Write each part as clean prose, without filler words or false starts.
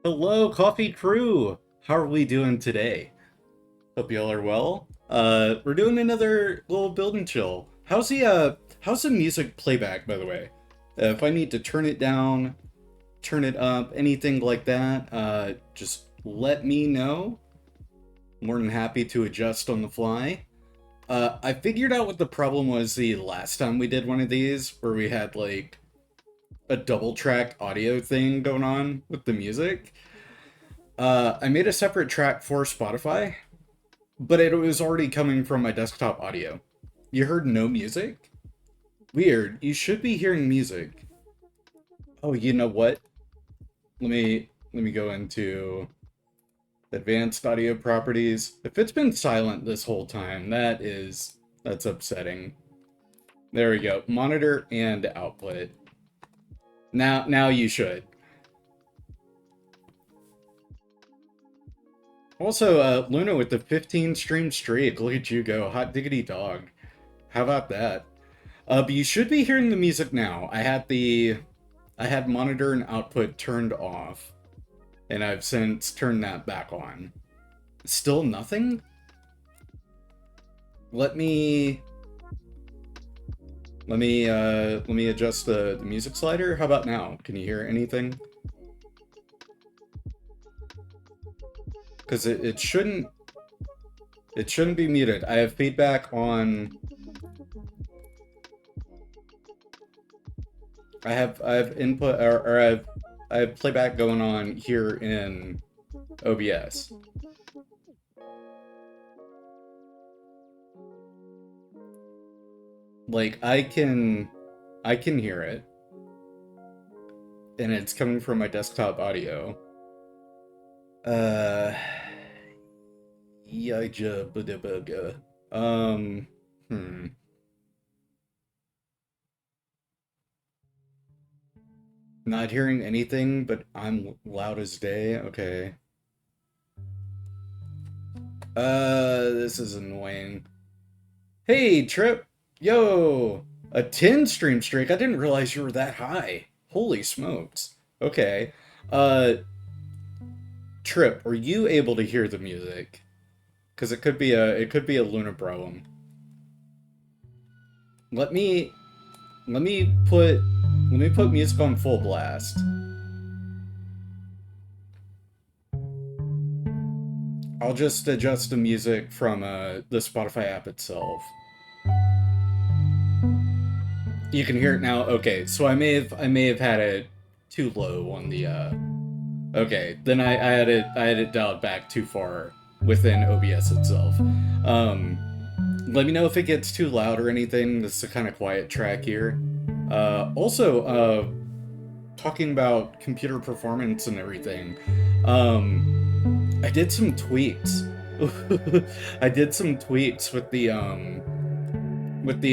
Hello, coffee crew. How are we doing today? Hope y'all are well. We're doing another little build and chill. How's the music playback, by the way? If I need to turn it down, turn it up, anything like that, just let me know. More than happy to adjust on the fly. I figured out what the problem was the last time we did one of these, where we had like a double track audio thing going on with the music. I made a separate track for Spotify, but it was already coming from my desktop audio. You heard no music? Weird. You should be hearing music. Oh, you know what? Let me go into advanced audio properties. If it's been silent this whole time, that's upsetting. There we go. Monitor and output. Now you should. Also, Luna with the 15 stream streak. Look at you go. Hot diggity dog. How about that? But you should be hearing the music now. I had monitor and output turned off, and I've since turned that back on. Still nothing? Let me adjust the music slider. How about now? Can you hear anything? Because it shouldn't be muted. I have feedback on. I have input or I have playback going on here in OBS. Like I can hear it, and it's coming from my desktop audio. Yaja budabuga. Hmm. Not hearing anything, but I'm loud as day. Okay. This is annoying. Hey, Trip. Yo, a 10 stream streak. I didn't realize you were that high. Holy smokes. Okay. Trip, are you able to hear the music? Because it could be a Luna problem. Let me put music on full blast. I'll just adjust the music from the Spotify app itself. You can hear it now. Okay, so I may have had it too low on the okay, then I had it dialed back too far within OBS itself. Let me know if it gets too loud or anything. This is a kind of quiet track here. Also, talking about computer performance and everything, I did some tweaks. I did some tweaks with the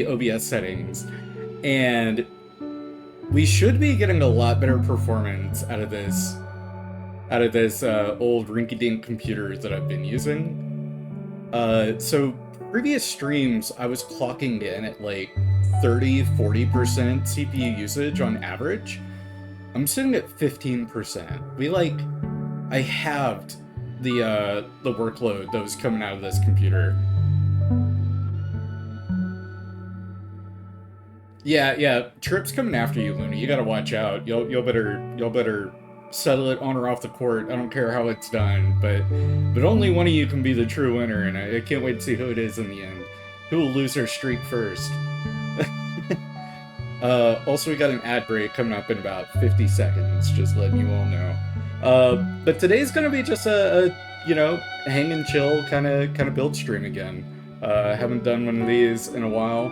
OBS settings, and we should be getting a lot better performance out of this old rinky-dink computer that I've been using. So previous streams, I was clocking in at like 30-40% CPU usage on average. I'm sitting at 15%. I halved the workload that was coming out of this computer. Yeah, Trip's coming after you, Luna. You gotta watch out. You'll better settle it on or off the court. I don't care how it's done, but only one of you can be the true winner, and I can't wait to see who it is in the end. Who will lose their streak first? Also, we got an ad break coming up in about 50 seconds, just letting you all know. But today's gonna be just a hang and chill kind of build stream again. Haven't done one of these in a while.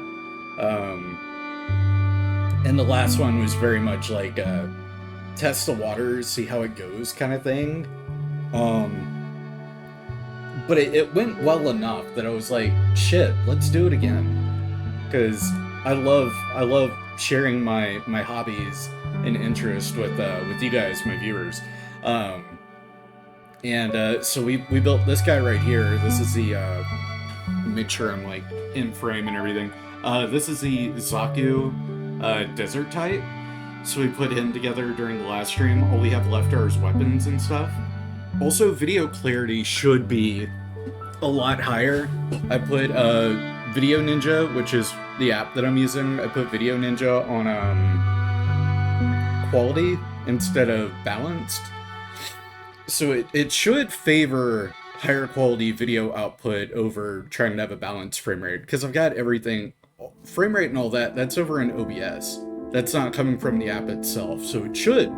And the last one was very much like test the waters, see how it goes kind of thing. But it went well enough that I was like, shit, let's do it again. Because I love sharing my hobbies and interest with you guys, my viewers. So we built this guy right here. This is the make sure I'm like in frame and everything. This is the Zaku desert type. so we put in together during the last stream. All we have left are his weapons and stuff. Also, video clarity should be a lot higher. I put Video Ninja, which is the app that I'm using. I put Video Ninja on quality instead of balanced. So it should favor higher quality video output over trying to have a balanced frame rate, because I've got everything, frame rate and all that, that's over in OBS. That's not coming from the app itself, so it should,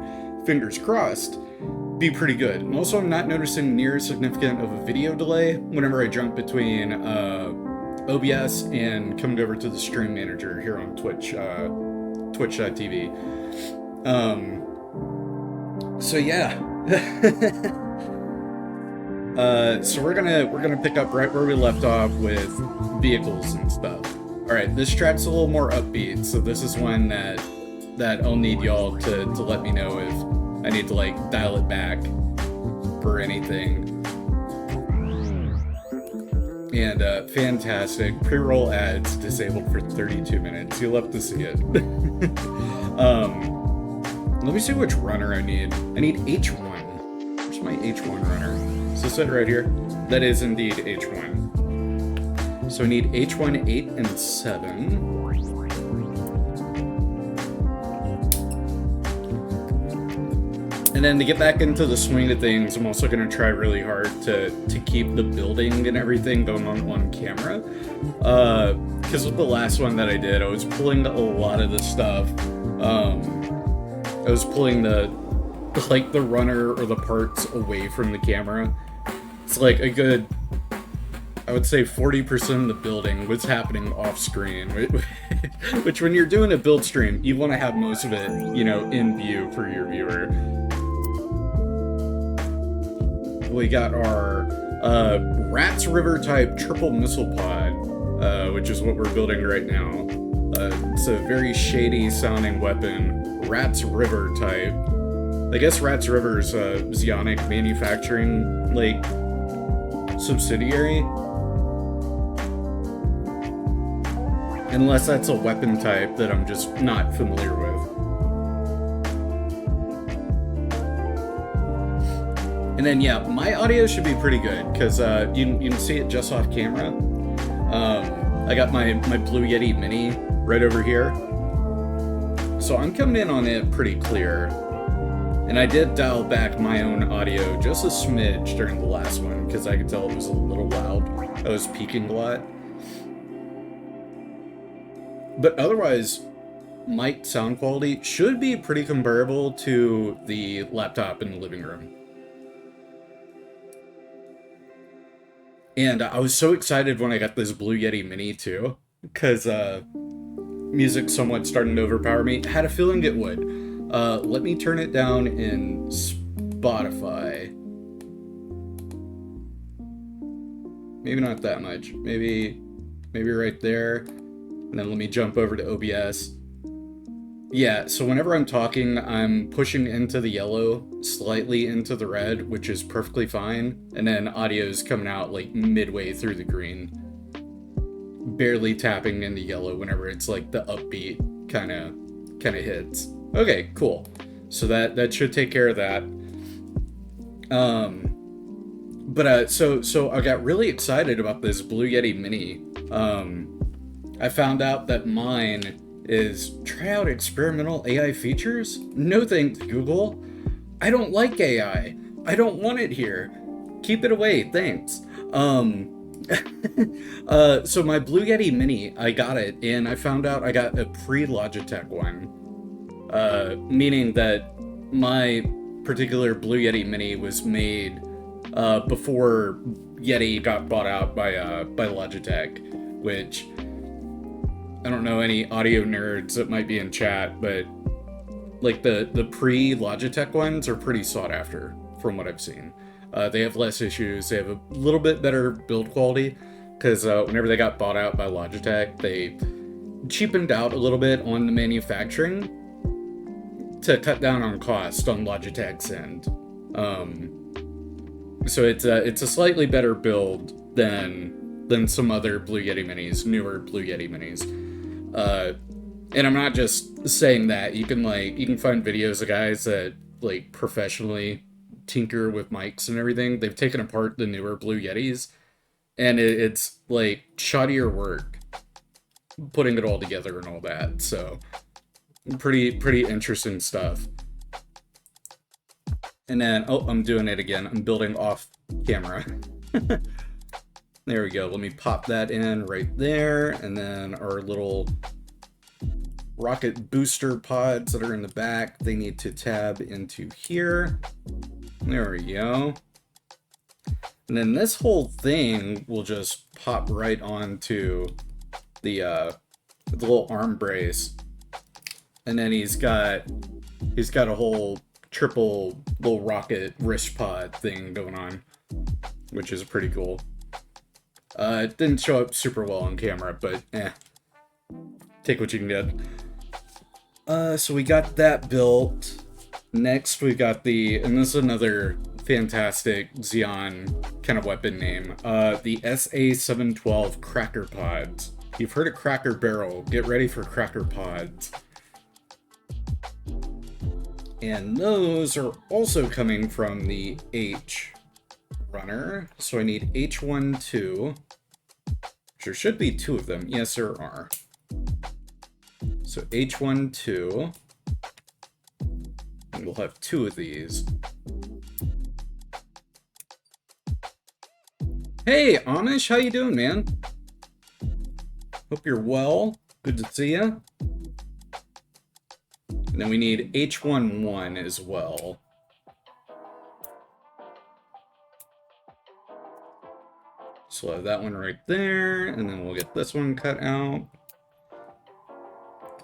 fingers crossed, be pretty good. And also I'm not noticing near as significant of a video delay whenever I jump between OBS and coming over to the stream manager here on Twitch, twitch.tv. So yeah. So we're gonna pick up right where we left off with vehicles and stuff. All right, this track's a little more upbeat, so this is one that I'll need y'all to let me know if I need to like dial it back or anything. And fantastic, pre-roll ads disabled for 32 minutes. You'll love to see it. Let me see which runner I need. I need H1. Where's my H1 runner? Is this it right here? That is indeed H1. So I need H1, 8, and 7. And then to get back into the swing of things, I'm also going to try really hard to keep the building and everything going on camera. Because with the last one that I did, I was pulling a lot of the stuff. I was pulling the runner or the parts away from the camera. It's like a good, I would say 40% of the building was happening off screen, which when you're doing a build stream, you want to have most of it, you know, in view for your viewer. We got our Rats River type triple missile pod, which is what we're building right now. It's a very shady sounding weapon, Rats River type. I guess Rats River is a Zionic manufacturing, like, subsidiary. Unless that's a weapon type that I'm just not familiar with. And then, yeah, my audio should be pretty good, because you can see it just off camera. I got my Blue Yeti Mini right over here. So I'm coming in on it pretty clear. And I did dial back my own audio just a smidge during the last one, because I could tell it was a little loud. I was peaking a lot. But otherwise, mic sound quality should be pretty comparable to the laptop in the living room. And I was so excited when I got this Blue Yeti Mini too, because music somewhat starting to overpower me. I had a feeling it would. Let me turn it down in Spotify. Maybe not that much. Maybe right there. And then let me jump over to OBS. Yeah, so whenever I'm talking, I'm pushing into the yellow, slightly into the red, which is perfectly fine. And then audio's coming out like midway through the green. Barely tapping in the yellow whenever it's like the upbeat kind of hits. Okay, cool. So that should take care of that. So I got really excited about this Blue Yeti Mini. I found out that mine is try out experimental AI features? No thanks, Google. I don't like AI. I don't want it here. Keep it away, thanks. So my Blue Yeti Mini, I got it, and I found out I got a pre-Logitech one. Meaning that my particular Blue Yeti Mini was made before Yeti got bought out by Logitech, which I don't know any audio nerds that might be in chat, but like the pre-Logitech ones are pretty sought after from what I've seen. They have less issues. They have a little bit better build quality because whenever they got bought out by Logitech, they cheapened out a little bit on the manufacturing to cut down on cost on Logitech's end. So it's a slightly better build than some other Blue Yeti Minis, newer Blue Yeti Minis. And I'm not just saying that. You can find videos of guys that like professionally tinker with mics and everything. They've taken apart the newer Blue Yetis, and it's like shoddier work putting it all together and all that. So pretty interesting stuff. And then, oh, I'm doing it again. I'm building off camera. There we go. Let me pop that in right there. And then our little rocket booster pods that are in the back, they need to tab into here. There we go. And then this whole thing will just pop right onto the little arm brace. And then he's got a whole triple little rocket wrist pod thing going on, which is pretty cool. It didn't show up super well on camera, but take what you can get. So we got that built. Next we got and this is another fantastic Xeon kind of weapon name, the SA-712 Cracker Pods. You've heard of Cracker Barrel, get ready for Cracker Pods. And those are also coming from the H runner. So I need H12. There should be two of them. Yes, there are. So H12. And we'll have two of these. Hey, Amish, how you doing, man? Hope you're well. Good to see you. And then we need H11 as well. So we'll have that one right there, and then we'll get this one cut out.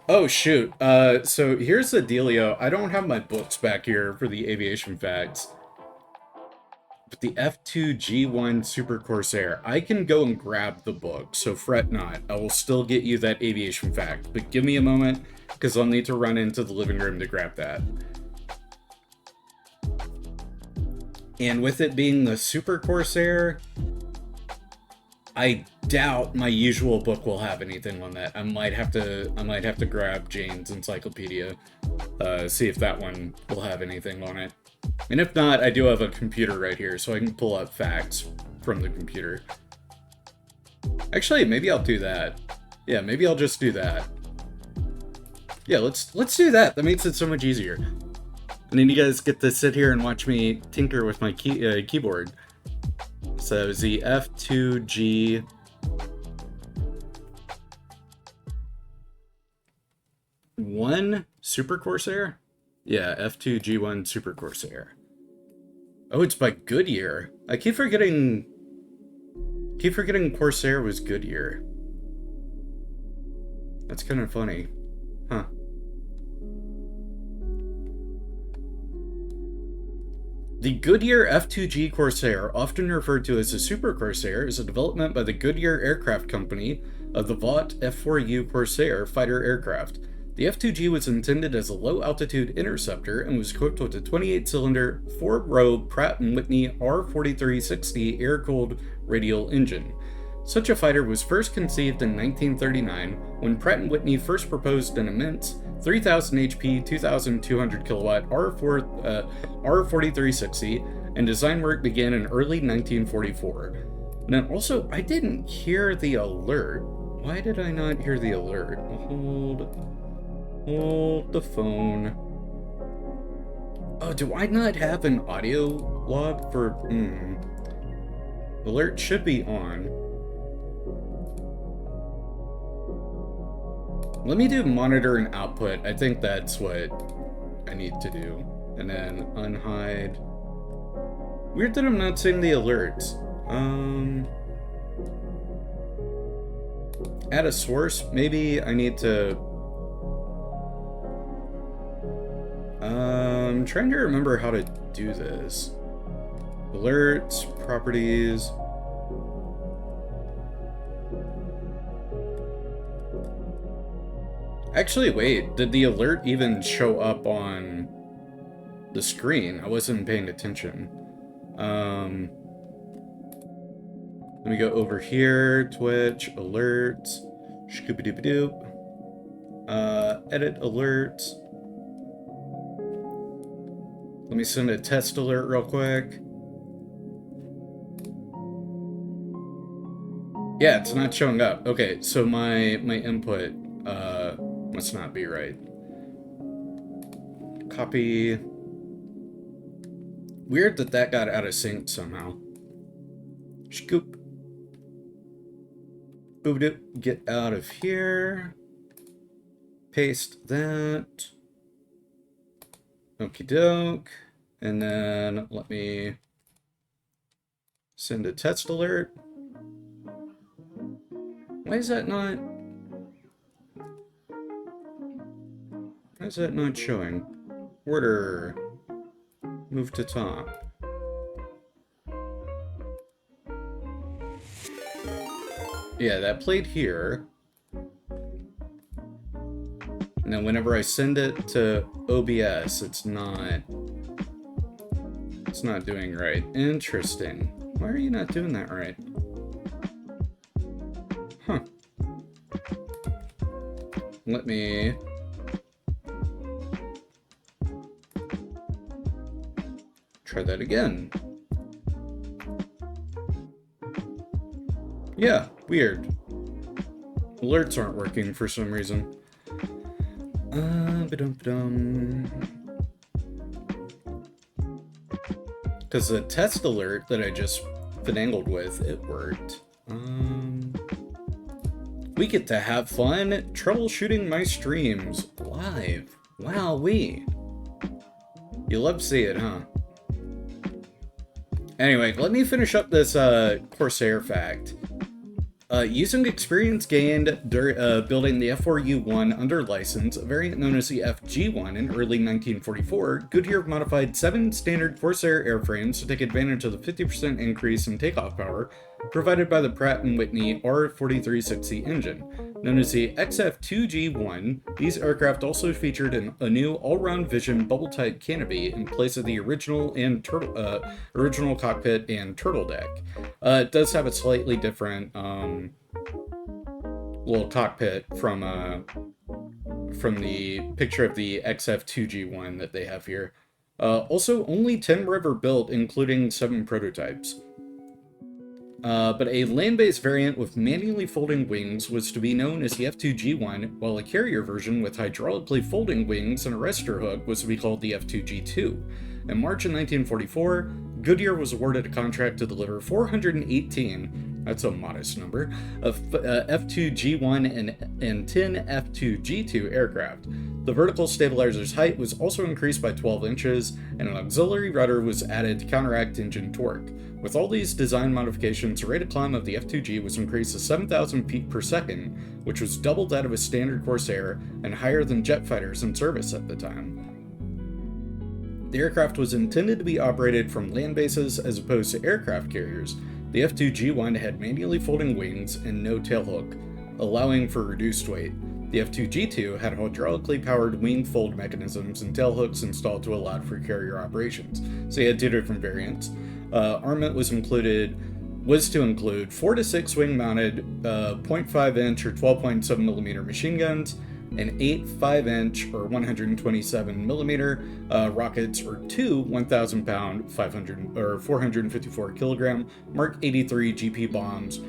Oh, shoot. So here's the dealio. I don't have my books back here for the aviation facts. But the F2G1 Super Corsair, I can go and grab the book, so fret not. I will still get you that aviation fact, but give me a moment, because I'll need to run into the living room to grab that. And with it being the Super Corsair, I doubt my usual book will have anything on that. I might have to grab Jane's encyclopedia, see if that one will have anything on it. And if not, I do have a computer right here, so I can pull up facts from the computer. Actually, maybe I'll do that. Yeah, maybe I'll just do that. Yeah, let's do that. That makes it so much easier. And then you guys get to sit here and watch me tinker with my keyboard. So it's the F2G. One Super Corsair? Yeah, F2G1 Super Corsair. Oh, it's by Goodyear. I keep forgetting Corsair was Goodyear. That's kind of funny. Huh. The Goodyear F2G Corsair, often referred to as the Super Corsair, is a development by the Goodyear Aircraft Company of the Vought F4U Corsair fighter aircraft. The F2G was intended as a low-altitude interceptor and was equipped with a 28-cylinder, 4-row Pratt & Whitney R4360 air-cooled radial engine. Such a fighter was first conceived in 1939 when Pratt & Whitney first proposed an immense 3,000 HP, 2,200 kilowatt R4360, and design work began in early 1944. And then also, I didn't hear the alert. Why did I not hear the alert? Hold the phone. Oh, do I not have an audio log for... Alert should be on. Let me do monitor and output. I think that's what I need to do. And then unhide. Weird that I'm not seeing the alerts. Add a source. Maybe I need to... I'm trying to remember how to do this. Alerts, properties. Actually, wait, did the alert even show up on the screen? I wasn't paying attention. Let me go over here, Twitch, alerts, shkoopy-doopy-doop. Edit alerts. Let me send a test alert real quick. Yeah, it's not showing up. Okay, so my input must not be right. Copy. Weird that got out of sync somehow. Scoop. Boop-doop. Get out of here. Paste that. Okie doke. And then let me send a test alert. Why is that not showing? Order. Move to top. Yeah, that played here. And then whenever I send it to OBS, it's not doing right. Interesting. Why are you not doing that right? Huh. Let me try that again. Yeah, weird. Alerts aren't working for some reason. Because the test alert that I just finangled with, it worked. We get to have fun troubleshooting my streams live. Wowee. You love to see it, huh? Anyway, let me finish up this Corsair fact. Using experience gained building the F4U1 under license, a variant known as the FG1 in early 1944, Goodyear modified 7 standard Corsair airframes to take advantage of the 50% increase in takeoff power provided by the Pratt & Whitney R4360 engine. Known as the XF2G1, these aircraft also featured a new all-round vision bubble-type canopy in place of the original cockpit and turtle deck. It does have a slightly different little cockpit from the picture of the XF2G1 that they have here. Also, only 10 were ever built, including 7 prototypes. But a land-based variant with manually folding wings was to be known as the F2G1, while a carrier version with hydraulically folding wings and a arrestor hook was to be called the F2G2. In March of 1944, Goodyear was awarded a contract to deliver 418, that's a modest number, of F2G1 and 10 F2G2 aircraft. The vertical stabilizer's height was also increased by 12 inches, and an auxiliary rudder was added to counteract engine torque. With all these design modifications, the rate of climb of the F2G was increased to 7,000 feet per second, which was double that of a standard Corsair and higher than jet fighters in service at the time. The aircraft was intended to be operated from land bases as opposed to aircraft carriers. The F2G1 had manually folding wings and no tailhook, allowing for reduced weight. The F2G2 had hydraulically powered wing fold mechanisms and tailhooks installed to allow for carrier operations. So you had 2 different variants. Armament was to include 4 to 6 wing-mounted 0.5-inch or 12.7mm machine guns, and 8 5-inch or 127mm rockets, or 2 1,000-pound 500 or 454-kilogram Mark 83 GP bombs,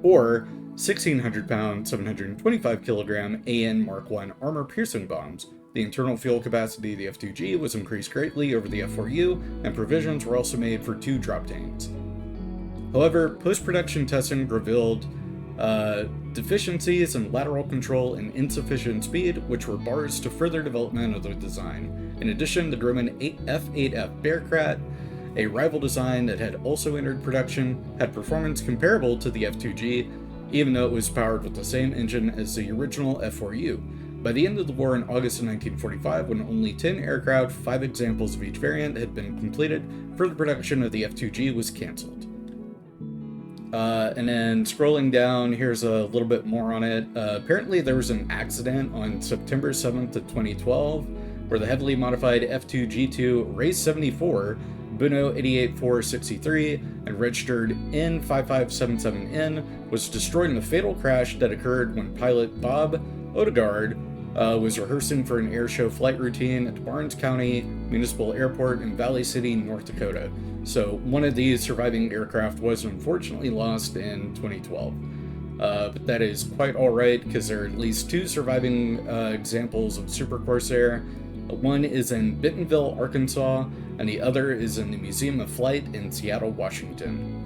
or 1,600-pound 725-kilogram AN Mark 1 armor-piercing bombs. The internal fuel capacity of the F2G was increased greatly over the F4U, and provisions were also made for 2 drop tanks. However, post-production testing revealed deficiencies in lateral control and insufficient speed, which were bars to further development of the design. In addition, the Grumman F8F Bearcat, a rival design that had also entered production, had performance comparable to the F2G, even though it was powered with the same engine as the original F4U. By the end of the war in August of 1945, when only 10 aircraft, 5 examples of each variant, had been completed, further production of the F2G was cancelled. And then scrolling down, here's a little bit more on it. Apparently there was an accident on September 7th of 2012, where the heavily modified F2G2 Race 74, Buno 88463, and registered N5577N, was destroyed in a fatal crash that occurred when pilot Bob Odegaard was rehearsing for an airshow flight routine at the Barnes County Municipal Airport in Valley City, North Dakota. So one of these surviving aircraft was unfortunately lost in 2012. But that is quite alright, because there are at least 2 surviving examples of Super Corsair. One is in Bentonville, Arkansas, and the other is in the Museum of Flight in Seattle, Washington.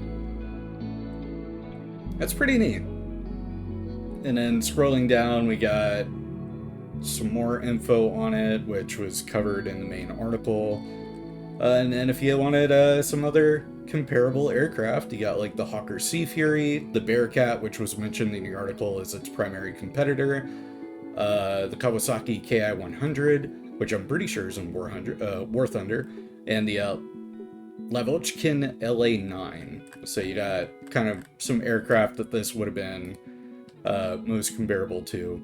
That's pretty neat. And then scrolling down, we got some more info on it, which was covered in the main article. And then if you wanted some other comparable aircraft, you got like the Hawker Sea Fury, the Bearcat, which was mentioned in the article as its primary competitor, the Kawasaki Ki-100, which I'm pretty sure is in War Thunder, and the Lavochkin LA-9. So you got kind of some aircraft that this would have been most comparable to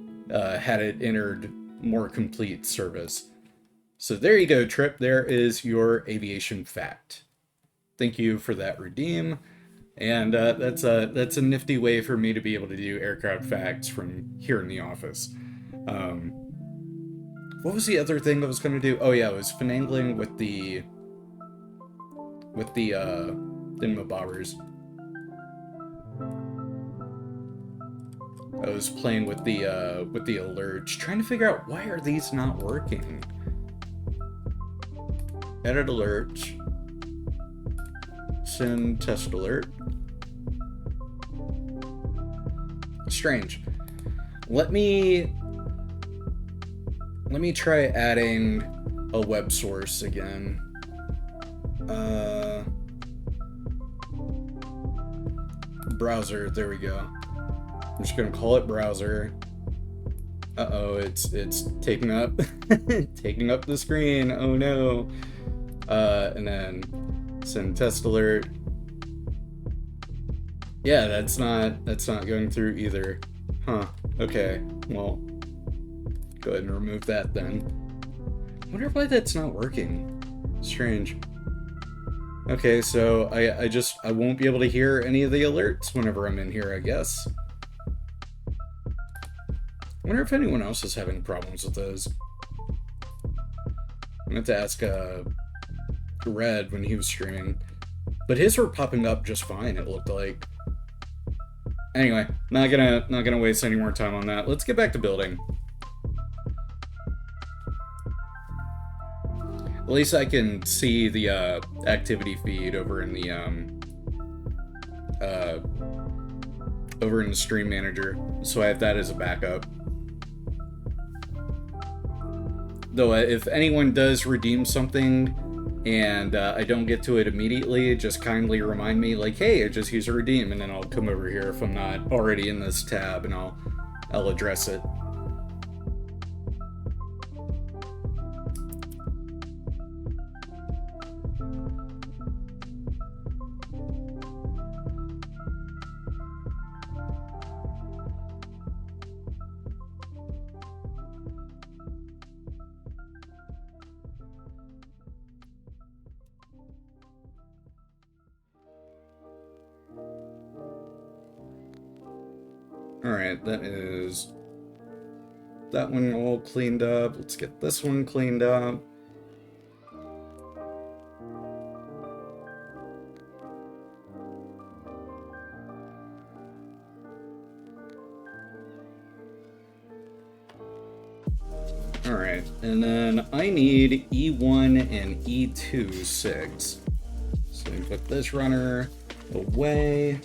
had it entered more complete service. So there you go, Trip. There is your aviation fact. Thank you for that redeem. And that's a nifty way for me to be able to do aircraft facts from here in the office. What was the other thing I was going to do? Oh yeah, I was finagling with the thingamabobbers. I was playing with the alerts, trying to figure out why are these not working. Edit alert. Send test alert. Strange. Let me try adding a web source again. Browser, there we go. I'm just gonna call it browser. Uh-oh, it's taking up taking up the screen. Oh no. And then send test alert. Yeah, that's not going through either. Huh. Okay. Well, go ahead and remove that then. I wonder why that's not working. Strange. Okay, so I won't be able to hear any of the alerts whenever I'm in here, I guess. I wonder if anyone else is having problems with those. I meant to ask Red when he was streaming, but his were popping up just fine, it looked like. Anyway, not gonna waste any more time on that. Let's get back to building. At least I can see the activity feed over in the stream manager, so I have that as a backup. Though if anyone does redeem something and I don't get to it immediately, just kindly remind me, like, hey, I just used a redeem, and then I'll come over here if I'm not already in this tab, and I'll address it. Alright, that is that one all cleaned up. Let's get this one cleaned up. Alright, and then I need E1 and E2 SIGs. So we put this runner away.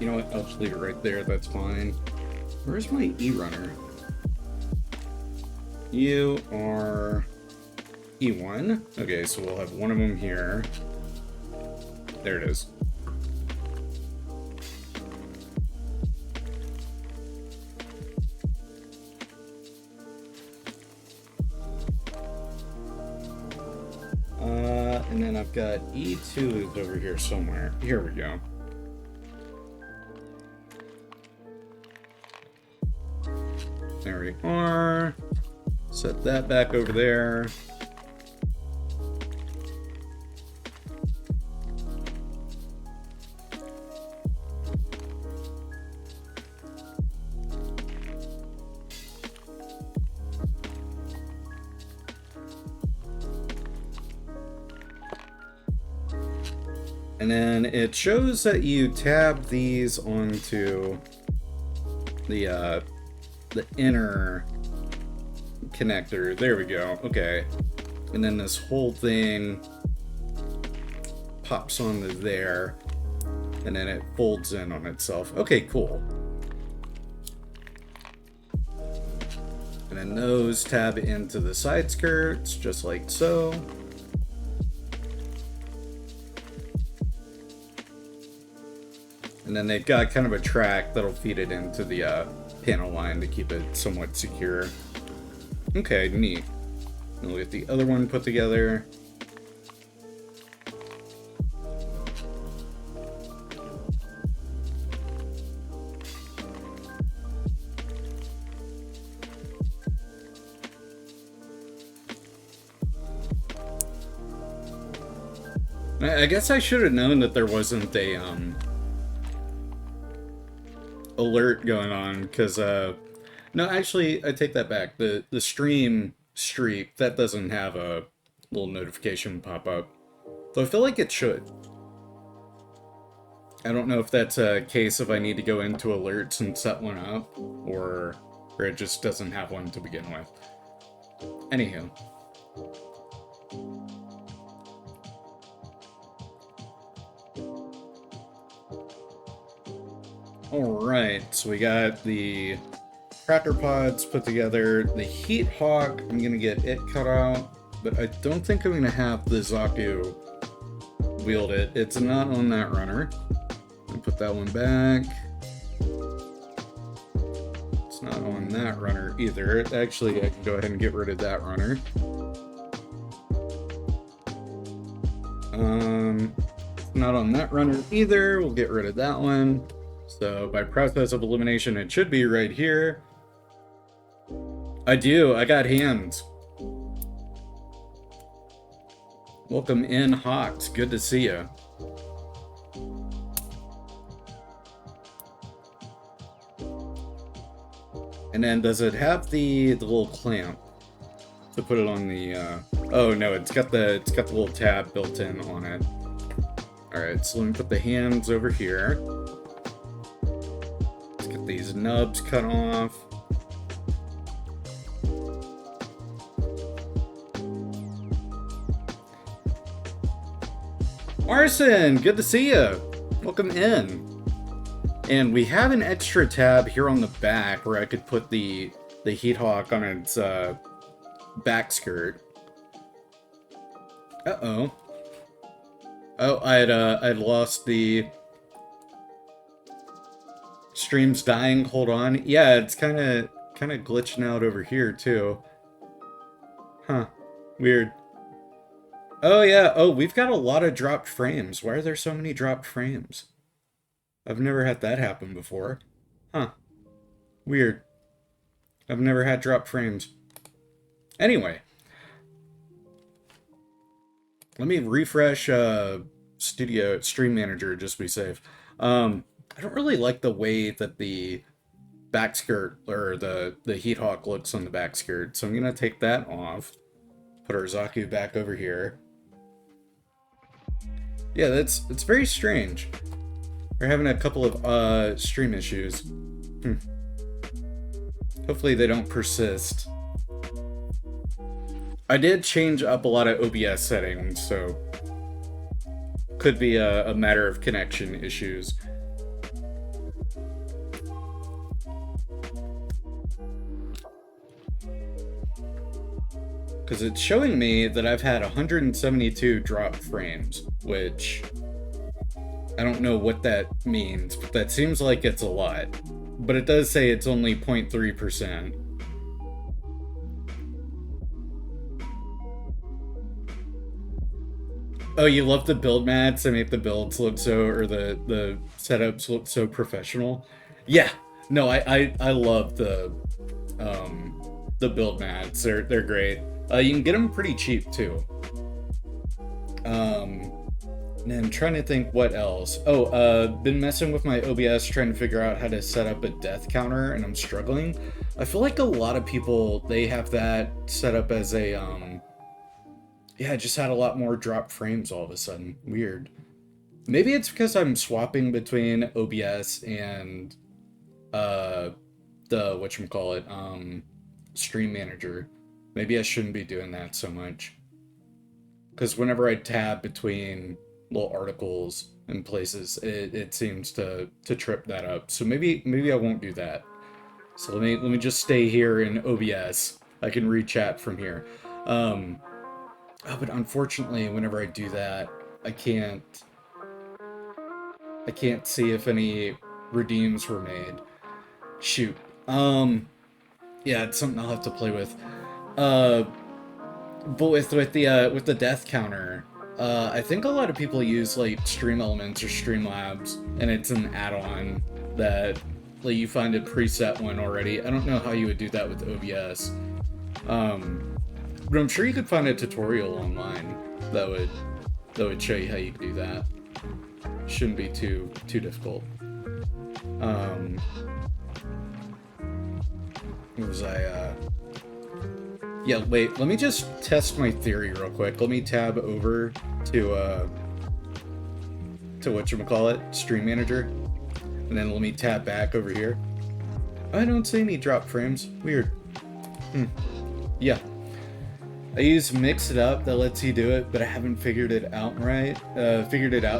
You know what? I'll just leave it right there. That's fine. Where's my E runner? You are E1. Okay, so we'll have one of them here. There it is. And then I've got E2 is over here somewhere. Here we go. There we are. Set that back over there. And then it shows that you tab these onto the inner connector. There we go. Okay. And then this whole thing pops onto there, and then it folds in on itself. Okay, cool. And then those tab into the side skirts, just like so. And then they've got kind of a track that'll feed it into the panel line to keep it somewhat secure. Okay, neat. And we'll get the other one put together. I guess I should have known that there wasn't a alert going on, because no, actually I take that back. The stream streak, that doesn't have a little notification pop up, though I feel like it should. I don't know if that's a case if I need to go into alerts and set one up, or it just doesn't have one to begin with. Anywho. Alright, so we got the cracker pods put together. The heat hawk, I'm gonna get it cut out, but I don't think I'm gonna have the Zaku wield it. It's not on that runner. I'll put that one back. It's not on that runner either. Actually, I can go ahead and get rid of that runner. Not on that runner either. We'll get rid of that one. So by process of elimination, it should be right here. I do. I got hands. Welcome in, Hawks. Good to see you. And then does it have the little clamp to put it on the? Oh no, it's got the little tab built in on it. All right, so let me put the hands over here. Let's get these nubs cut off. Arson, good to see you. Welcome in. And we have an extra tab here on the back where I could put the heat hawk on its back skirt. Uh-oh. Oh, I'd lost the stream's dying. Hold on. Yeah, it's kind of glitching out over here too. Huh. Weird. Oh yeah. Oh, we've got a lot of dropped frames. Why are there so many dropped frames? I've never had that happen before. Huh. Weird. I've never had dropped frames. Anyway. Let me refresh Stream Manager just to be safe. I don't really like the way that the back skirt, or the heat hawk looks on the back skirt, so I'm going to take that off. Put our Zaku back over here. Yeah, it's very strange. We're having a couple of stream issues. Hopefully they don't persist. I did change up a lot of OBS settings, so could be a matter of connection issues. Because it's showing me that I've had 172 drop frames, which I don't know what that means, but that seems like it's a lot. But it does say it's only 0.3%. Oh, you love the build mats that make the builds look so, or the setups look so professional? Yeah, no, I love the build mats. They're great. You can get them pretty cheap too. And I'm trying to think what else. Oh, been messing with my OBS trying to figure out how to set up a death counter, and I'm struggling. I feel like a lot of people, they have that set up as a yeah, I just had a lot more drop frames all of a sudden. Weird. Maybe it's because I'm swapping between OBS and the whatchamacallit, Stream Manager. Maybe I shouldn't be doing that so much. Because whenever I tab between little articles and places, it seems to trip that up. So maybe I won't do that. So let me just stay here in OBS. I can read chat from here. Oh, but unfortunately, whenever I do that, I can't see if any redeems were made. Shoot. Yeah, it's something I'll have to play with. But with the death counter, I think a lot of people use like Stream Elements or Streamlabs, and it's an add-on that like you find a preset one already. I don't know how you would do that with OBS, but I'm sure you could find a tutorial online that would show you how you do that. Shouldn't be too difficult. What was I? Yeah, wait, let me just test my theory real quick. Let me tab over to whatchamacallit, Stream Manager. And then let me tab back over here. I don't see any drop frames. Weird. Yeah. I use Mix It Up that lets you do it, but I haven't figured it out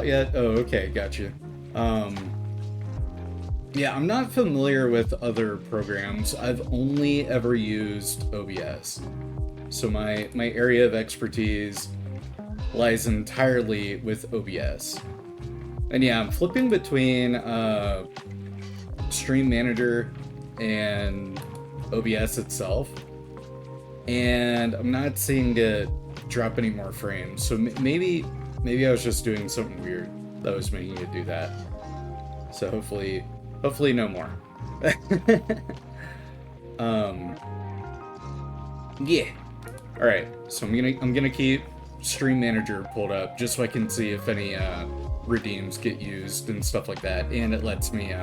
yet. Oh, okay, gotcha. Yeah, I'm not familiar with other programs. I've only ever used OBS. So my area of expertise lies entirely with OBS. And yeah, I'm flipping between Stream Manager and OBS itself. And I'm not seeing it drop any more frames. So maybe I was just doing something weird that was making it do that. So hopefully no more. Yeah. All right. So I'm gonna keep Stream Manager pulled up just so I can see if any redeems get used and stuff like that, and it lets me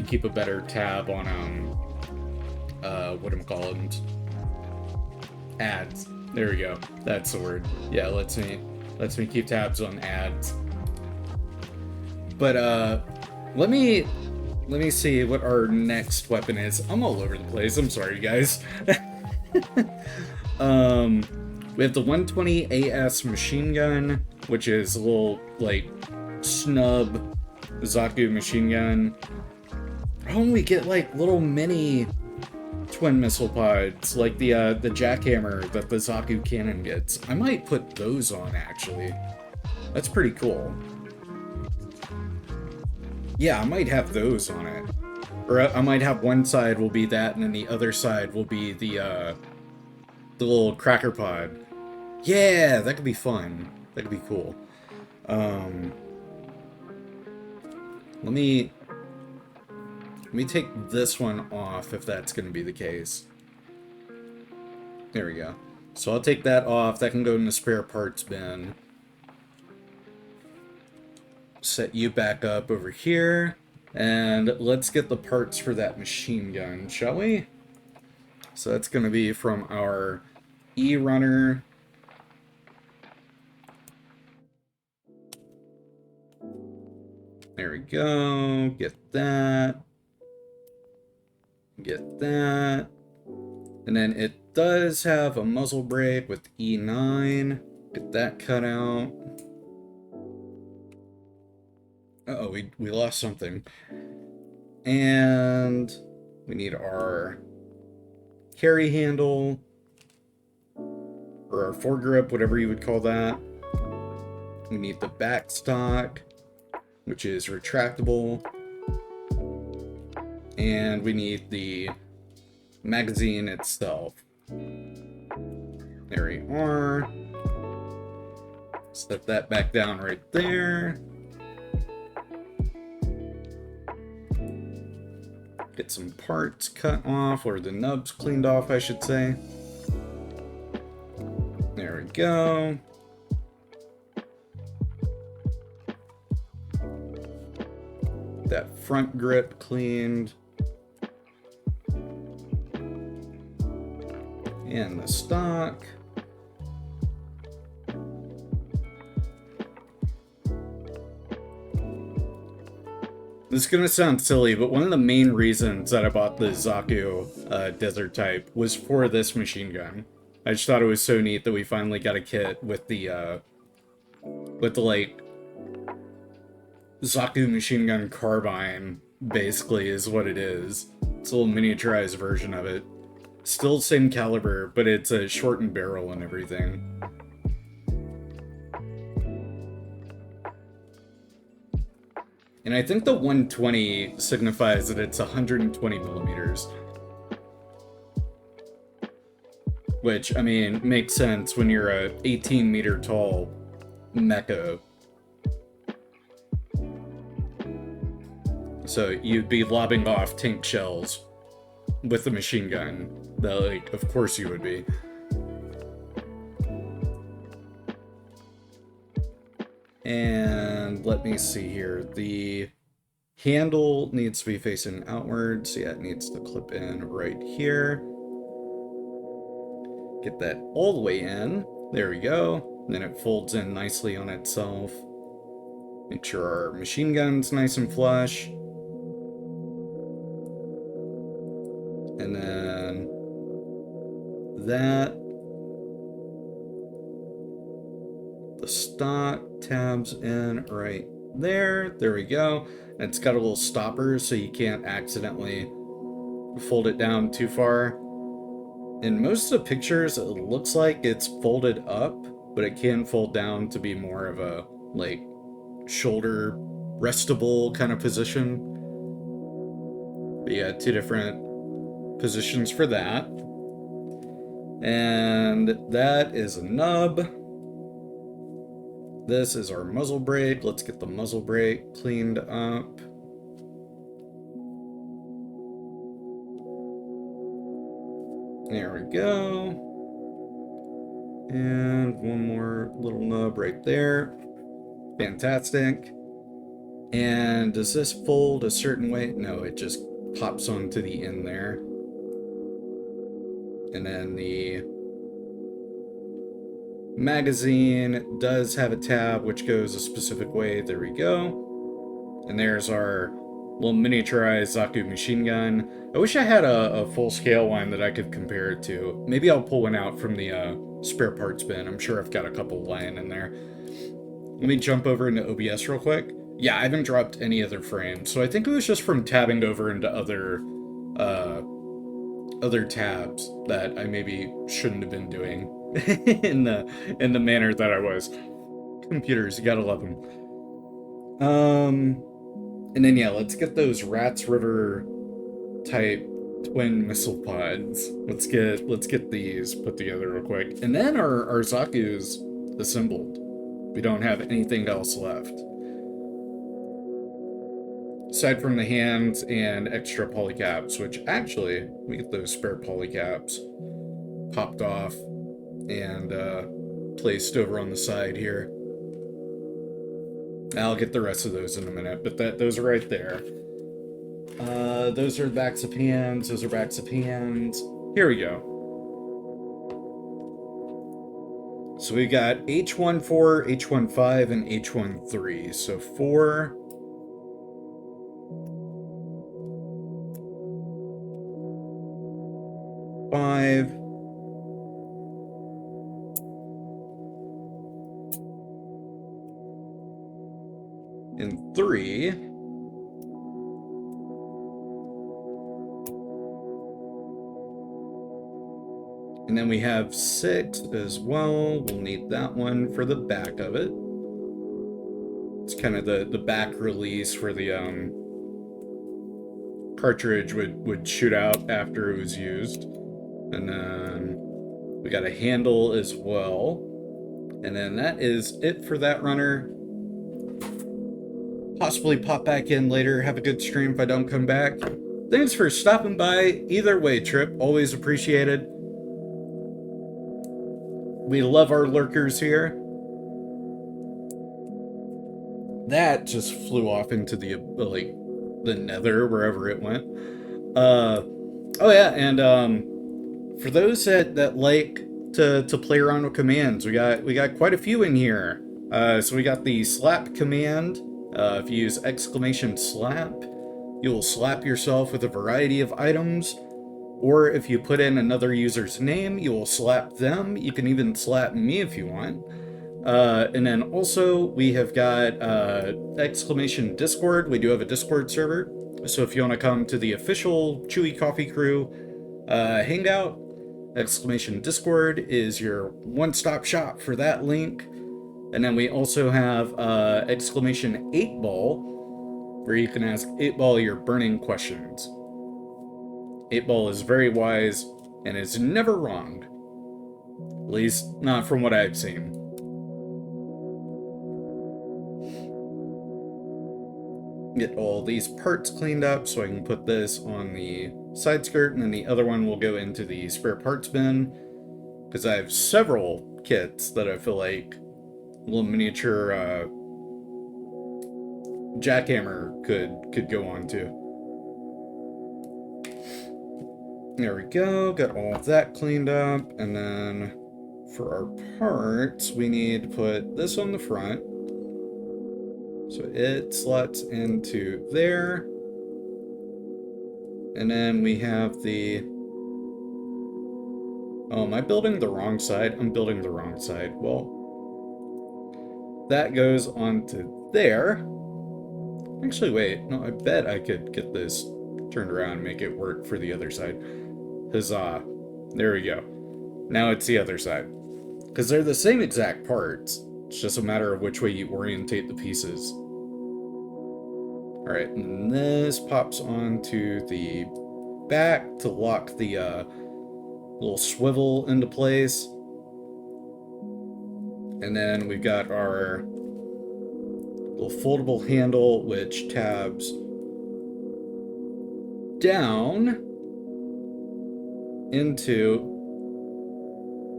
keep a better tab on whatchamacallit, ads. There we go. That's the word. Yeah, it lets me keep tabs on ads. But let me see what our next weapon is. I'm all over the place. I'm sorry, guys. We have the 120 AS machine gun, which is a little like snub Zaku machine gun. Oh, we get like little mini twin missile pods, like the jackhammer that the Zaku cannon gets. I might put those on actually. That's pretty cool. Yeah, I might have those on it. Or I might have one side will be that, and then the other side will be the little cracker pod. Yeah, that could be fun. That could be cool. Let me take this one off if that's going to be the case. There we go. So I'll take that off. That can go in the spare parts bin. Set you back up over here, and let's get the parts for that machine gun, shall we? So that's going to be from our E-runner. There we go. Get that. Get that. And then it does have a muzzle brake with E9. Get that cut out. Uh-oh, we lost something. And we need our carry handle, or our foregrip, whatever you would call that. We need the backstock, which is retractable. And we need the magazine itself. There we are. Set that back down right there. Get some parts cut off, or the nubs cleaned off, I should say. There we go. That front grip cleaned. And the stock. This is gonna sound silly, but one of the main reasons that I bought the Zaku desert type was for this machine gun. I just thought it was so neat that we finally got a kit with the like Zaku machine gun carbine, basically, is what it is. It's a little miniaturized version of it. Still same caliber, but it's a shortened barrel and everything. And I think the 120 signifies that it's 120 millimeters. Which, I mean, makes sense when you're a 18 meter tall mecha. So you'd be lobbing off tank shells with a machine gun. Like, of course you would be. And let me see here. The handle needs to be facing outwards. Yeah, it needs to clip in right here. Get that all the way in. There we go. Then it folds in nicely on itself. Make sure our machine gun's nice and flush. And then that. The stock tabs in right there. There we go. And it's got a little stopper so you can't accidentally fold it down too far. In most of the pictures, it looks like it's folded up, but it can fold down to be more of a, like, shoulder restable kind of position. But yeah, two different positions for that. And that is a nub. This is our muzzle brake. Let's get the muzzle brake cleaned up. There we go. And one more little nub right there. Fantastic. And does this fold a certain way? No, it just pops onto the end there. And then the magazine does have a tab which goes a specific way. There we go. And there's our little miniaturized Zaku machine gun. I wish I had a full-scale one that I could compare it to. Maybe I'll pull one out from the spare parts bin. I'm sure I've got a couple lying in there. Let me jump over into OBS real quick. Yeah, I haven't dropped any other frames, so I think it was just from tabbing over into other tabs that I maybe shouldn't have been doing in the manner that I was. Computers, you gotta love them. And then yeah, let's get those Rats River type twin missile pods. Let's get these put together real quick. And then our Zaku's assembled. We don't have anything else left. Aside from the hands and extra polycaps, which actually, we get those spare polycaps popped off and placed over on the side here. I'll get the rest of those in a minute, but those are right there. Those are backs of hands, those are backs of hands. Here we go. So we got H14, H15, and H13. So 4... 5... and 3. And then we have 6 as well. We'll need that one for the back of it. It's kind of the back release where the cartridge would shoot out after it was used. And then we got a handle as well. And then that is it for that runner. Possibly pop back in later, have a good stream if I don't come back. Thanks for stopping by. Either way, Trip, always appreciated. We love our lurkers here. That just flew off into the nether, wherever it went. Oh yeah, and for those that like to play around with commands, we got quite a few in here. So we got the slap command. If you use exclamation slap, you'll slap yourself with a variety of items. Or if you put in another user's name, you will slap them. You can even slap me if you want. And then also we have got exclamation Discord. We do have a Discord server. So if you want to come to the official Chewy Coffee Crew hangout, exclamation Discord is your one-stop shop for that link. And then we also have exclamation 8ball, where you can ask 8ball your burning questions. 8ball is very wise and is never wrong. At least, not from what I've seen. Get all these parts cleaned up so I can put this on the side skirt, and then the other one will go into the spare parts bin, because I have several kits that I feel like a little miniature jackhammer could go on to. There we go, got all of that cleaned up, and then for our parts, we need to put this on the front. So it slots into there. And then we have the... Oh, am I building the wrong side? I'm building the wrong side. Well, that goes onto there. Actually, wait. No, I bet I could get this turned around and make it work for the other side. Huzzah. There we go. Now it's the other side. Because they're the same exact parts. It's just a matter of which way you orientate the pieces. Alright, and this pops onto the back to lock the little swivel into place. And then we've got our little foldable handle, which tabs down into,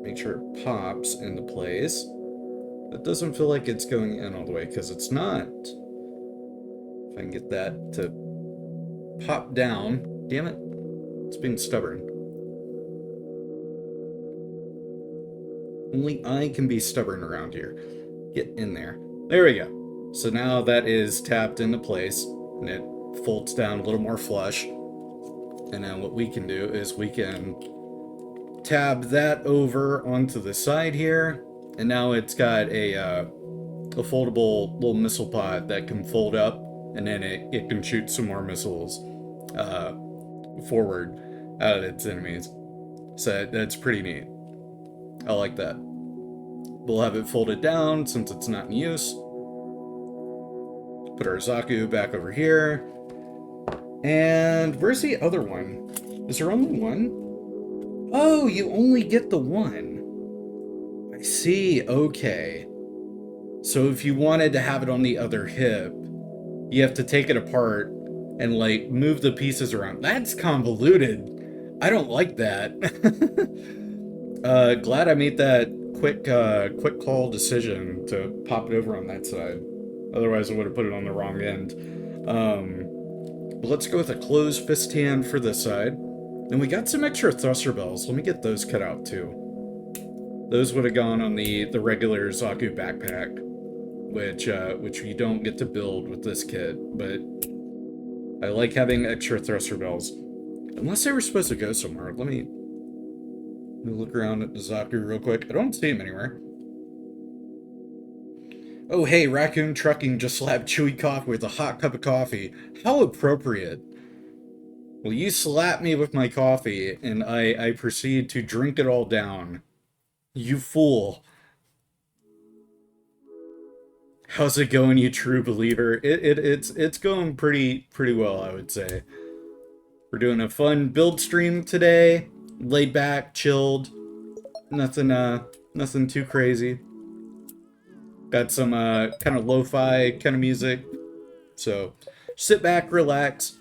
make sure it pops into place. It doesn't feel like it's going in all the way, because it's not. If I can get that to pop down. Damn it. It's being stubborn. Only I can be stubborn around here. Get in there. There we go. So now that is tapped into place, and it folds down a little more flush. And then what we can do is we can tab that over onto the side here. And now it's got a foldable little missile pod that can fold up, and then it can shoot some more missiles forward at its enemies. So that's pretty neat. I like that. We'll have it folded down since it's not in use. Put our Zaku back over here. And where's the other one? Is there only one? Oh, you only get the one. I see, okay. So if you wanted to have it on the other hip, you have to take it apart and, like, move the pieces around. That's convoluted. I don't like that. Glad I made that quick call decision to pop it over on that side. Otherwise, I would have put it on the wrong end. But let's go with a closed fist hand for this side. And we got some extra thruster bells. Let me get those cut out too. Those would have gone on the regular Zaku backpack, which you don't get to build with this kit. But I like having extra thruster bells. Unless they were supposed to go somewhere. Let me look around at the Zaku real quick. I don't see him anywhere. Oh, hey, Raccoon Trucking just slapped Chewy Coffee with a hot cup of coffee. How appropriate. Well, you slap me with my coffee, and I proceed to drink it all down. You fool. How's it going, you true believer? It's going pretty well, I would say. We're doing a fun build stream today. Laid back, chilled. Nothing too crazy. Got some kind of lo-fi kind of music. So sit back, relax,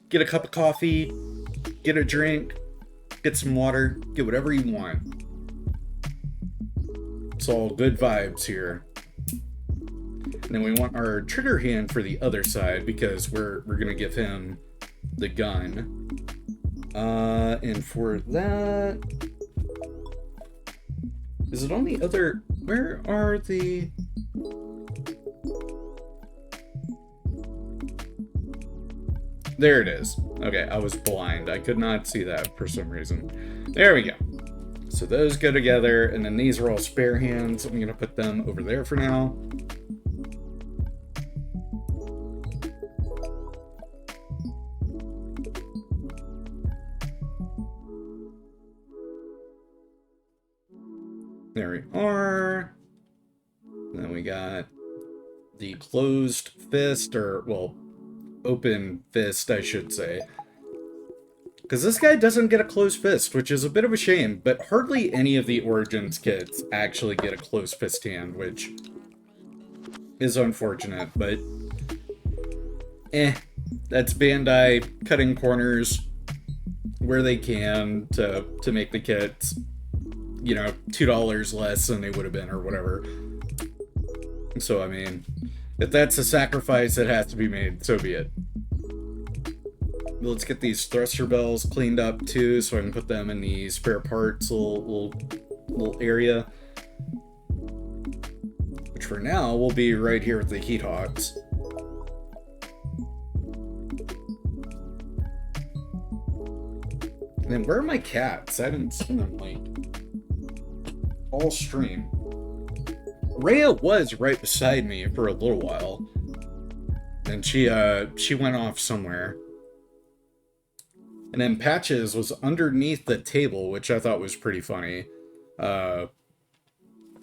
get a cup of coffee, get a drink, get some water, get whatever you want. It's all good vibes here. And then we want our trigger hand for the other side because we're gonna give him the gun. And for that, is it on the other? Where are the? There it is. Okay, I was blind. I could not see that for some reason. There we go. So those go together, and then these are all spare hands. I'm gonna put them over there for now. There we are. And then we got the closed fist, or, well, open fist, I should say. Because this guy doesn't get a closed fist, which is a bit of a shame, but hardly any of the Origins kits actually get a closed fist hand, which is unfortunate, but that's Bandai cutting corners where they can to make the kits, you know, $2 less than they would have been or whatever. So, I mean, if that's a sacrifice that has to be made, so be it. Let's get these thruster bells cleaned up too, so I can put them in the spare parts little area. Which for now will be right here with the heat hogs. And then where are my cats? I haven't seen them like all stream. Rhea was right beside me for a little while. And she went off somewhere. And then Patches was underneath the table, which I thought was pretty funny. And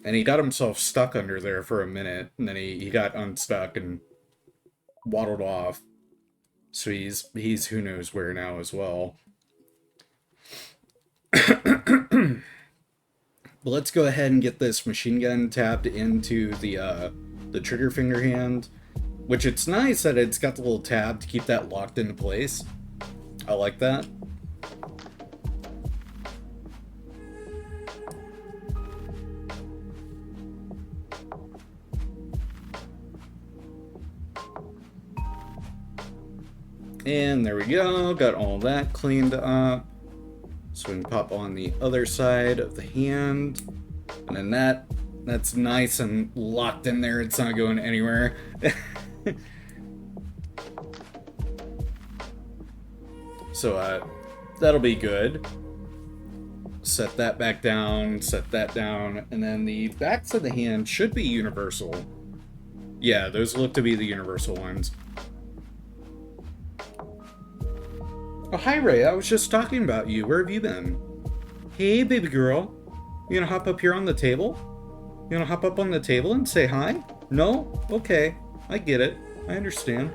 he got himself stuck under there for a minute, and then he got unstuck and waddled off. So he's who knows where now as well. But let's go ahead and get this machine gun tapped into the trigger finger hand, which it's nice that it's got the little tab to keep that locked into place. I like that. And there we go, got all that cleaned up. So we can pop on the other side of the hand. And then that's nice and locked in there, it's not going anywhere. So that'll be good. Set that back down, set that down, and then the backs of the hand should be universal. Yeah, those look to be the universal ones. Oh, hi Ray, I was just talking about you. Where have you been? Hey, baby girl. You gonna hop up here on the table? You gonna hop up on the table and say hi? No? Okay, I get it. I understand.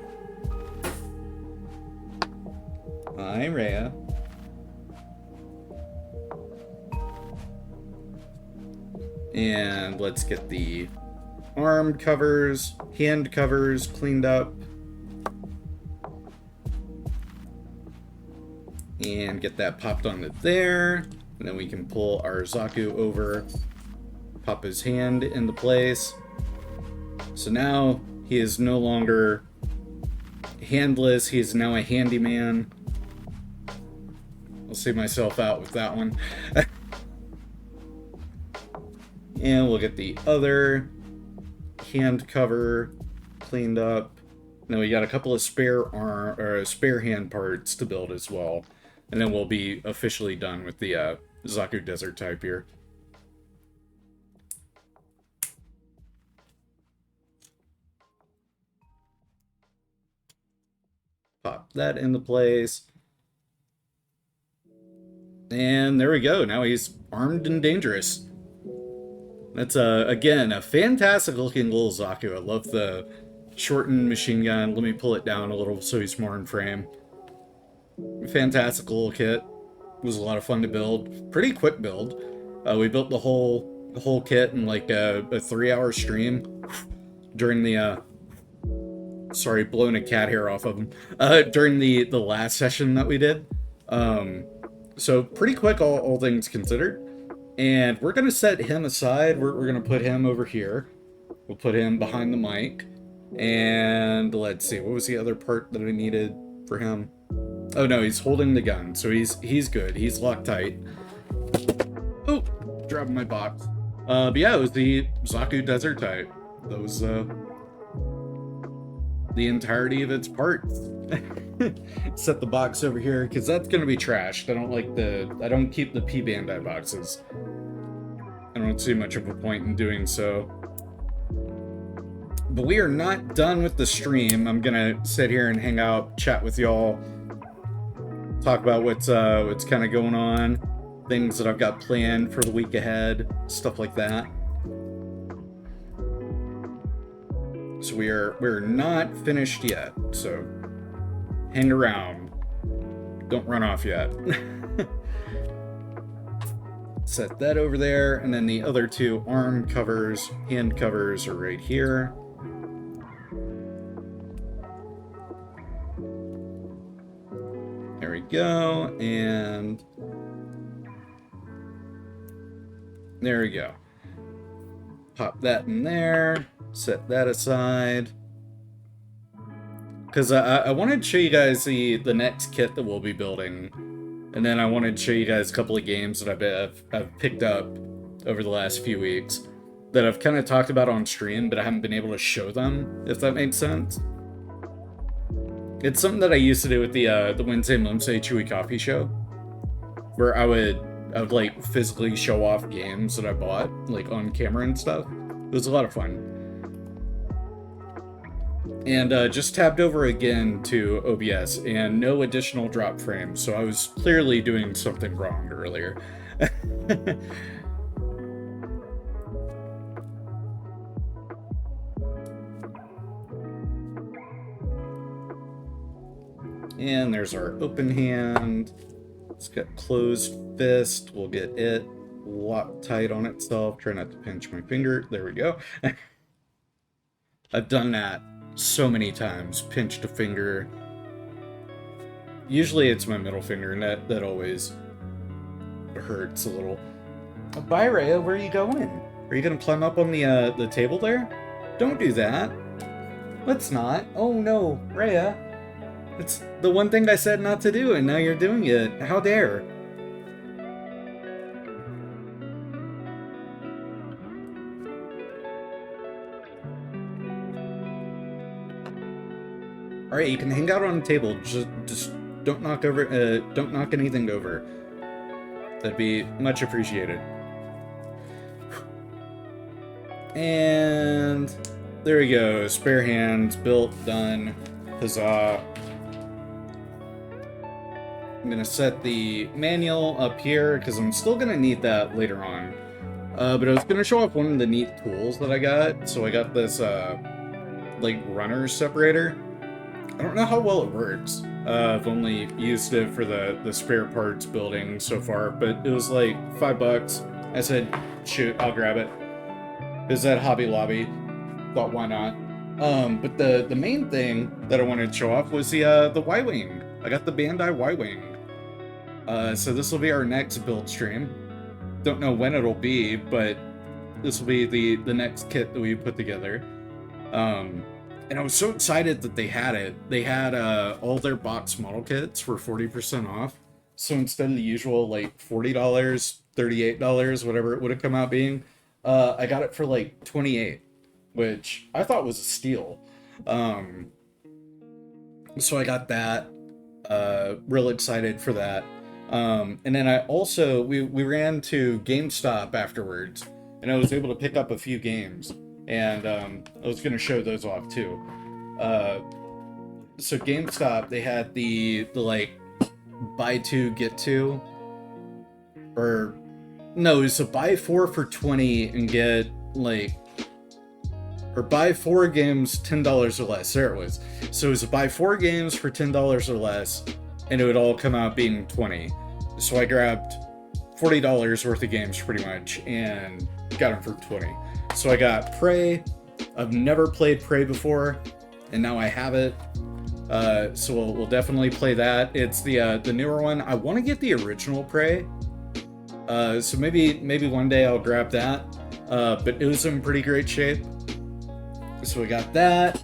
Hi, Rhea. And let's get the arm covers, hand covers cleaned up. And get that popped onto there. And then we can pull our Zaku over, pop his hand into place. So now he is no longer handless, he is now a handyman. I'll see myself out with that one. And we'll get the other hand cover cleaned up. Now we got a couple of spare arm or spare hand parts to build as well. And then we'll be officially done with the Zaku Desert type here. Pop that into place. And there we go. Now he's armed and dangerous. That's, again, a fantastic looking little Zaku. I love the shortened machine gun. Let me pull it down a little so he's more in frame. Fantastic little kit. It was a lot of fun to build. Pretty quick build. We built the whole kit in like a 3-hour stream during the sorry, blowing a cat hair off of him. During the last session that we did. So pretty quick, all things considered. And we're gonna set him aside. We're gonna put him over here. We'll put him behind the mic. And let's see, what was the other part that I needed for him? Oh no, he's holding the gun, so he's good. He's locked tight. Oh, dropping my box. But yeah, it was the Zaku Desert type. That was the entirety of its parts. Set the box over here because that's gonna be trashed. I don't keep the P Bandai boxes. I don't see much of a point in doing so. But we are not done with the stream. I'm gonna sit here and hang out, chat with y'all, talk about what's kind of going on, things that I've got planned for the week ahead, stuff like that. So we're not finished yet. So hang around. Don't run off yet. Set that over there, and then the other two arm covers, hand covers are right here. There we go, and there we go. Pop that in there, set that aside. Because I wanted to show you guys the next kit that we'll be building. And then I wanted to show you guys a couple of games that I've picked up over the last few weeks that I've kind of talked about on stream, but I haven't been able to show them, if that makes sense. It's something that I used to do with the Wednesday Wednesday Chewy Coffee show, where I would like physically show off games that I bought, like on camera and stuff. It was a lot of fun. And just tabbed over again to OBS, and no additional drop frames, so I was clearly doing something wrong earlier. And there's our open hand. It's got closed fist. We'll get it locked tight on itself. Try not to pinch my finger. There we go. I've done that so many times. Pinched a finger. Usually it's my middle finger, and that always hurts a little. Bye, Rhea. Where are you going? Are you gonna climb up on the table there? Don't do that. Let's not. Oh no, Rhea. It's the one thing I said not to do, and now you're doing it. How dare? All right, you can hang out on the table. Just don't knock over. Don't knock anything over. That'd be much appreciated. And there we go. Spare hands built, done. Huzzah. I'm gonna set the manual up here because I'm still gonna need that later on. But I was gonna show off one of the neat tools that I got. So I got this like runner separator. I don't know how well it works. I've only used it for the spare parts building so far, but it was like $5. I said, shoot, I'll grab it. It was at Hobby Lobby. Thought, why not? But the main thing that I wanted to show off was the Y-Wing. I got the Bandai Y-Wing. So this will be our next build stream. Don't know when it'll be, but this will be the next kit that we put together. And I was so excited that they had it. They had all their box model kits for 40% off. So instead of the usual like $40, $38, whatever it would have come out being, I got it for like $28, which I thought was a steal. So I got that. Real excited for that. And then I also, we ran to GameStop afterwards, and I was able to pick up a few games. And I was going to show those off too. So GameStop, they had the like buy two get two, or no, it's a buy four for 20 and get like, or buy 4 games $10 or less. There it was. So it was a buy 4 games for $10 or less, and it would all come out being 20. So I grabbed $40 worth of games pretty much and got them for 20. So I got Prey. I've never played Prey before, and now I have it. So we'll definitely play that. It's the newer one. I want to get the original Prey. So maybe one day I'll grab that. But it was in pretty great shape. So we got that.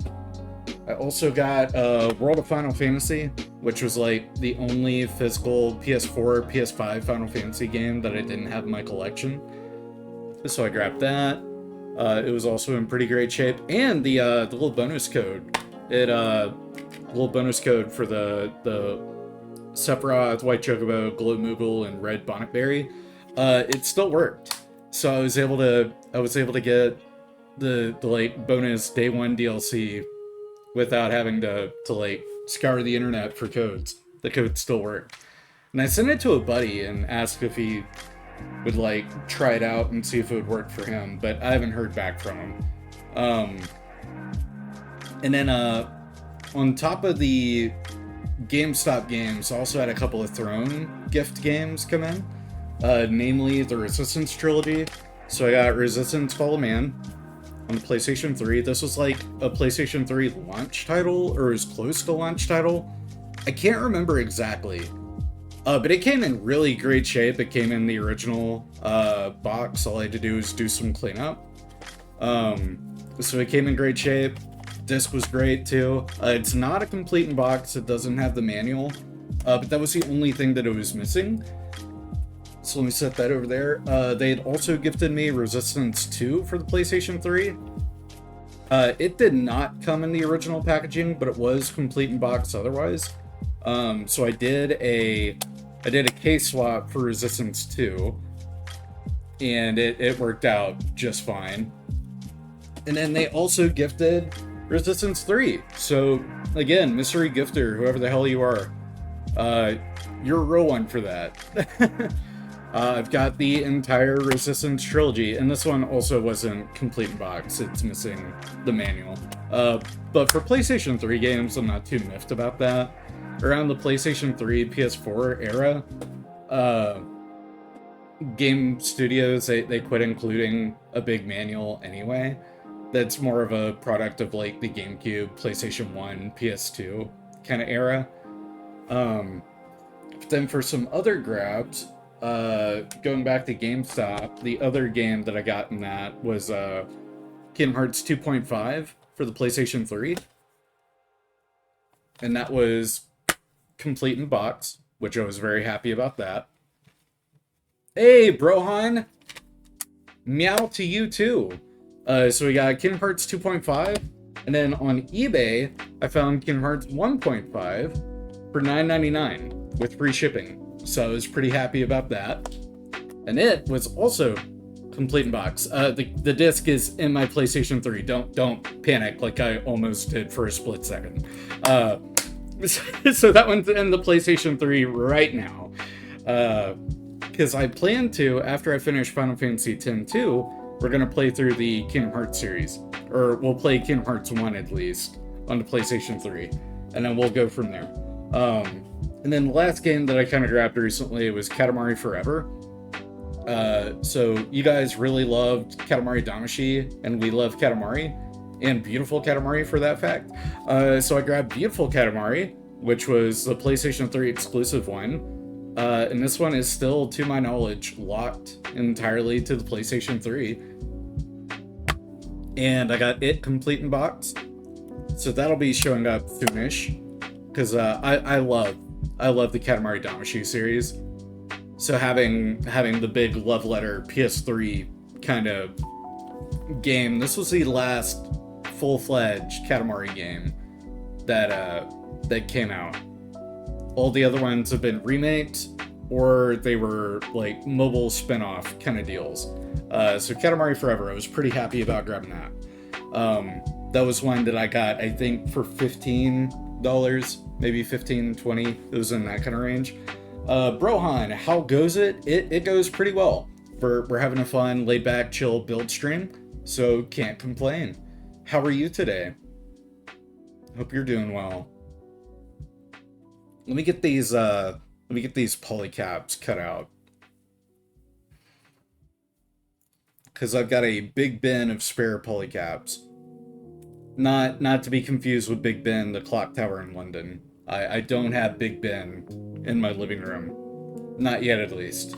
I also got World of Final Fantasy, which was like the only physical PS4, PS5 Final Fantasy game that I didn't have in my collection. So I grabbed that. It was also in pretty great shape, and the little bonus code It little bonus code for the Sephiroth, White Chocobo, Glow Moogle, and Red Bonnetberry. It still worked, so I was able to get the like bonus day one DLC without having to like scour the internet for codes. The codes still worked, and I sent it to a buddy and asked if he would like try it out and see if it would work for him, but I haven't heard back from him. And then on top of the GameStop games, I also had a couple of Throne gift games come in, namely the Resistance trilogy. So I got Resistance Fall of Man on the PlayStation 3. This was like a PlayStation 3 launch title, or as close to launch title. I can't remember exactly. But it came in really great shape. It came in the original box. All I had to do was do some cleanup. So it came in great shape. Disc was great too. It's not a complete in box. It doesn't have the manual. But that was the only thing that it was missing. So let me set that over there. They had also gifted me Resistance 2 for the PlayStation 3. It did not come in the original packaging, but it was complete in box otherwise. So I did a case swap for Resistance 2, and it worked out just fine. And then they also gifted Resistance 3. So again, mystery gifter, whoever the hell you are, you're a real one for that. I've got the entire Resistance trilogy, and this one also wasn't complete in box. It's missing the manual. But for PlayStation 3 games, I'm not too miffed about that. Around the PlayStation 3, PS4 era, game studios, they quit including a big manual anyway. That's more of a product of like the GameCube, PlayStation 1, PS2 kind of era. But then for some other grabs, going back to GameStop, the other game that I got in that was Kingdom Hearts 2.5 for the PlayStation 3. And that was complete in box, which I was very happy about that. Hey, Brohan! Meow to you too. So we got Kingdom Hearts 2.5, and then on eBay, I found Kingdom Hearts 1.5 for $9.99 with free shipping. So I was pretty happy about that. And it was also complete in box. The disc is in my PlayStation 3. Don't panic like I almost did for a split second. So that one's in the PlayStation 3 right now. Because I plan to, after I finish Final Fantasy X-2, we're going to play through the Kingdom Hearts series. Or we'll play Kingdom Hearts 1 at least on the PlayStation 3. And then we'll go from there. And then the last game that I kind of grabbed recently was Katamari Forever. So you guys really loved Katamari Damacy, and we love Katamari. And Beautiful Katamari for that fact. So I grabbed Beautiful Katamari, which was the PlayStation 3 exclusive one. And this one is still, to my knowledge, locked entirely to the PlayStation 3. And I got it complete in box. So that'll be showing up soonish. Because I love the Katamari Damacy series. So having the big love letter PS3 kind of game, this was the last full-fledged Katamari game that came out. All the other ones have been remakes, or they were like mobile spin-off kind of deals. So Katamari Forever, I was pretty happy about grabbing that. That was one that I got, I think, for $15, maybe $15, $20. It was in that kind of range. Brohan, how goes it? It goes pretty well. We're having a fun, laid-back, chill build stream, so can't complain. How are you today? Hope you're doing well. Let me get these polycaps cut out, because I've got a big bin of spare polycaps. Not to be confused with Big Ben, the clock tower in London. I don't have Big Ben in my living room. Not yet, at least.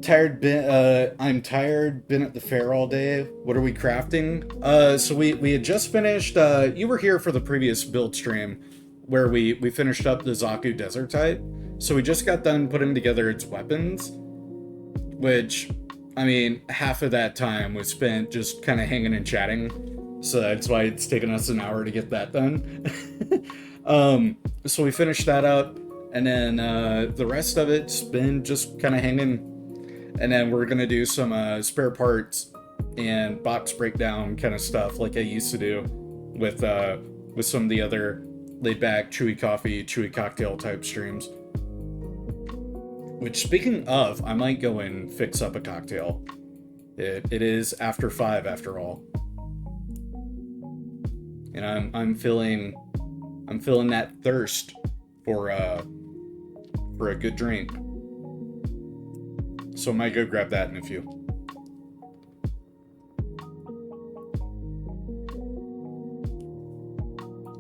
Tired Ben, I'm tired, been at the fair all day. What are we crafting? So we had just finished, you were here for the previous build stream, where we finished up the Zaku desert type. So we just got done putting together its weapons, which, I mean, half of that time was spent just kind of hanging and chatting So that's why it's taken us an hour to get that done. So we finished that up, and then the rest of it's been just kind of hanging. And then we're gonna do some spare parts and box breakdown kind of stuff like I used to do with some of the other laid back Chewy Coffee, Chewy Cocktail type streams. Which, speaking of, I might go and fix up a cocktail. It is after 5 after all. And I'm feeling that thirst for a good drink. So I might go grab that in a few.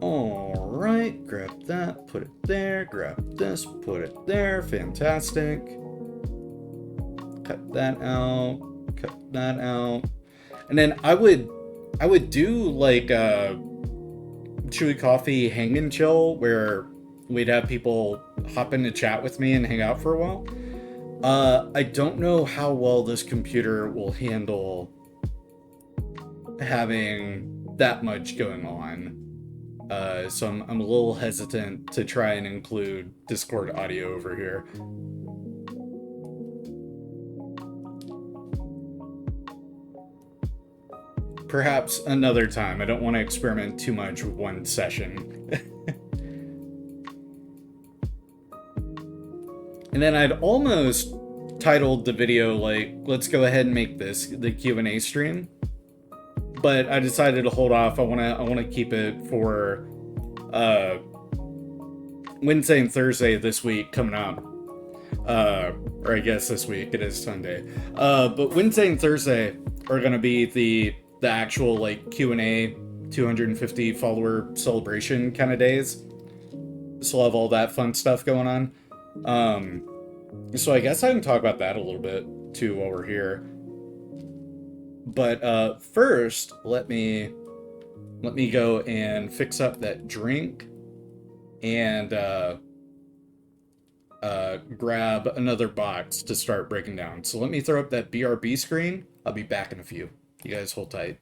Alright, grab that, put it there, grab this, put it there, fantastic. Cut that out, cut that out. And then I would do like a Chewy Coffee hang and chill where we'd have people hop in to chat with me and hang out for a while. I don't know how well this computer will handle having that much going on. So I'm a little hesitant to try and include Discord audio over here. Perhaps another time. I don't want to experiment too much with one session. And then I'd almost titled the video like, let's go ahead and make this the Q&A stream. But I decided to hold off. I want to keep it for Wednesday and Thursday this week coming up. Or I guess this week, it is Sunday. But Wednesday and Thursday are going to be the actual like Q&A 250 follower celebration kind of days. So I'll have all that fun stuff going on. So I guess I can talk about that a little bit too while we're here. But first, let me go and fix up that drink and grab another box to start breaking down. So let me throw up that BRB screen. I'll be back in a few. You guys hold tight.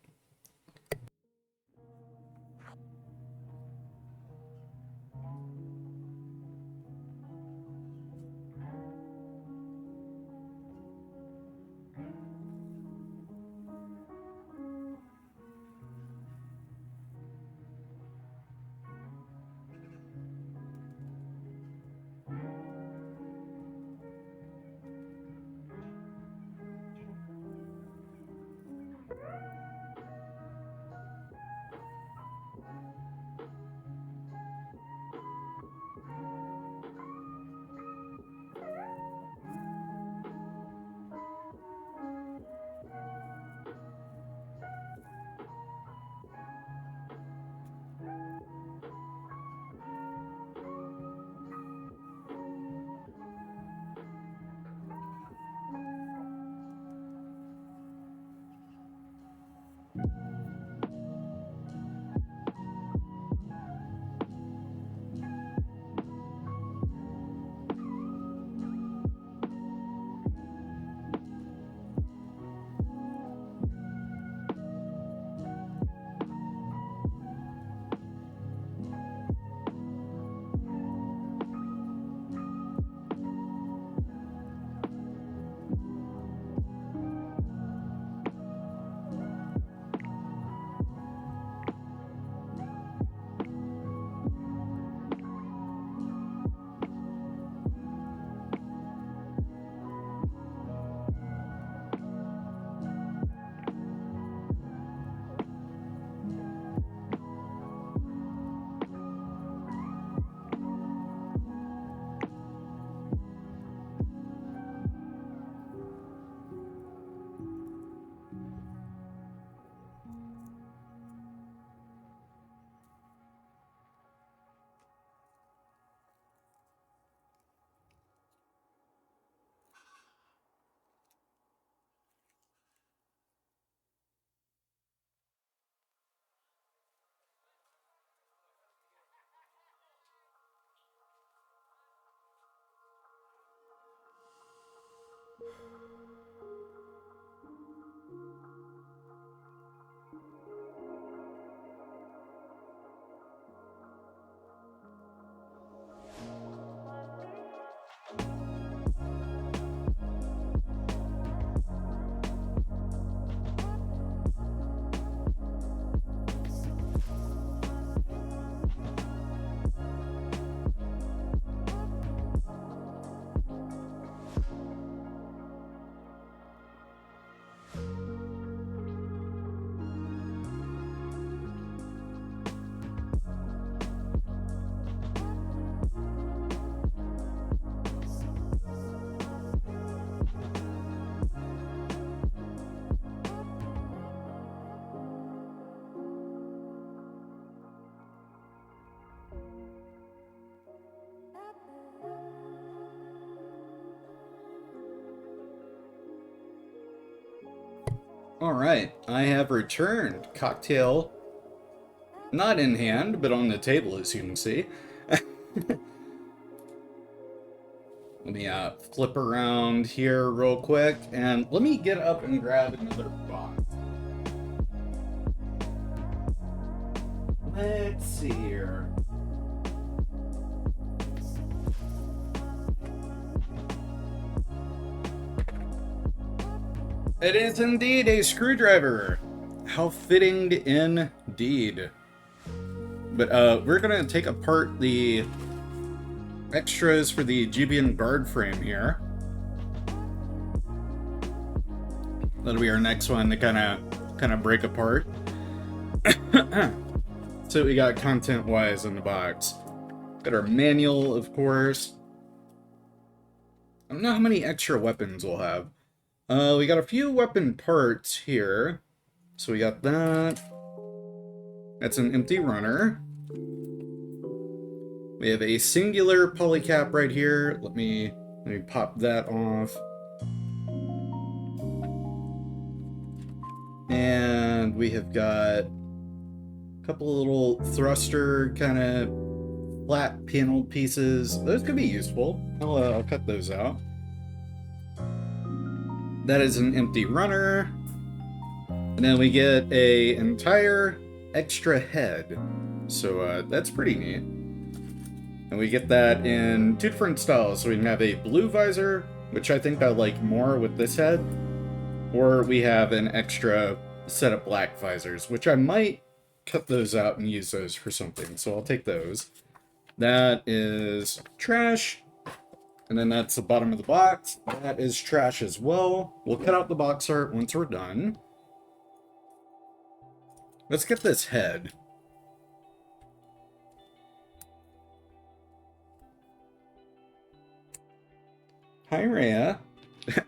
Alright, I have returned. Cocktail, not in hand, but on the table, as you can see. Let me flip around here real quick, and let me get up and grab another box. Let's see here. It is indeed a screwdriver. How fitting indeed. But we're gonna take apart the extras for the GBN guard frame here. That'll be our next one to kind of break apart. So we got content-wise in the box. Got our manual, of course. I don't know how many extra weapons we'll have. We got a few weapon parts here. So we got that. That's an empty runner. We have a singular polycap right here. Let me pop that off. And we have got a couple of little thruster kind of flat panel pieces. Those could be useful. I'll cut those out. That is an empty runner. And then we get a entire extra head. So that's pretty neat. And we get that in two different styles. So we can have a blue visor, which I think I like more with this head. Or we have an extra set of black visors, which I might cut those out and use those for something. So I'll take those. That is trash. And then that's the bottom of the box. That is trash as well. We'll cut out the box art once we're done. Let's get this head. Hi, Rhea.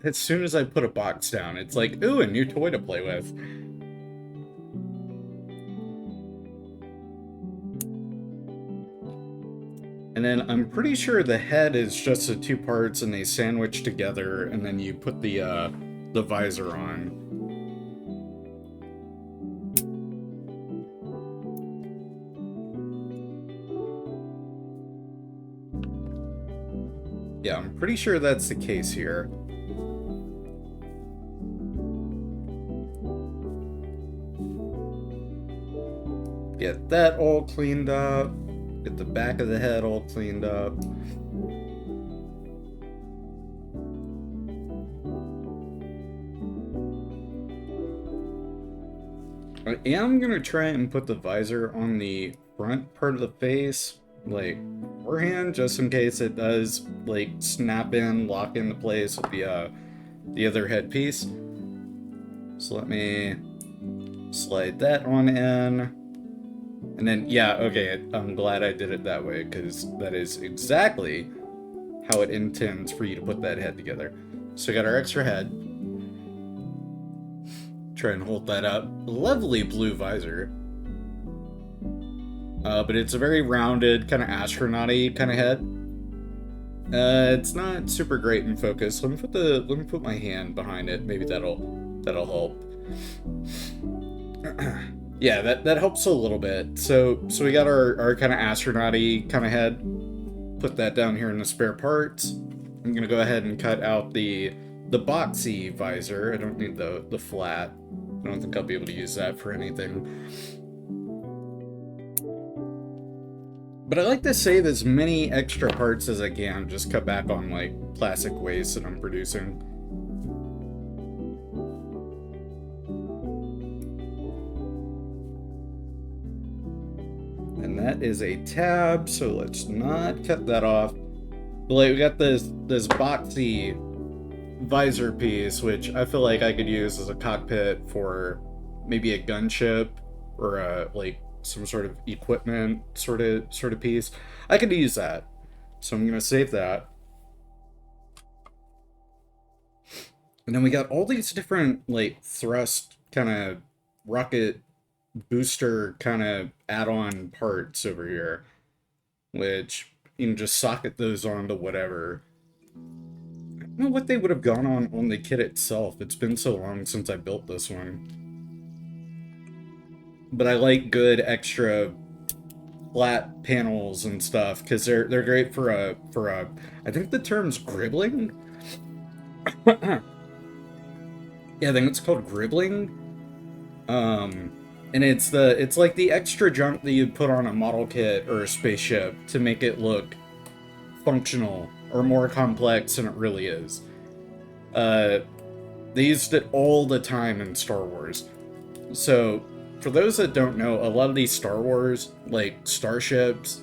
As soon as I put a box down, it's like, ooh, a new toy to play with. And then I'm pretty sure the head is just the two parts and they sandwich together, and then you put the visor on. Yeah, I'm pretty sure that's the case here. Get that all cleaned up. Get the back of the head all cleaned up. I am going to try and put the visor on the front part of the face, like, beforehand, just in case it does, like, snap in, lock into place with the other headpiece. So let me slide that on in. And then, yeah, okay, I'm glad I did it that way, because that is exactly how it intends for you to put that head together. So we got our extra head. Try and hold that up. Lovely blue visor. But it's a very rounded, kind of astronaut-y kind of head. It's not super great in focus. Let me put my hand behind it. Maybe that'll help. Yeah, that helps a little bit. So we got our kind of astronaut-y kind of head. Put that down here in the spare parts. I'm gonna go ahead and cut out the boxy visor. I don't need the flat. I don't think I'll be able to use that for anything. But I like to save as many extra parts as I can. Just cut back on, like, plastic waste that I'm producing. And that is a tab, so let's not cut that off. But, like, we got this boxy visor piece, which I feel like I could use as a cockpit for maybe a gunship or like some sort of equipment sort of piece. I could use that, so I'm gonna save that. And then we got all these different, like, thrust kind of rocket booster kind of add-on parts over here, which you can just socket those onto whatever. don't know what they would have gone on the kit itself. It's been so long since I built this one. But I like good extra flat panels and stuff because they're great for a I think the term's gribbling. Yeah, I think it's called gribbling. And it's like the extra junk that you'd put on a model kit or a spaceship to make it look functional or more complex than it really is. They used it all the time in Star Wars. So, for those that don't know, a lot of these Star Wars, like starships,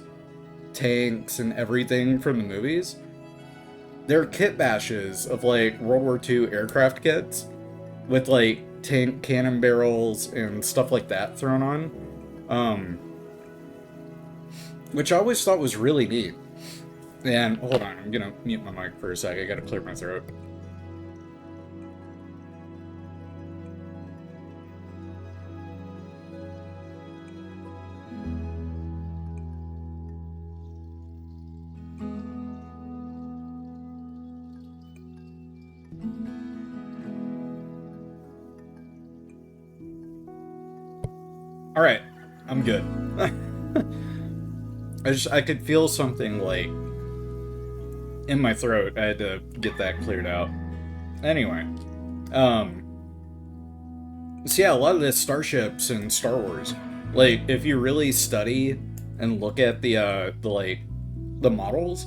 tanks, and everything from the movies, they're kit bashes of like World War II aircraft kits with like tank cannon barrels and stuff like that thrown on. Which I always thought was really neat. And hold on, I'm gonna mute my mic for a sec. I gotta clear my throat. All right, I'm good. I could feel something like in my throat. I had to get that cleared out. Anyway, so yeah, a lot of the starships in Star Wars, like if you really study and look at the models,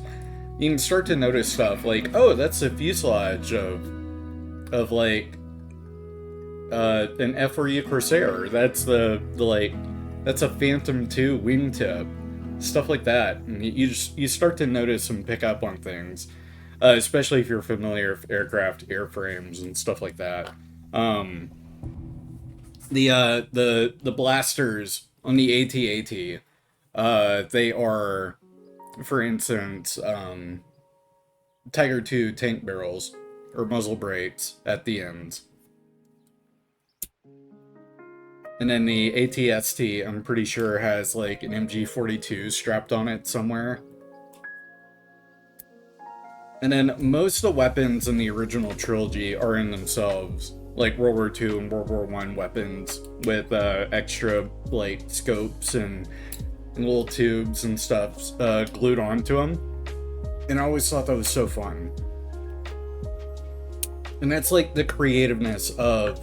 you can start to notice stuff like, oh, that's the fuselage of like an F4U Corsair. That's that's a Phantom 2 wingtip, stuff like that. And you start to notice and pick up on things, especially if you're familiar with aircraft airframes and stuff like that. The blasters on the AT-AT, they are, for instance, Tiger 2 tank barrels or muzzle brakes at the ends. And then the AT-ST, I'm pretty sure, has like an MG42 strapped on it somewhere. And then most of the weapons in the original trilogy are in themselves, like World War II and World War I weapons with extra like scopes and little tubes and stuff glued onto them. And I always thought that was so fun. And that's like the creativeness of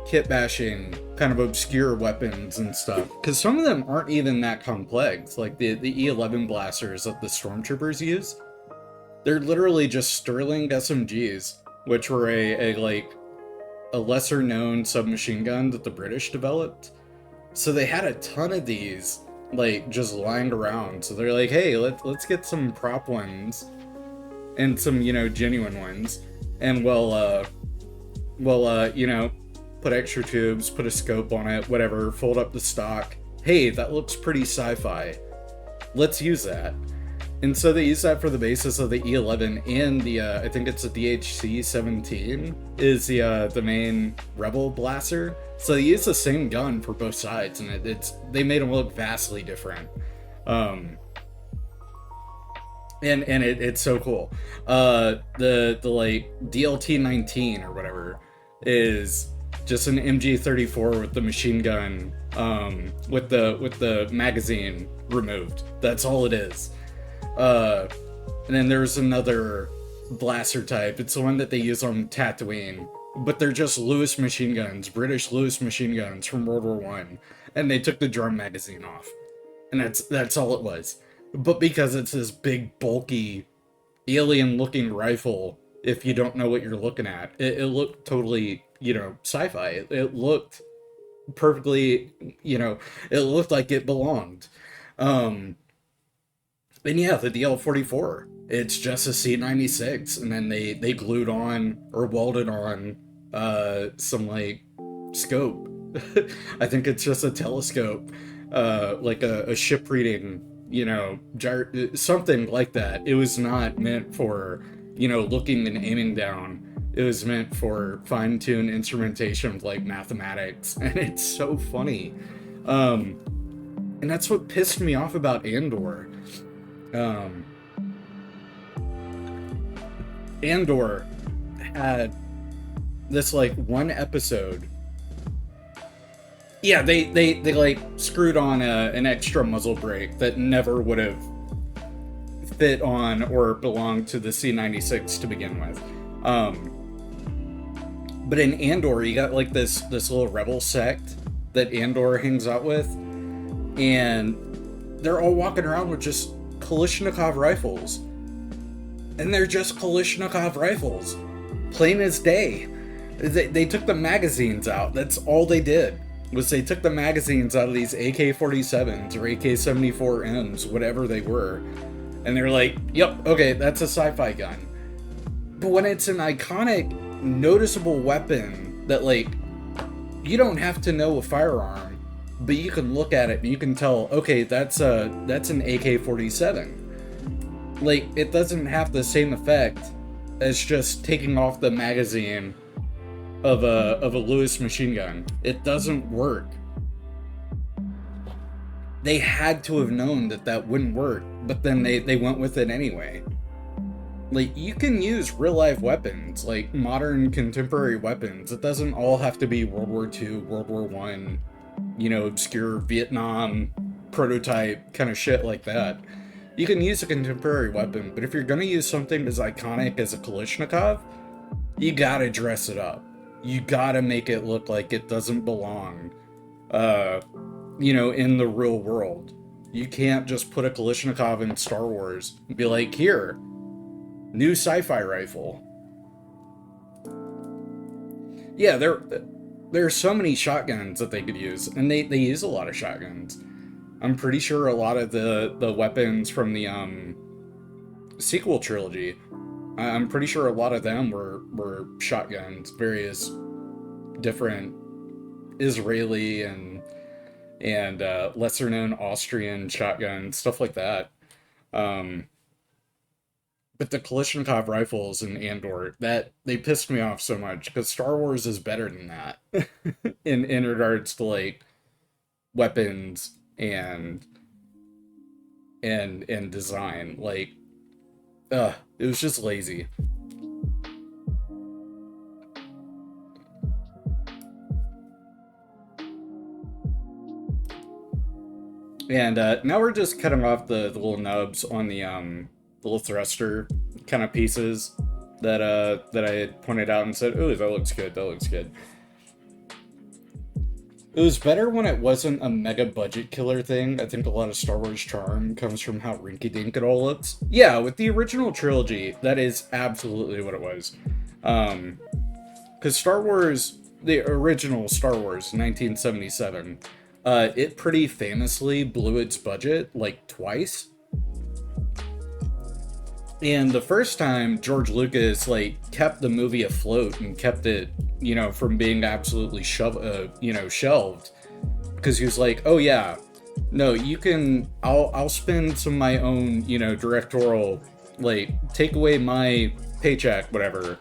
kit bashing kind of obscure weapons and stuff, because some of them aren't even that complex. Like the E11 blasters that the stormtroopers use, they're literally just Sterling SMGs, which were a lesser known submachine gun that the British developed. So they had a ton of these like just lying around. So they're like, hey, let's get some prop ones and some, you know, genuine ones, and we'll you know, put extra tubes, put a scope on it, whatever, fold up the stock. Hey, that looks pretty sci-fi. Let's use that. And so they use that for the basis of the E11 and the, I think it's a DHC-17 is the main Rebel blaster. So they use the same gun for both sides, and they made them look vastly different. And it's so cool. The like DLT-19 or whatever is just an MG34 with the machine gun, with the magazine removed. That's all it is. And then there's another blaster type. It's the one that they use on Tatooine, but they're just Lewis machine guns, British Lewis machine guns from World War I, and they took the drum magazine off, and that's all it was. But because it's this big, bulky, alien-looking rifle, if you don't know what you're looking at, it looked totally, you know, sci-fi. It looked perfectly, you know, it looked like it belonged. And yeah, the DL-44, it's just a C96, and then they glued on or welded on some like scope. I think it's just a telescope, like a ship reading, you know, something like that. It was not meant for, you know, looking and aiming down. It was meant for fine-tuned instrumentation of like mathematics, and it's so funny. And that's what pissed me off about Andor. Andor had this like one episode. Yeah, they like screwed on an extra muzzle brake that never would have fit on or belonged to the C96 to begin with. But in Andor, you got like this little rebel sect that Andor hangs out with, and they're all walking around with just Kalashnikov rifles. And they're just Kalashnikov rifles. Plain as day. They took the magazines out. That's all they did. Was they took the magazines out of these AK-47s or AK-74Ms, whatever they were. And they're like, yep, okay, that's a sci-fi gun. But when it's an iconic, noticeable weapon that, like, you don't have to know a firearm, but you can look at it and you can tell, okay, that's an AK-47. Like, it doesn't have the same effect as just taking off the magazine of a Lewis machine gun. It doesn't work. They had to have known that wouldn't work, but then they went with it anyway. Like, you can use real-life weapons, like modern contemporary weapons. It doesn't all have to be World War II, World War I, you know, obscure Vietnam prototype kind of shit like that. You can use a contemporary weapon, but if you're gonna use something as iconic as a Kalashnikov, you gotta dress it up. You gotta make it look like it doesn't belong, you know, in the real world. You can't just put a Kalashnikov in Star Wars and be like, here, new sci-fi rifle. Yeah, there are so many shotguns that they could use, and they use a lot of shotguns. I'm pretty sure a lot of the weapons from the sequel trilogy, I'm pretty sure a lot of them were shotguns, various different Israeli and lesser known Austrian shotguns, stuff like that. But the Kalashnikov rifles in Andor, that they pissed me off so much because Star Wars is better than that in regards to like weapons and design. Like, it was just lazy. And now we're just cutting off the little nubs on the little thruster kind of pieces that I had pointed out and said, "Oh, that looks good. That looks good." It was better when it wasn't a mega budget killer thing. I think a lot of Star Wars charm comes from how rinky-dink it all looks. Yeah, with the original trilogy, that is absolutely what it was. Because Star Wars, the original Star Wars, 1977, it pretty famously blew its budget like twice. And the first time, George Lucas like kept the movie afloat and kept it, you know, from being absolutely shelved, because he was like, oh yeah, no, you can, I'll spend some of my own, you know, directorial, like, take away my paycheck, whatever,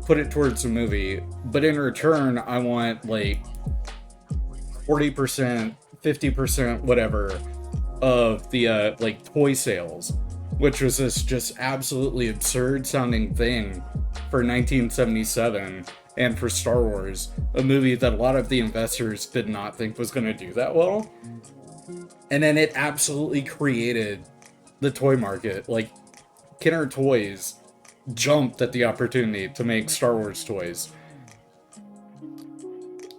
put it towards the movie, but in return, I want like 40%, 50%, whatever, of the like toy sales, which was this just absolutely absurd sounding thing for 1977 and for Star Wars, a movie that a lot of the investors did not think was going to do that well. And then it absolutely created the toy market. Like, Kenner Toys jumped at the opportunity to make Star Wars toys.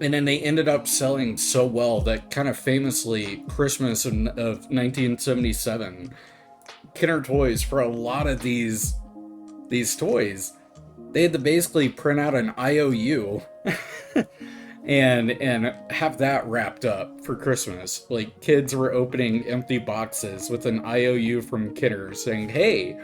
And then they ended up selling so well that kind of famously, Christmas of 1977, Kenner Toys, for a lot of these toys, they had to basically print out an IOU and have that wrapped up for Christmas. Like, kids were opening empty boxes with an IOU from Kenner saying, hey,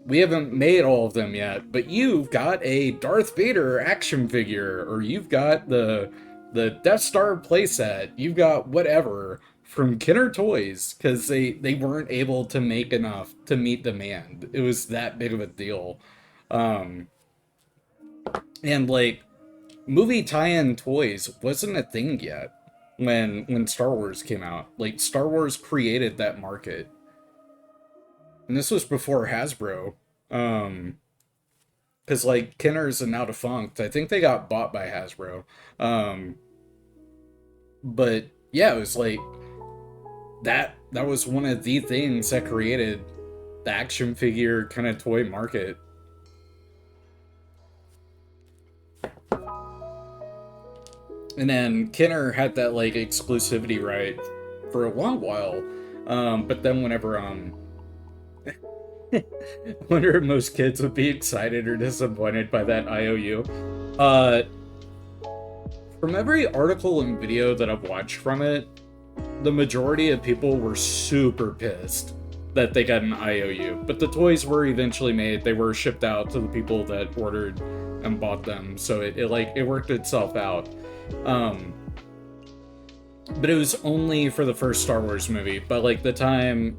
we haven't made all of them yet, but you've got a Darth Vader action figure, or you've got the Death Star playset, you've got whatever from Kenner Toys, because they weren't able to make enough to meet demand. It was that big of a deal. And like, movie tie-in toys wasn't a thing yet when Star Wars came out. Like, Star Wars created that market. And this was before Hasbro. because like Kinners are now defunct. I think they got bought by Hasbro. Um, but yeah, it was like that was one of the things that created the action figure kind of toy market. And then Kenner had that like exclusivity right for a long while. But then whenever I wonder if most kids would be excited or disappointed by that IOU. Uh, from every article and video that I've watched from it, the majority of people were super pissed that they got an IOU. But the toys were eventually made. They were shipped out to the people that ordered and bought them. So it worked itself out. But it was only for the first Star Wars movie. But like the time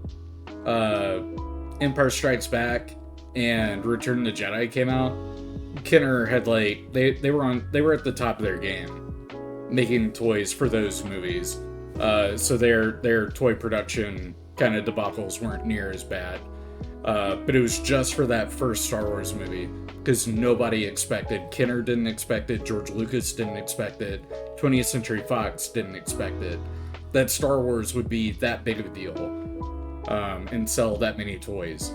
Empire Strikes Back and Return of the Jedi came out, Kenner had like they were at the top of their game making toys for those movies. So their toy production kind of debacles weren't near as bad. But it was just for that first Star Wars movie, because nobody expected. Kenner didn't expect it. George Lucas didn't expect it. 20th Century Fox didn't expect it. That Star Wars would be that big of a deal, and sell that many toys.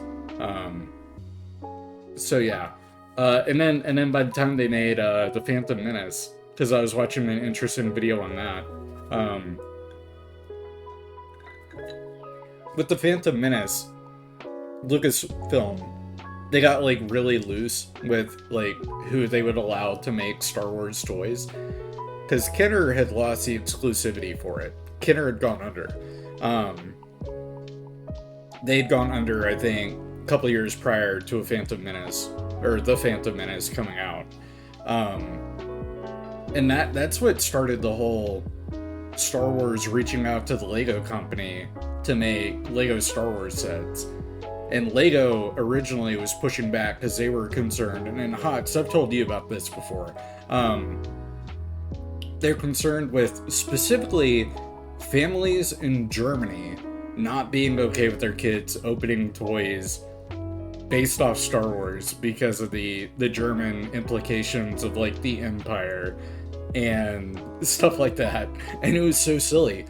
So yeah, and then by the time they made the Phantom Menace, because I was watching an interesting video on that. With the Phantom Menace, Lucasfilm, they got like really loose with like who they would allow to make Star Wars toys, because Kenner had lost the exclusivity for it. Kenner had gone under. They'd gone under, I think, a couple years prior to a Phantom Menace, or the Phantom Menace coming out. And that's what started the whole Star Wars reaching out to the Lego company to make Lego Star Wars sets. And Lego originally was pushing back because they were concerned, and in Hots, I've told you about this before, they're concerned with specifically families in Germany not being okay with their kids opening toys based off Star Wars because of the German implications of like the Empire and stuff like that. And it was so silly.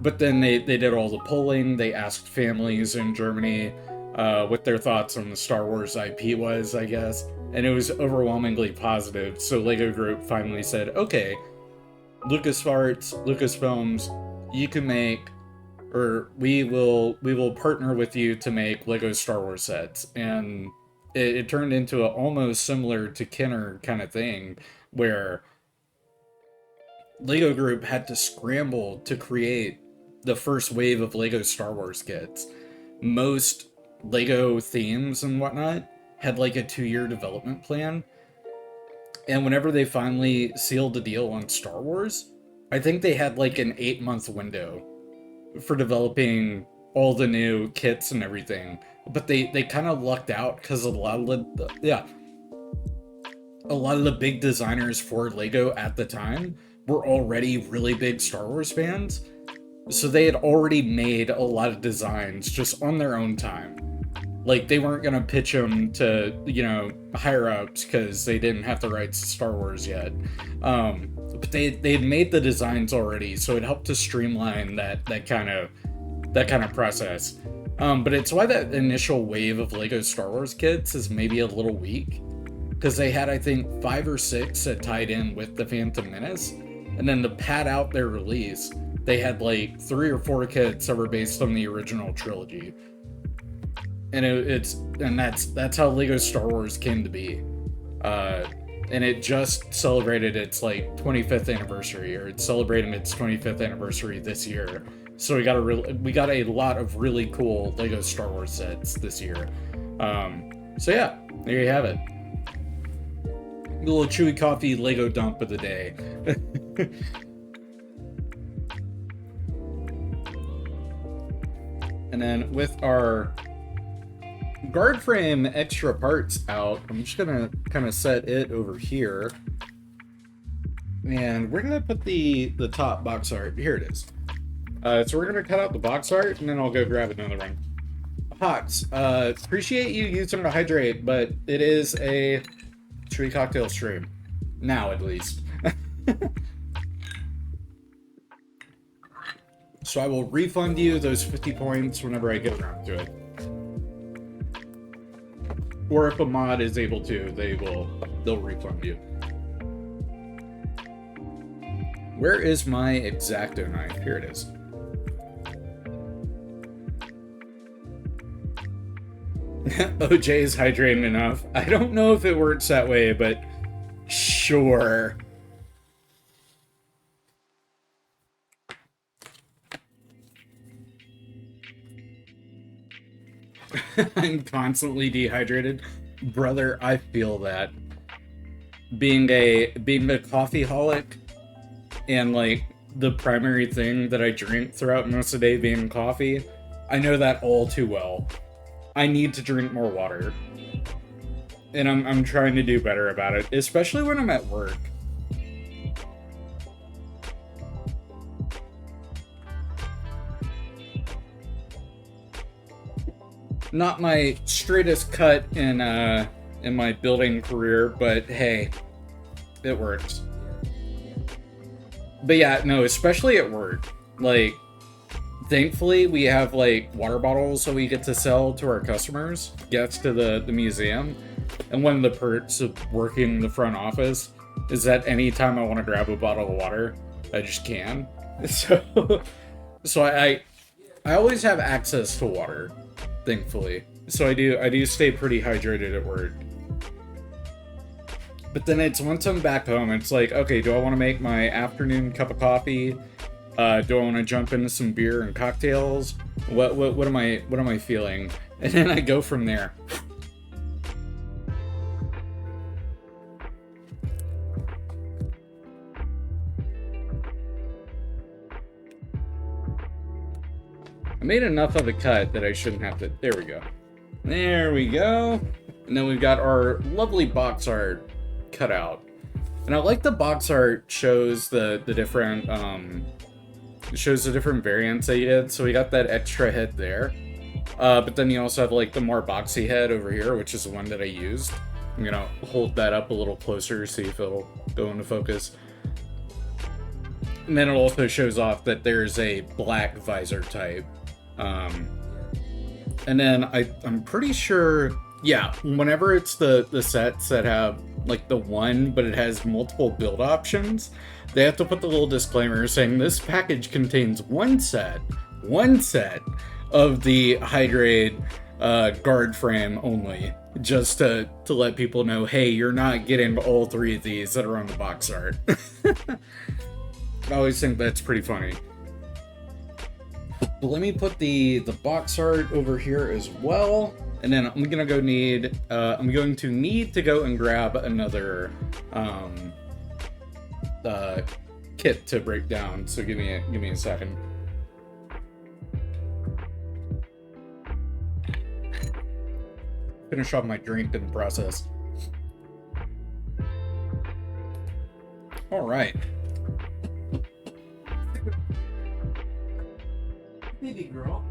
But then they did all the polling. They asked families in Germany what their thoughts on the Star Wars IP was, I guess. And it was overwhelmingly positive. So Lego Group finally said, okay, Lucasfilms, you can make, or we will partner with you to make Lego Star Wars sets. And it turned into a almost similar to Kenner kind of thing, where Lego Group had to scramble to create the first wave of Lego Star Wars kits. Most Lego themes and whatnot had like a 2-year development plan. And whenever they finally sealed the deal on Star Wars, I think they had like an 8-month window for developing all the new kits and everything. But they kind of lucked out because a lot of the big designers for Lego at the time were already really big Star Wars fans. So they had already made a lot of designs just on their own time. Like, they weren't going to pitch them to, higher ups because they didn't have the rights to Star Wars yet. But they had made the designs already, so it helped to streamline that kind of process. But it's why that initial wave of Lego Star Wars kits is maybe a little weak, because they had, I think, 5 or 6 that tied in with the Phantom Menace, and then to pad out their release, they had like 3 or 4 kits that were based on the original trilogy. And that's how Lego Star Wars came to be. And it just celebrated its like 25th anniversary, or it's celebrating its 25th anniversary this year. So we got a lot of really cool Lego Star Wars sets this year. So yeah, there you have it. A little Chewy Coffee Lego dump of the day. And then with our guard frame extra parts out, I'm just gonna kind of set it over here, and we're gonna put the top box art. Here it is. So we're gonna cut out the box art, and then I'll go grab another one. Hawks, appreciate you using to hydrate, but it is a Chewie cocktail stream. Now, at least. So I will refund you those 50 points whenever I get around to it. Or if a mod is able to, they'll refund you. Where is my X-Acto knife? Here it is. OJ is hydrating enough. I don't know if it works that way, but sure. I'm constantly dehydrated. Brother, I feel that. Being a coffeeholic and like the primary thing that I drink throughout most of the day being coffee, I know that all too well. I need to drink more water. And I'm trying to do better about it, especially when I'm at work. Not my straightest cut in my building career, but hey, it works. But yeah, no, especially at work. Like, thankfully, we have like water bottles that we get to sell to our customers, guests to the museum. And one of the perks of working the front office is that anytime I want to grab a bottle of water, I just can. So I always have access to water, thankfully. So I do stay pretty hydrated at work. But then it's once I'm back home, it's like, okay, do I want to make my afternoon cup of coffee? Do I want to jump into some beer and cocktails? What am I feeling? And then I go from there. I made enough of a cut that I shouldn't have to. There we go. There we go. And then we've got our lovely box art cut out. And I like the box art shows the different shows the different variants that you did. So we got that extra head there. But then you also have like the more boxy head over here, which is the one that I used. I'm gonna hold that up a little closer, see if it'll go into focus. And then it also shows off that there's a black visor type. And then I'm pretty sure, yeah, whenever it's the sets that have like the one, but it has multiple build options, they have to put the little disclaimer saying this package contains one set of the high grade guard frame only, just to let people know, hey, you're not getting all three of these that are on the box art. I always think that's pretty funny. But let me put the box art over here as well, and then I'm going to need to go and grab another kit to break down. So give me a second. Finish off my drink in the process. All right. Baby girl.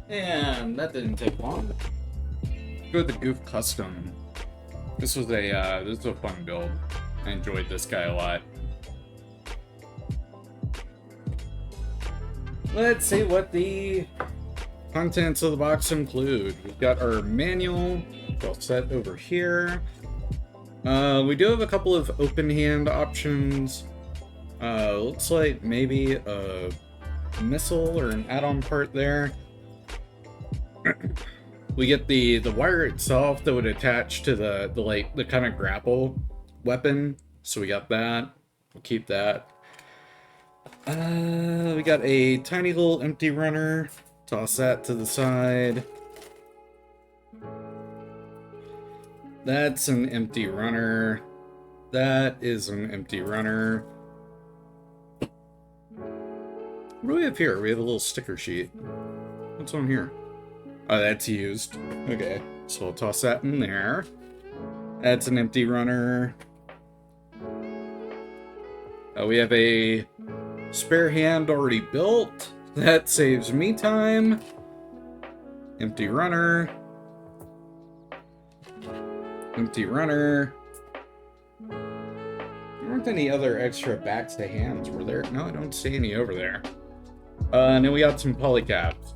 And that didn't take long. Go to the Goof Custom. This was a fun build. I enjoyed this guy a lot. Let's see what the contents of the box include. We've got our manual all set over here. We do have a couple of open hand options. Looks like maybe a missile or an add-on part there. We get the wire itself that would attach to the kind of grapple weapon. So we got that. We'll keep that. We got a tiny little empty runner. Toss that to the side. That's an empty runner. That is an empty runner. What do we have here? We have a little sticker sheet. What's on here? Oh, that's used. Okay, so we'll toss that in there. That's an empty runner. We have a Spare hand already built. That saves me time. Empty runner. Empty runner. There weren't any other extra backs to hands, were there? No, I don't see any over there. And then we got some polycaps.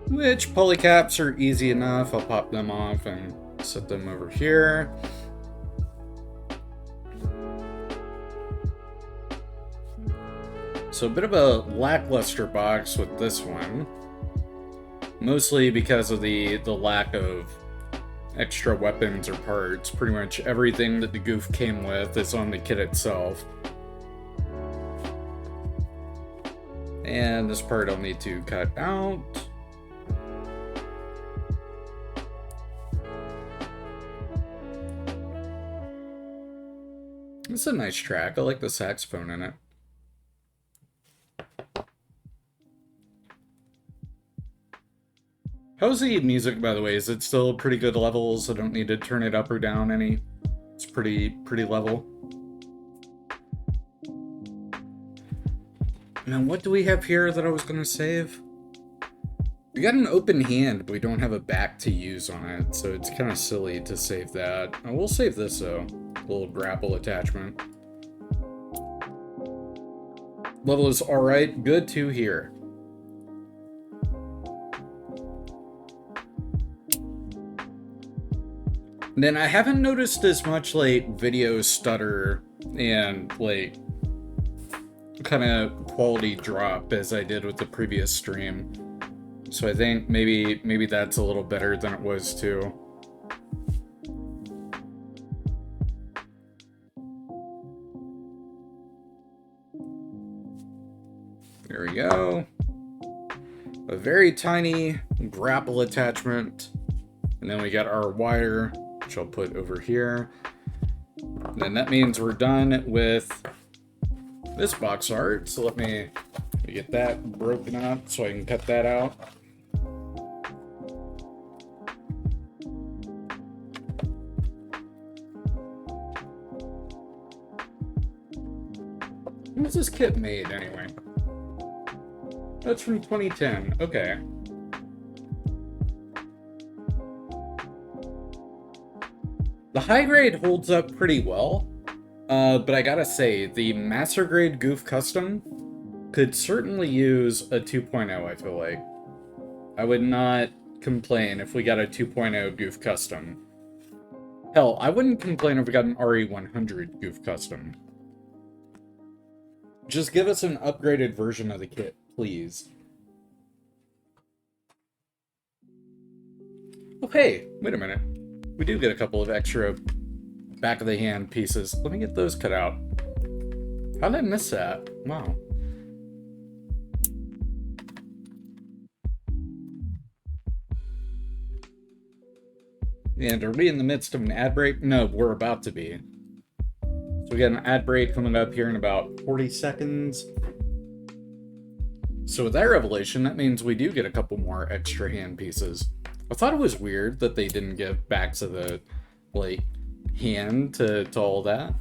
Which polycaps are easy enough. I'll pop them off and set them over here. So a bit of a lackluster box with this one. Mostly because of the lack of extra weapons or parts. Pretty much everything that the goof came with is on the kit itself. And this part I'll need to cut out. It's a nice track. I like the saxophone in it. How's the music, by the way? Is it still pretty good levels? I don't need to turn it up or down any. It's pretty level. Now, what do we have here that I was going to save? We got an open hand, but we don't have a back to use on it, so it's kind of silly to save that. I will save this, though. A little grapple attachment. Level is alright. Good to hear. And then I haven't noticed as much, like, video stutter and, like, kind of quality drop as I did with the previous stream. So I think maybe that's a little better than it was too. There we go. A very tiny grapple attachment. And then we got our wire, which I'll put over here. And then that means we're done with this box art. So let me get that broken up so I can cut that out. When was this kit made, anyway? That's from 2010. Okay. The high grade holds up pretty well, but I gotta say, the master grade Goof Custom could certainly use a 2.0, I feel like. I would not complain if we got a 2.0 Goof Custom. Hell, I wouldn't complain if we got an RE100 Goof Custom. Just give us an upgraded version of the kit, please. Oh, hey, wait a minute. We do get a couple of extra back of the hand pieces. Let me get those cut out. How did I miss that? Wow. And are we in the midst of an ad break? No, we're about to be. So we got an ad break coming up here in about 40 seconds. So with that revelation, that means we do get a couple more extra hand pieces. I thought it was weird that they didn't give backs of the, like, hand to all that.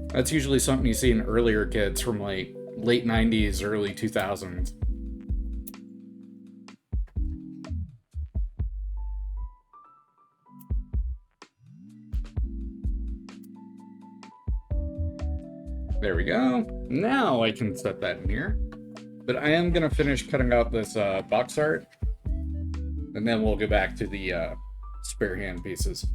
That's usually something you see in earlier kits from, like, late 90s, early 2000s. There we go. Now I can set that in here. But I am going to finish cutting out this box art. And then we'll go back to the spare hand pieces.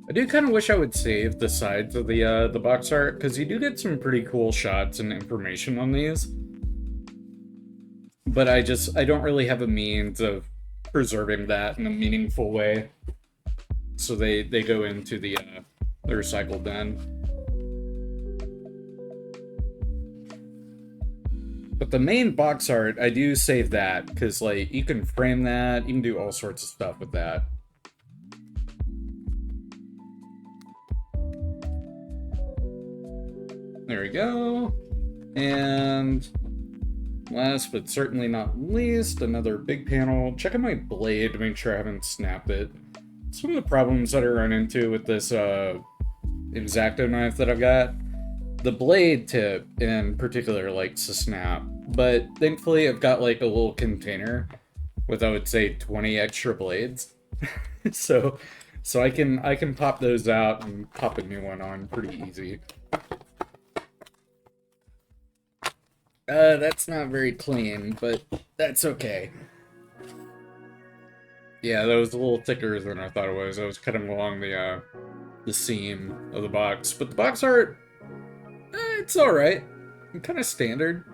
I do kind of wish I would save the sides of the box art, because you do get some pretty cool shots and information on these. But I don't really have a means of preserving that in a meaningful way. So they go into the recycle bin. But the main box art, I do save that, because, like, you can frame that, you can do all sorts of stuff with that. There we go. And last but certainly not least, another big panel. Checking my blade to make sure I haven't snapped it. It's one of the problems that I run into with this X-Acto knife that I've got. The blade tip in particular likes to snap, but thankfully I've got like a little container with, I would say, 20 extra blades. so I can pop those out and pop a new one on pretty easy. That's not very clean, but that's okay. Yeah, that was a little thicker than I thought it was. I was cutting along the seam of the box, but the box art, it's all right. Kind of standard.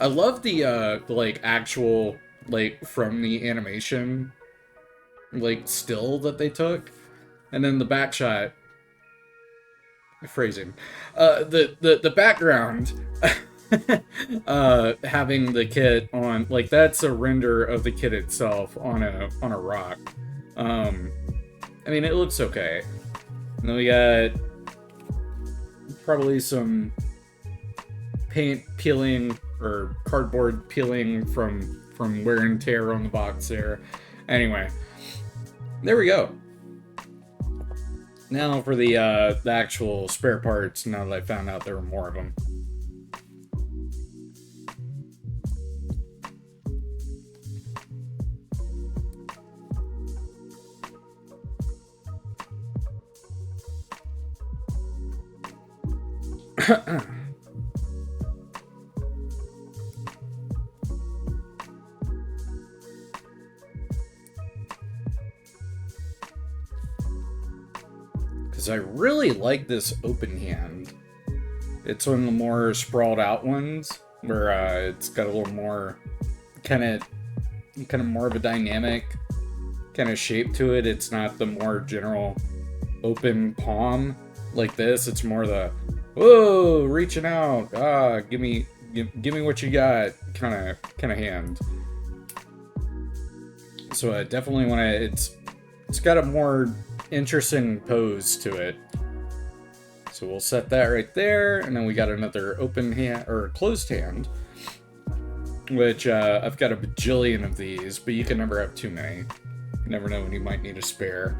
I love the like actual, like, from the animation, like, still that they took, and then the back shot. Phrasing. The background. Having the kit on, like, that's a render of the kit itself on a rock. I mean, it looks okay. And then we got probably some paint peeling or cardboard peeling from wear and tear on the box there. Anyway, there we go. Now for the actual spare parts, now that I found out there were more of them. Because I really like this open hand. It's one of the more sprawled out ones, where it's got a little more kind of more of a dynamic kind of shape to it. It's not the more general open palm like this. It's more the, whoa, reaching out, give me what you got kind of hand. So I definitely want to. It's got a more interesting pose to it. So we'll set that right there, and then we got another open hand or closed hand, which I've got a bajillion of these, but you can never have too many. You never know when you might need a spare.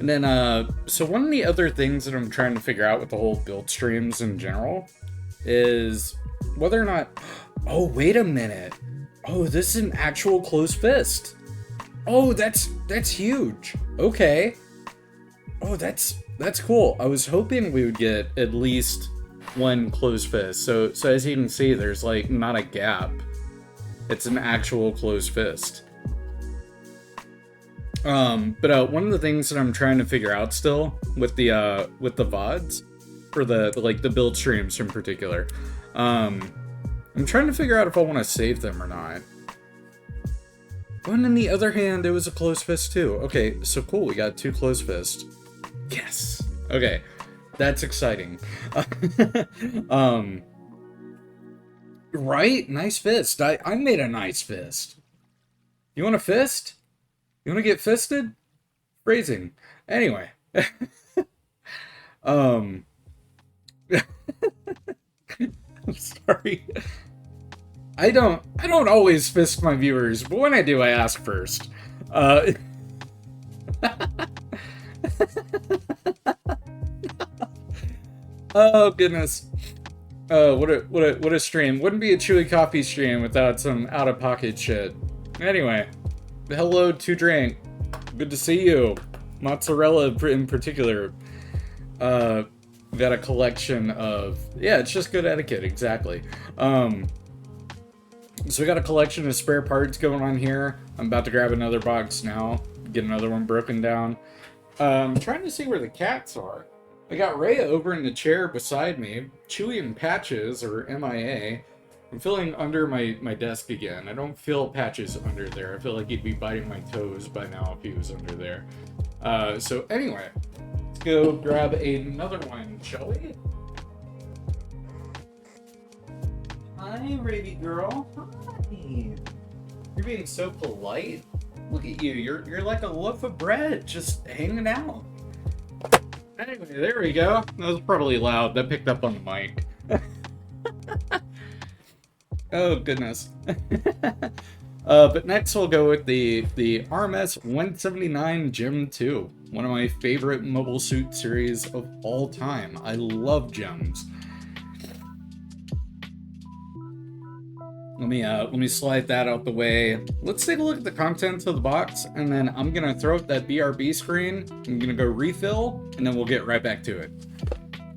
And then, so one of the other things that I'm trying to figure out with the whole build streams in general is whether or not... Oh, wait a minute. Oh, this is an actual closed fist. Oh, that's huge. Okay. Oh, that's cool. I was hoping we would get at least one closed fist. So as you can see, there's like not a gap. It's an actual closed fist. But one of the things that I'm trying to figure out still with the VODs, for the build streams in particular, I'm trying to figure out if I want to save them or not. But on the other hand, it was a closed fist too. Okay, so cool, we got 2 closed fists. Yes! Okay, that's exciting. Right? Nice fist. I made a nice fist. You want a fist? You want to get fisted? Phrasing. Anyway. I'm sorry. I don't always fist my viewers, but when I do, I ask first. Oh goodness. What a stream. Wouldn't be a Chewy Coffee stream without some out-of-pocket shit. Anyway. Hello, 2Drink. Good to see you. Mozzarella in particular. Got a collection of... Yeah, it's just good etiquette, exactly. So we got a collection of spare parts going on here. I'm about to grab another box now. Get another one broken down. I'm trying to see where the cats are. I got Rhea over in the chair beside me. Chewie and Patches are MIA. I'm feeling under my desk again. I don't feel Patches under there. I feel like he'd be biting my toes by now if he was under there. So anyway, let's go grab another one, shall we? Hi, baby girl. Hi. You're being so polite. Look at you. You're like a loaf of bread, just hanging out. Anyway, there we go. That was probably loud. That picked up on the mic. Oh goodness. But next we'll go with the MS-0179 Gem 2. One of my favorite mobile suit series of all time. I love gems. Let me slide that out the way. Let's take a look at the contents of the box, and then I'm gonna throw up that BRB screen. I'm gonna go refill, and then we'll get right back to it.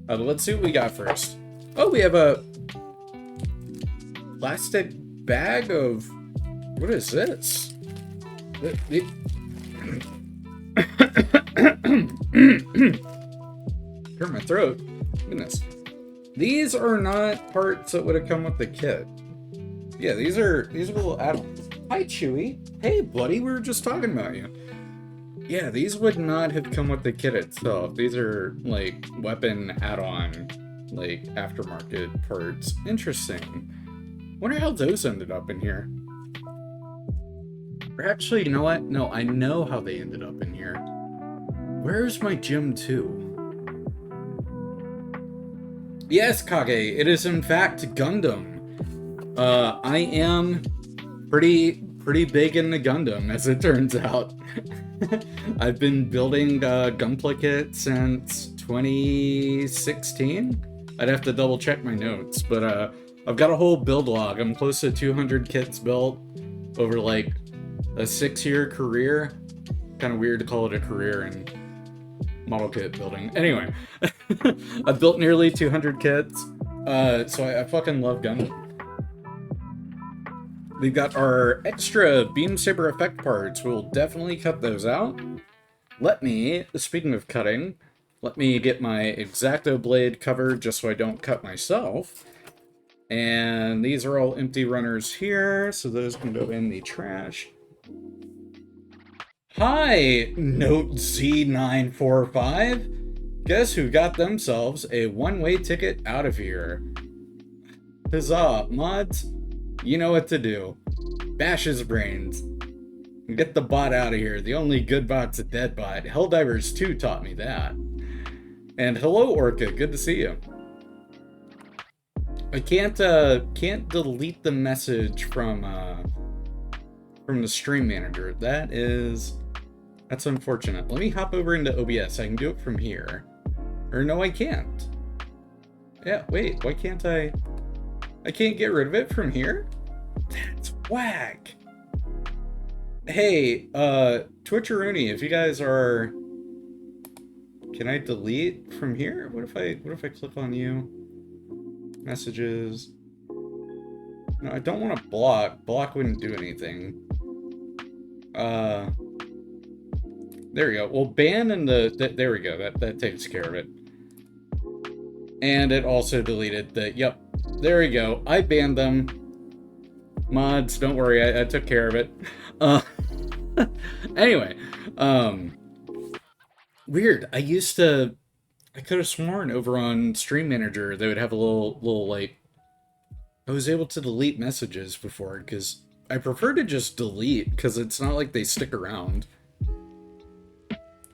But let's see what we got first. Oh, we have a plastic bag of, what is this? Hurt my throat. Goodness. These are not parts that would have come with the kit. Yeah, these are little add-ons. Hi, Chewie. Hey, buddy, we were just talking about you. Yeah, these would not have come with the kit itself. These are, like, weapon add-on, like, aftermarket parts. Interesting. Wonder how those ended up in here. Or actually, you know what? No, I know how they ended up in here. Where's my Gem 2? Yes, Kage, it is in fact Gundam. I am pretty big into Gundam, as it turns out. I've been building Gunpla since 2016. I'd have to double check my notes, but I've got a whole build log. I'm close to 200 kits built over like a 6-year career. Kind of weird to call it a career in model kit building. Anyway, I've built nearly 200 kits, so I fucking love Gundam. We've got our extra beam saber effect parts. We'll definitely cut those out. Speaking of cutting, let me get my X-Acto blade covered just so I don't cut myself. And these are all empty runners here, so those can go in the trash. Hi, Note Z945. Guess who got themselves a one-way ticket out of here? Huzzah, mods. You know what to do. Bash his brains. Get the bot out of here. The only good bot's a dead bot. Helldivers 2 taught me that. And hello, Orca. Good to see you. I can't delete the message from the stream manager. That's unfortunate. Let me hop over into OBS. I can do it from here. Or no, I can't. Yeah, wait. Why can't I? I can't get rid of it from here? That's whack. Hey, Twitcheroony, if you guys are... Can I delete from here? What if I click on you? Messages. No, I don't want to block. Block wouldn't do anything. There we go. Well, ban and there we go. That takes care of it. And it also deleted the... Yep. There we go. I banned them. Mods, don't worry. I took care of it. Anyway. Weird. I could have sworn over on Stream Manager they would have a little like... I was able to delete messages before, because I prefer to just delete, because it's not like they stick around.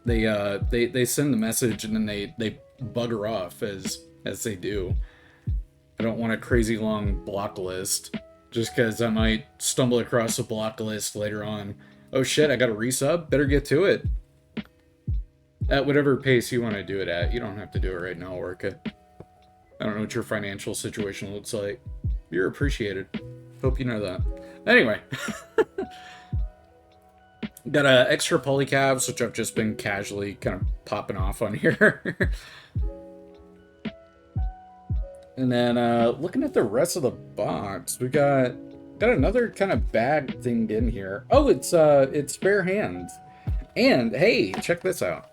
They send the message and then they bugger off as they do. I don't want a crazy long block list, just because I might stumble across a block list later on. Oh shit, I got a resub? Better get to it. At whatever pace you want to do it at. You don't have to do it right now, Orca. I don't know what your financial situation looks like. You're appreciated. Hope you know that. Anyway. Got extra polycabs, which I've just been casually kind of popping off on here. And then looking at the rest of the box, we got another kind of bag thing in here. Oh, it's spare hands. And hey, check this out.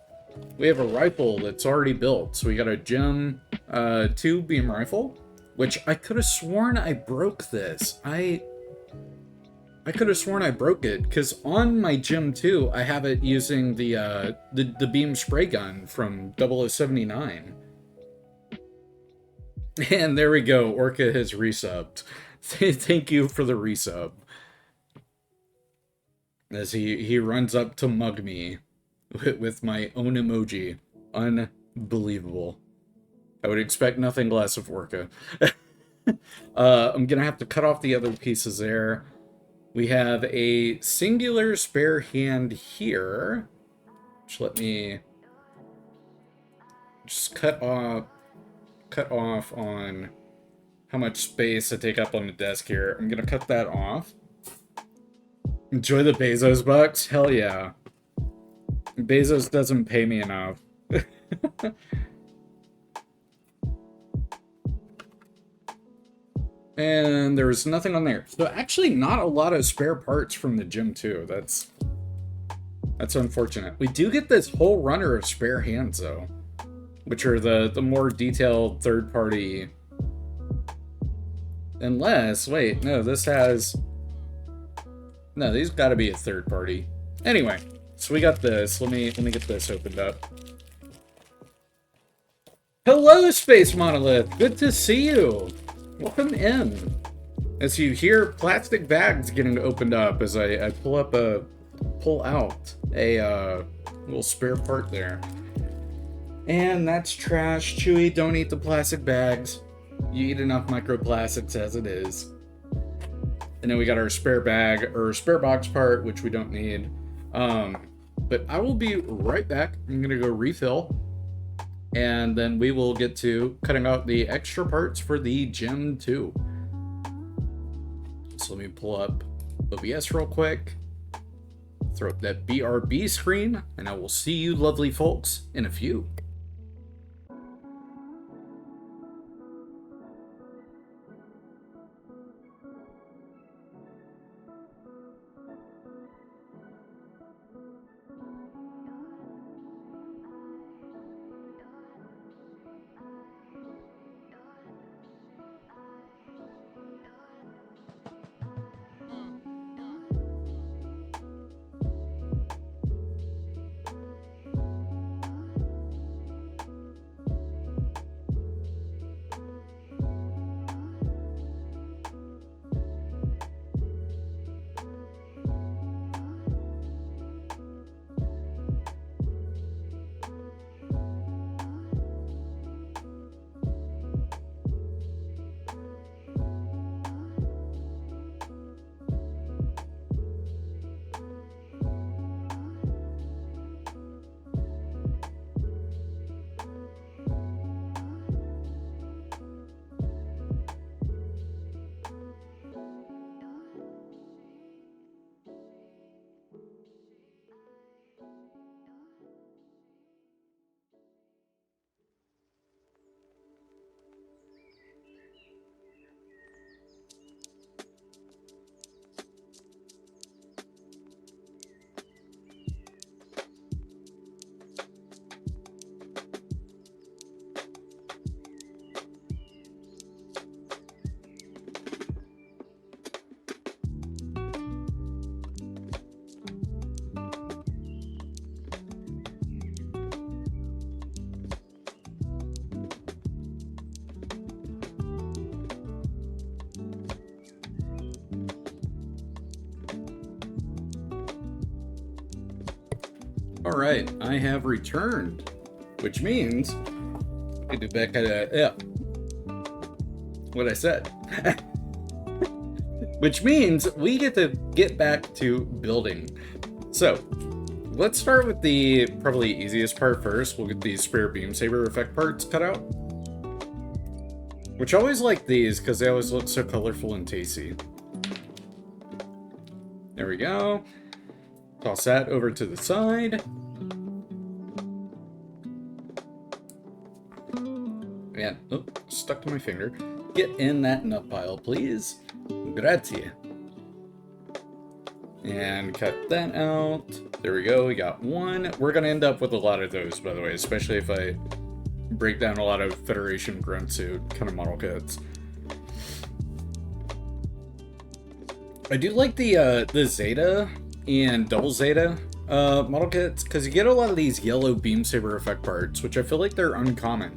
We have a rifle that's already built. So we got a Gem 2 beam rifle, which I could have sworn I broke this. I could have sworn I broke it, because on my Gem 2, I have it using the beam spray gun from 0079. And there we go, Orca has resubbed. Thank you for the resub. as he runs up to mug me with my own emoji. Unbelievable. I would expect nothing less of Orca. I'm gonna have to cut off the other pieces there. We have a singular spare hand here. Just let me just cut off on how much space I take up on the desk here. I'm gonna cut that off. Enjoy the Bezos bucks? Hell yeah. Bezos doesn't pay me enough. And there's nothing on there. So actually not a lot of spare parts from the gym too. That's unfortunate. We do get this whole runner of spare hands though, which are the more detailed third party. Unless, wait, no, this has, no, these gotta be a third party. Anyway, so we got this. Let me get this opened up. Hello, Space Monolith. Good to see you. Welcome in. As you hear plastic bags getting opened up as I pull out a little spare part there. And that's trash. Chewie, don't eat the plastic bags. You eat enough microplastics as it is. And then we got our spare bag, or spare box part, which we don't need. But I will be right back. I'm gonna go refill. And then we will get to cutting out the extra parts for the Gem 2. So let me pull up OBS real quick. Throw up that BRB screen, and I will see you lovely folks in a few. Alright, I have returned, which means I get back at what I said. Which means we get to get back to building. So, let's start with the probably easiest part first. We'll get these spare beam saber effect parts cut out. Which I always like these because they always look so colorful and tasty. There we go. Toss that over to the side. And, oh, stuck to my finger. Get in that nut pile, please. Grazie. And cut that out. There we go, we got one. We're gonna end up with a lot of those, by the way, especially if I break down a lot of Federation grunt suit kind of model kits. I do like the Zeta and Double Zeta model kits, because you get a lot of these yellow beam saber effect parts, which I feel like they're uncommon.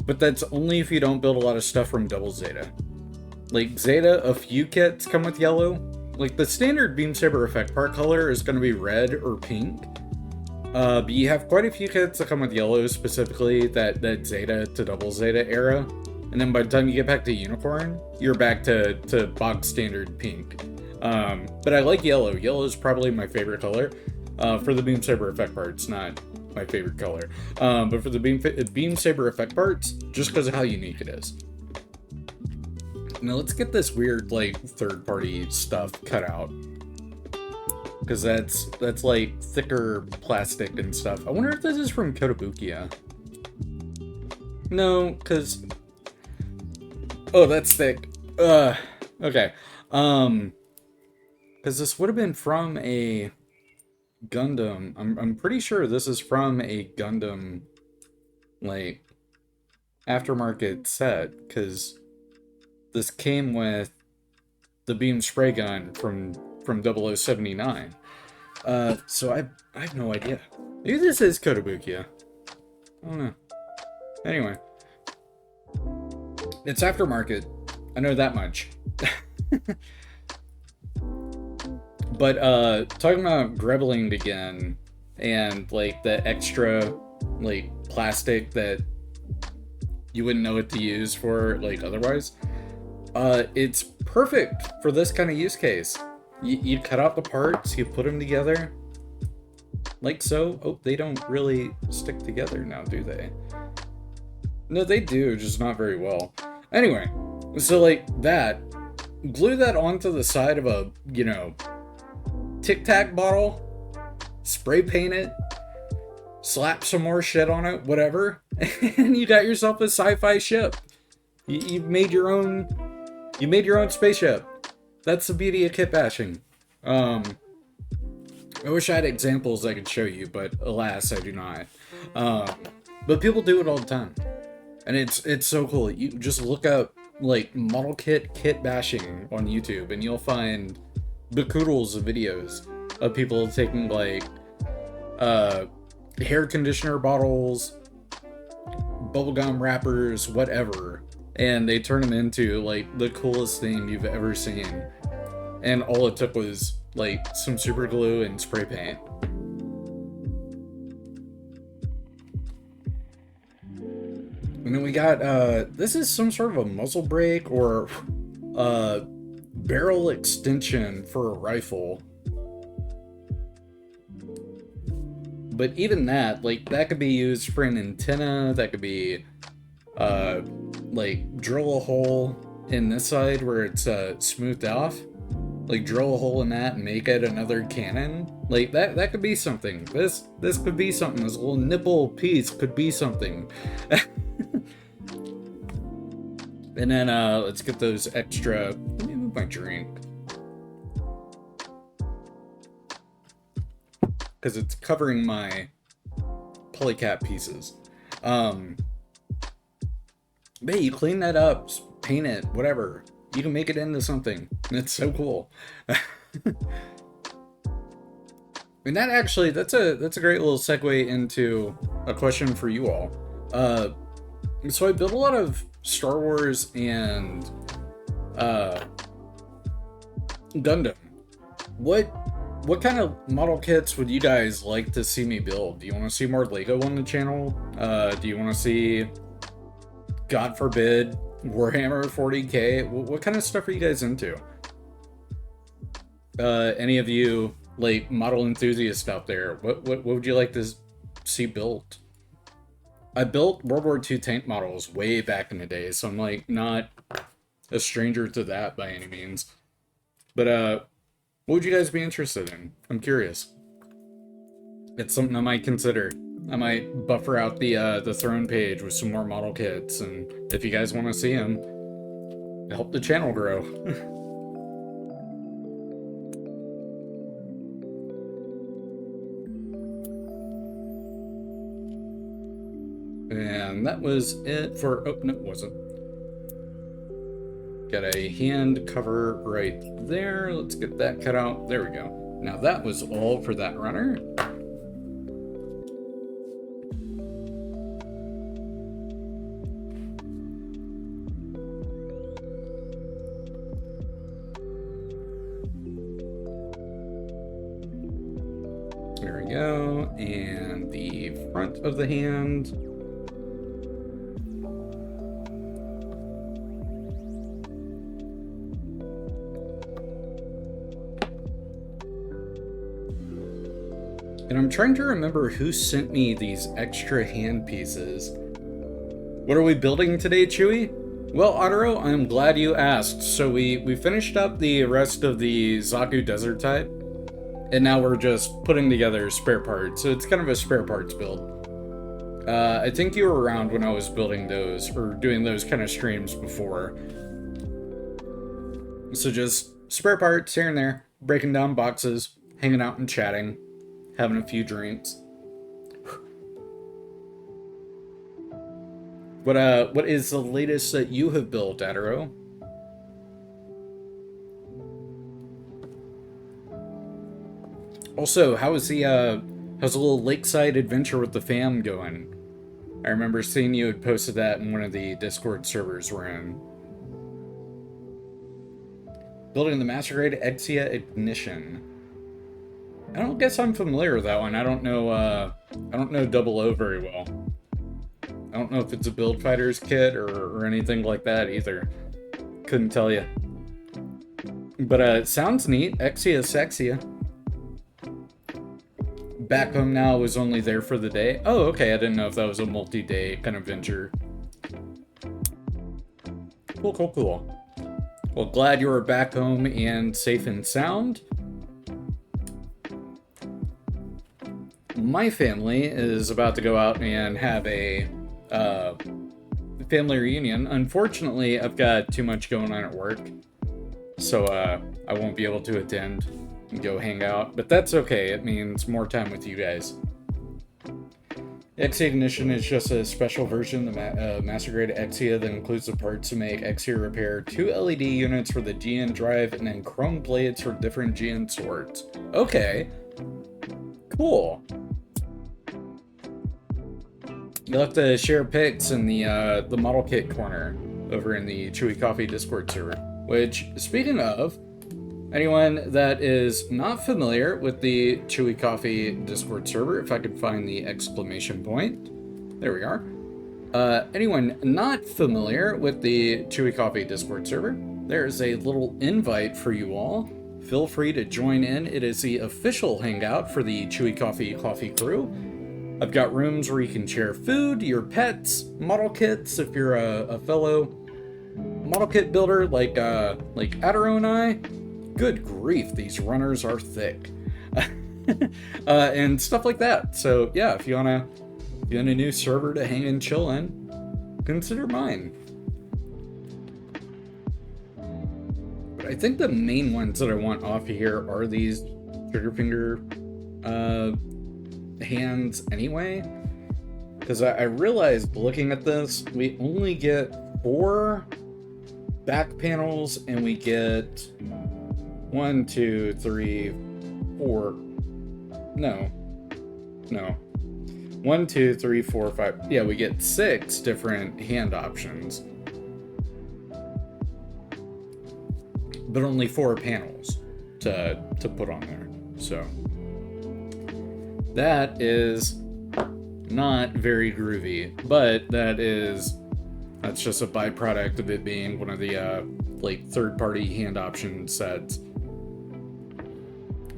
But that's only if you don't build a lot of stuff from Double Zeta. Like, Zeta, a few kits come with yellow, like the standard beam saber effect part color is going to be red or pink. But you have quite a few kits that come with yellow, specifically that Zeta to double Zeta era. And then by the time you get back to Unicorn, you're back to bog standard pink. But I like yellow. Yellow is probably my favorite color. For the beam saber effect parts, not my favorite color. But for the beam saber effect parts, just because of how unique it is. Now let's get this weird like third-party stuff cut out, because that's like thicker plastic and stuff. I wonder if this is from Kotobukiya. No, because oh, that's thick. Okay. Because this would have been from a Gundam. I'm pretty sure this is from a Gundam like aftermarket set, because this came with the beam spray gun from 0079. So I have no idea. Maybe this is Kotobukiya. I don't know. Anyway. It's aftermarket. I know that much. But talking about Grebbling again, and like the extra like plastic that you wouldn't know what to use for like otherwise, it's perfect for this kind of use case. You cut out the parts, you put them together like so. Oh, they don't really stick together now, do they? No, they do, just not very well. Anyway, so like that, glue that onto the side of a, you know, Tic Tac bottle, spray paint it, slap some more shit on it, whatever, and you got yourself a sci-fi ship. You've made your own. You made your own spaceship. That's the beauty of kit bashing. I wish I had examples I could show you, but alas, I do not. But people do it all the time, and it's so cool. You just look up like model kit bashing on YouTube, and you'll find bakoodles of videos of people taking like hair conditioner bottles, bubblegum wrappers, whatever, and they turn them into like the coolest thing you've ever seen. And all it took was like some super glue and spray paint. And then we got this is some sort of a muzzle brake or barrel extension for a rifle. But even that, like, that could be used for an antenna. That could be like drill a hole in this side where it's smoothed off, like drill a hole in that and make it another cannon. Like that could be something. This could be something. This little nipple piece could be something. And then let's get those extra. Let me move my drink, because it's covering my polycap pieces. But you clean that up, paint it, whatever. You can make it into something. It's so cool. And that actually, that's a great little segue into a question for you all. So I built a lot of Star Wars and Gundam. What kind of model kits would you guys like to see me build? Do you want to see more Lego on the channel? Do you want to see, God forbid, Warhammer 40k? What kind of stuff are you guys into? Any of you like model enthusiasts out there? What would you like to see built? I built World War II tank models way back in the day, so I'm like not a stranger to that by any means. But what would you guys be interested in? I'm curious. It's something I might consider. I might buffer out the throne page with some more model kits, and if you guys want to see them, help the channel grow. And that was it for, oh, no, it wasn't. Got a hand cover right there. Let's get that cut out. There we go. Now that was all for that runner. There we go. And the front of the hand. And I'm trying to remember who sent me these extra hand pieces. What are we building today, Chewie? Well, Otaro, I'm glad you asked. So we finished up the rest of the Zaku desert type, and now we're just putting together spare parts. So it's kind of a spare parts build. I think you were around when I was building those, or doing those kind of streams before. So just spare parts here and there, breaking down boxes, hanging out and chatting, having a few drinks. What is the latest that you have built, Adaro? Also, how's the little lakeside adventure with the fam going? I remember seeing you had posted that in one of the Discord servers we're in. Building the Master Grade Exia Ignition. I don't guess I'm familiar with that one. I don't know 00 very well. I don't know if it's a Build Fighters kit or anything like that either. Couldn't tell you. But it sounds neat. Exia Sexia. Back home now, was only there for the day. Oh, okay. I didn't know if that was a multi-day kind of venture. Cool. Well, glad you were back home and safe and sound. My family is about to go out and have a family reunion. Unfortunately, I've got too much going on at work, so I won't be able to attend and go hang out, but that's okay. It means more time with you guys. Exia Ignition is just a special version of the Master Grade Exia that includes the parts to make Exia Repair, 2 LED units for the GN drive, and then chrome blades for different GN swords. Okay. Cool. You'll have to share pics in the model kit corner over in the Chewie Coffee Discord server. Which, speaking of, anyone that is not familiar with the Chewie Coffee Discord server, if I could find the exclamation point, there we are. Anyone not familiar with the Chewie Coffee Discord server, there's a little invite for you all. Feel free to join in. It is the official hangout for the Chewie Coffee crew. I've got rooms where you can share food, your pets, model kits if you're a fellow model kit builder like Adaro and I. Good grief, these runners are thick. And stuff like that. So yeah, if you wanna get a new server to hang and chill in, consider mine. But I think the main ones that I want off of here are these trigger finger hands anyway, because I realized looking at this, we only get 4 back panels and we get 1, 2, 3, 4. No. 1, 2, 3, 4, 5. Yeah, we get 6 different hand options, but only 4 panels to put on there. So that is not very groovy, but that's just a byproduct of it being one of the third-party hand option sets.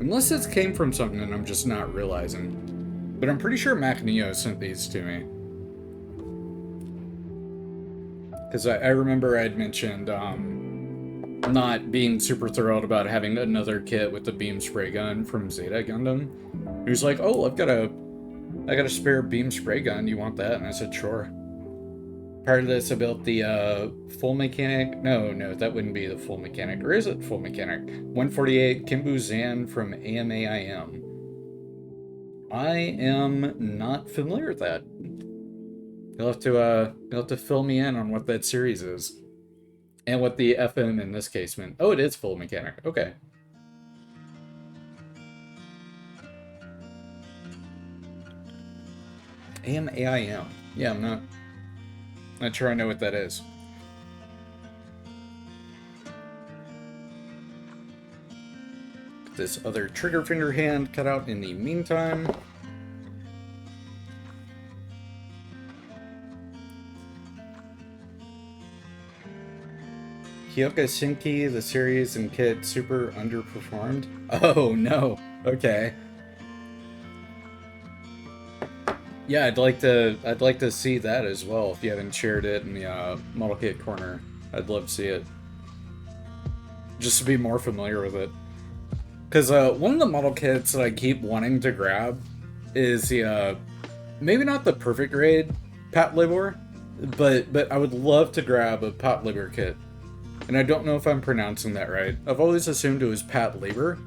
Unless this came from something and I'm just not realizing. But I'm pretty sure Mac Neo sent these to me. Because I remember I'd mentioned not being super thrilled about having another kit with the beam spray gun from Zeta Gundam. He was like, oh, I got a spare beam spray gun. You want that? And I said, sure. Prior to this, I built the full mechanic. No, that wouldn't be the full mechanic. Or is it full mechanic? 148 Kimbu Zan from AMAIM. I am not familiar with that. You'll have to fill me in on what that series is. And what the FM in this case meant. Oh, it is full mechanic. Okay. AMAIM. Yeah, I'm not sure I know what that is. this other trigger finger hand cut out in the meantime. HGUC, the series and kit super underperformed. Oh no. Okay. Yeah, I'd like to see that as well. If you haven't shared it in the model kit corner, I'd love to see it. Just to be more familiar with it. Because one of the model kits that I keep wanting to grab is the maybe not the perfect grade Patlabor, but I would love to grab a Patlabor kit. And I don't know if I'm pronouncing that right. I've always assumed it was Patlabor.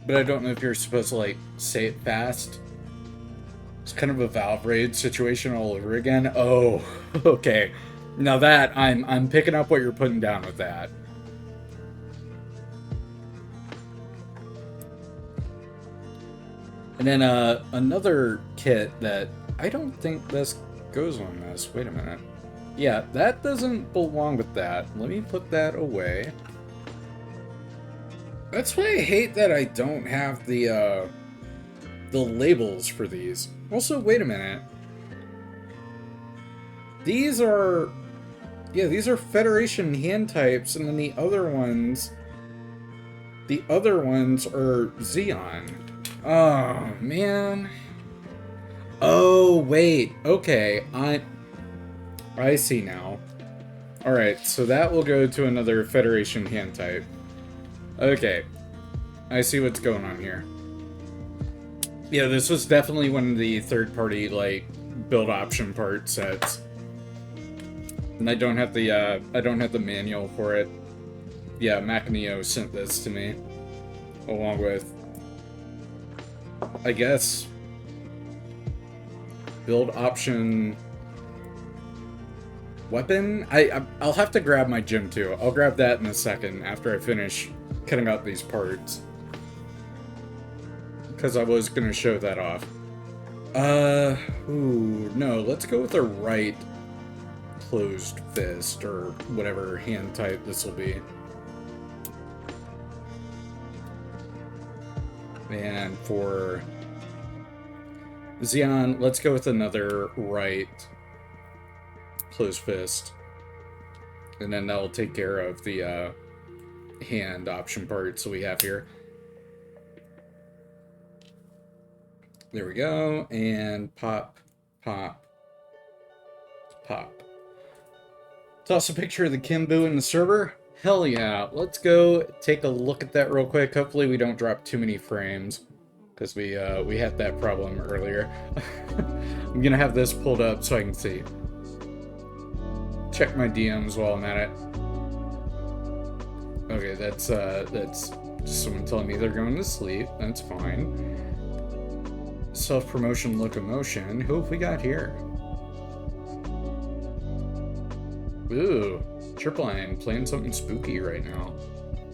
But I don't know if you're supposed to, like, say it fast. It's kind of a Valve raid situation all over again. Oh, okay. Now that, I'm picking up what you're putting down with that. And then another kit that I don't think this goes on this. Wait a minute. Yeah, that doesn't belong with that. Let me put that away. That's why I hate that I don't have the labels for these. Also, wait a minute. These are... Yeah, these are Federation hand types, and then the other ones... The other ones are Xeon. Oh, man. Oh, wait. Okay, I see now. Alright, so that will go to another Federation hand type. Okay. I see what's going on here. Yeah, this was definitely one of the third-party, like, build option part sets. And I don't have the manual for it. Yeah, Macneo sent this to me. Along with, I guess, build option weapon? I'll have to grab my Gym 2. I'll grab that in a second after I finish cutting out these parts. Because I was going to show that off. Ooh, no, let's go with the right closed fist, or whatever hand type this will be. And for Xeon, let's go with another right closed fist. And then that'll take care of the hand option parts that we have here. There we go. And pop, pop, pop. Toss a picture of the Kimbu in the server. Hell yeah. Let's go take a look at that real quick. Hopefully we don't drop too many frames, because we had that problem earlier. I'm gonna have this pulled up so I can see. Check my DMs while I'm at it. Okay, that's just someone telling me they're going to sleep. That's fine. Self-promotion locomotion. Who have we got here? Ooh, Tripline playing something spooky right now.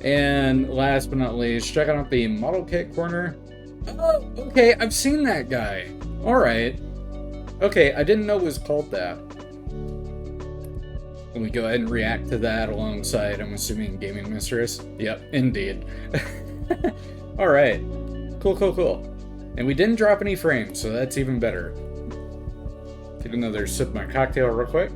And last but not least, checking out the model kit corner. Oh, okay, I've seen that guy. Alright. Okay, I didn't know it was called that. Let me go ahead and react to that alongside, I'm assuming, Gaming Mistress. Yep, indeed. Alright. Cool, cool, cool. And we didn't drop any frames, so that's even better. Take another sip of my cocktail real quick.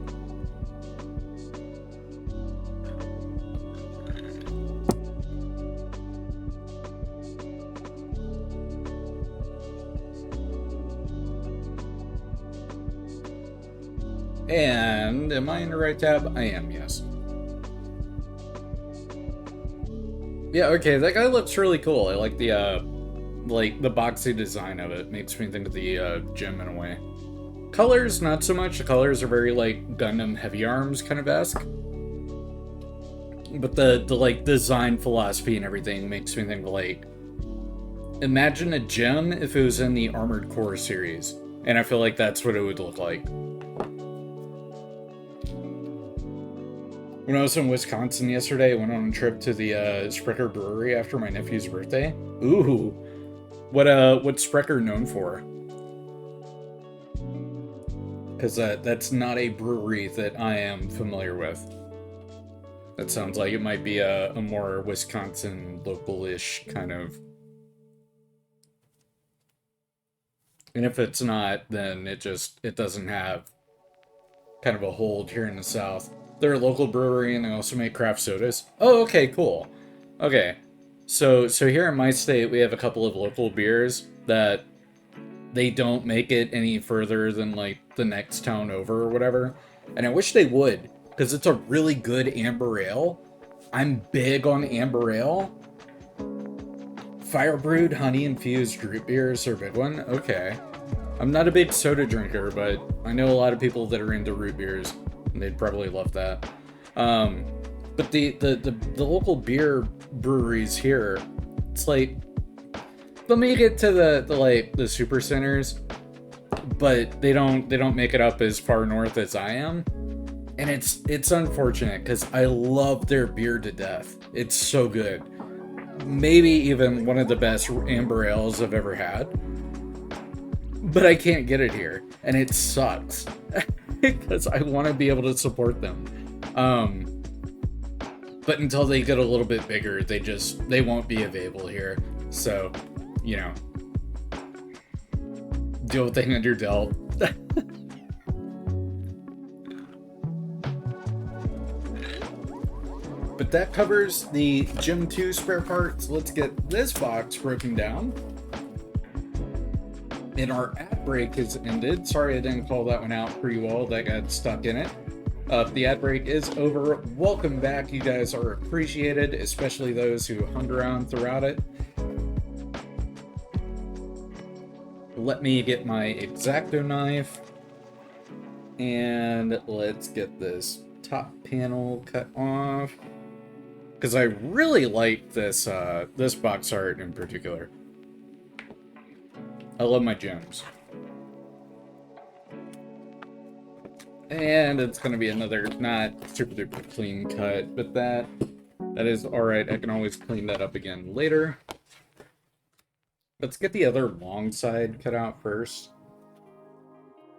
And am I in the right tab? I am, yes. Yeah, okay, that guy looks really cool. I like the boxy design of it. Makes me think of the gym in a way. Colors, not so much. The colors are very, like, Gundam Heavy Arms kind of esque. But the like, design philosophy and everything makes me think of, like, imagine a gym if it was in the Armored Core series. And I feel like that's what it would look like. When I was in Wisconsin yesterday, I went on a trip to the Sprecher Brewery after my nephew's birthday. Ooh, what's Sprecher known for? Because that's not a brewery that I am familiar with. That sounds like it might be a more Wisconsin local-ish kind of. And if it's not, then it doesn't have kind of a hold here in the South. They're a local brewery and they also make craft sodas. Oh, okay, cool. Okay. So here in my state we have a couple of local beers that they don't make it any further than like the next town over or whatever. And I wish they would, because it's a really good amber ale. I'm big on amber ale. Fire brewed, honey infused root beers are a big one. Okay. I'm not a big soda drinker, but I know a lot of people that are into root beers, and they'd probably love that. But the local beer breweries here, it's like they'll make it to the super centers, but they don't make it up as far north as I am. And it's unfortunate because I love their beer to death. It's so good. Maybe even one of the best amber ales I've ever had. But I can't get it here, and it sucks because I want to be able to support them. But until they get a little bit bigger, they won't be available here. So, you know, deal with the hand you're dealt. But that covers the Gym 2 spare parts. Let's get this box broken down. And our ad break has ended. Sorry I didn't call that one out for you all that got stuck in it. The ad break is over. Welcome back. You guys are appreciated, especially those who hung around throughout it. Let me get my X-Acto knife. And let's get this top panel cut off. Because I really like this this box art in particular. I love my gems. And it's going to be another not super duper clean cut, but that is alright. I can always clean that up again later. Let's get the other long side cut out first.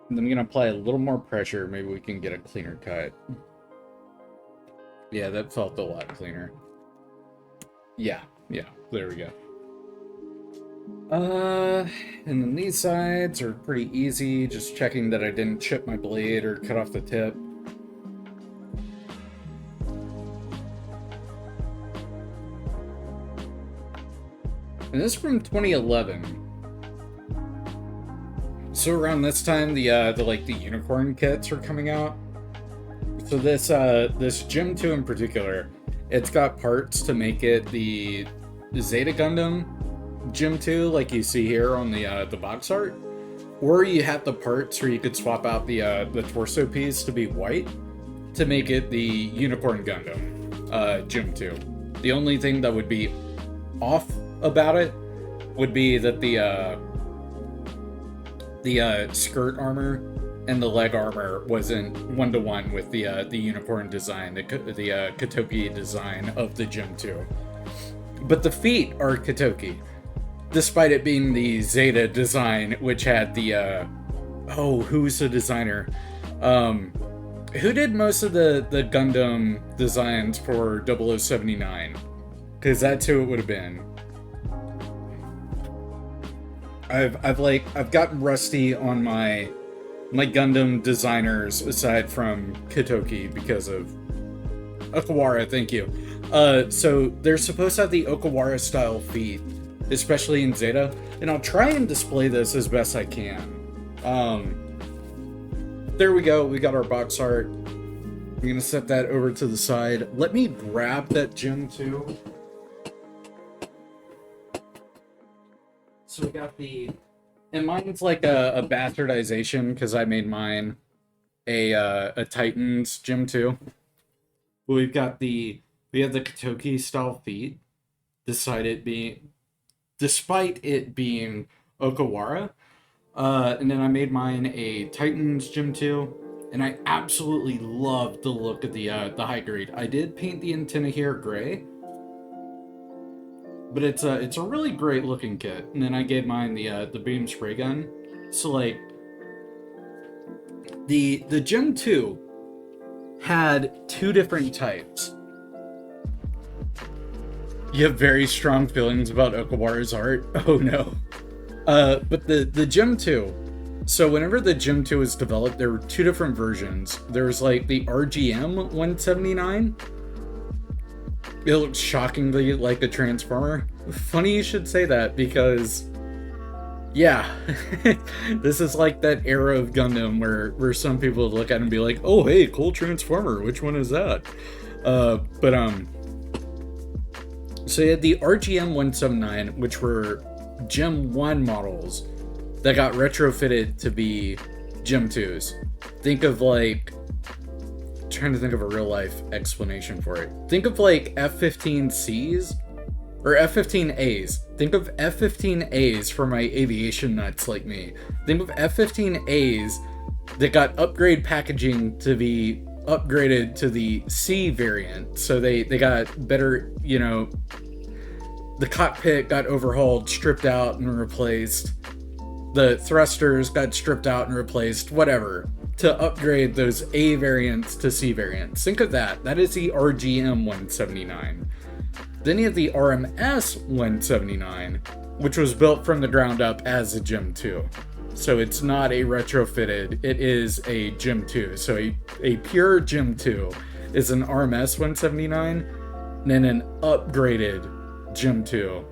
And then I'm going to apply a little more pressure. Maybe we can get a cleaner cut. Yeah, that felt a lot cleaner. Yeah, there we go. And then these sides are pretty easy, just checking that I didn't chip my blade or cut off the tip. And this is from 2011. So around this time, the unicorn kits are coming out. So this Gym 2 in particular, it's got parts to make it the Zeta Gundam Gym 2, like you see here on the box art, or you have the parts where you could swap out the torso piece to be white to make it the Unicorn Gundam Gym 2. The only thing that would be off about it would be that the skirt armor and the leg armor wasn't one-to-one with the unicorn design, the Katoki design of the Gym 2. But the feet are Katoki, despite it being the Zeta design, which had the who's the designer? Who did most of the Gundam designs for 0079? Because that's who it would have been. I've gotten rusty on my Gundam designers aside from Katoki because of Okawara, thank you. So they're supposed to have the Okawara style feet, especially in Zeta, and I'll try and display this as best I can. There we go, we got our box art. I'm gonna set that over to the side. Let me grab that Gym 2. So we got and mine's like a bastardization because I made mine a Titans Gym 2. But we have the Katoki style feet, despite it being Okawara. And then I made mine a Titans Gym 2, and I absolutely loved the look of the high grade. I did paint the antenna here gray, but it's a really great looking kit. And then I gave mine the beam spray gun. So like the Gym 2 had two different types. You have very strong feelings about Okawara's art? Oh no. But the Gem 2. So whenever the Gem 2 was developed, there were two different versions. There was like the RGM 179. It looked shockingly like a Transformer. Funny you should say that because, yeah, this is like that era of Gundam where some people look at it and be like, oh hey, cool Transformer, which one is that? So you had the RGM 179, which were Gem 1 models that got retrofitted to be Gem 2s. Think of like, trying to think of a real life explanation for it. Think of like F-15Cs or F-15As. Think of F-15As for my aviation nuts like me. Think of F-15As that got upgrade packaging to be upgraded to the C variant. So they got better, you know, the cockpit got overhauled, stripped out and replaced. The thrusters got stripped out and replaced, whatever, to upgrade those A variants to C variants. Think of that. That is the RGM 179. Then you have the RMS 179, which was built from the ground up as a Gem 2. So it's not a retrofitted, it is a Gem 2. So a pure Gem 2 is an RMS 179, and then an upgraded Gem 2.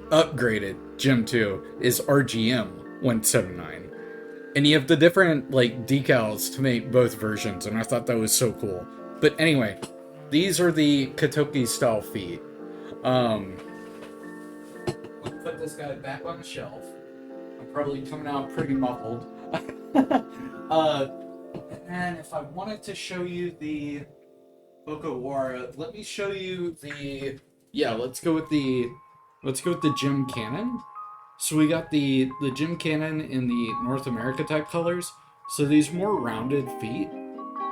Upgraded Gem 2 is RGM 179. And you have the different like decals to make both versions, and I thought that was so cool. But anyway, these are the Katoki style feet. Let's put this guy back on the shelf. I'm probably coming out pretty muffled. And then if I wanted to show you the Okawara, let me show you the, yeah, let's go with the Gem Cannon. So we got the Gem Cannon in the North America type colors. So these more rounded feet,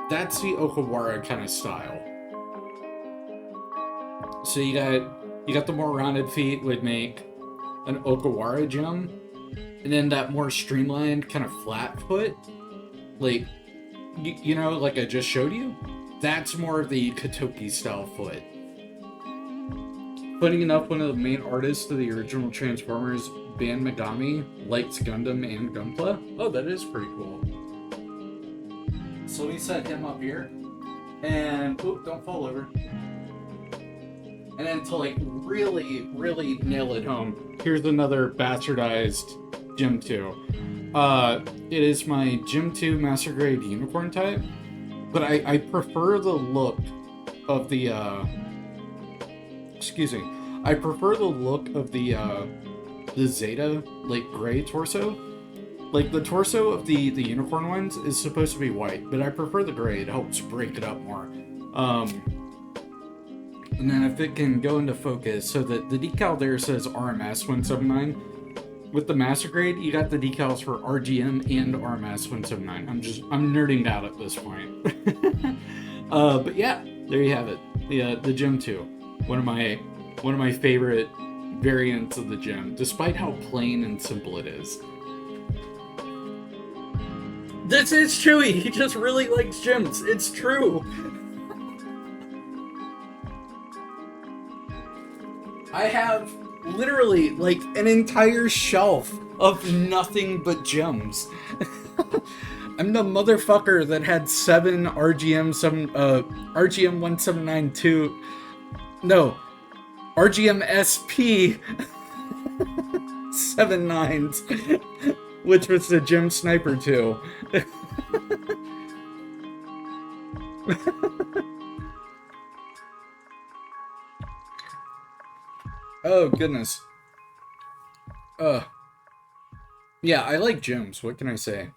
that's the Okawara kind of style. So you got the more rounded feet would make an Okawara gem, and then that more streamlined kind of flat foot, like you know, like I just showed you, that's more of the Katoki style foot. Funny enough, one of the main artists of the original Transformers, Ban Megami, likes Gundam and Gunpla. Oh, that is pretty cool. So we set him up here, and oop, don't fall over. And then to like really, really nail it home, here's another bastardized Gem 2. It is my Gem 2 Master Grade Unicorn type, but I prefer the look of the, excuse me, I prefer the look of the Zeta, like, gray torso. Like, the torso of the unicorn ones is supposed to be white, but I prefer the gray. It helps break it up more. And then if it can go into focus, so that the decal there says RMS 179. With the Master Grade, you got the decals for RGM and RMS 179. I'm nerding out at this point. But yeah, there you have it. The Gem 2. One of my favorite variants of the Gem, despite how plain and simple it is. This is Chewie! He just really likes gems. It's true! I have literally like an entire shelf of nothing but gems. I'm the motherfucker that had 7 RGM 1792. No, RGM SP 79s, which was the Gem Sniper 2. Oh, goodness. Yeah, I like gems. What can I say?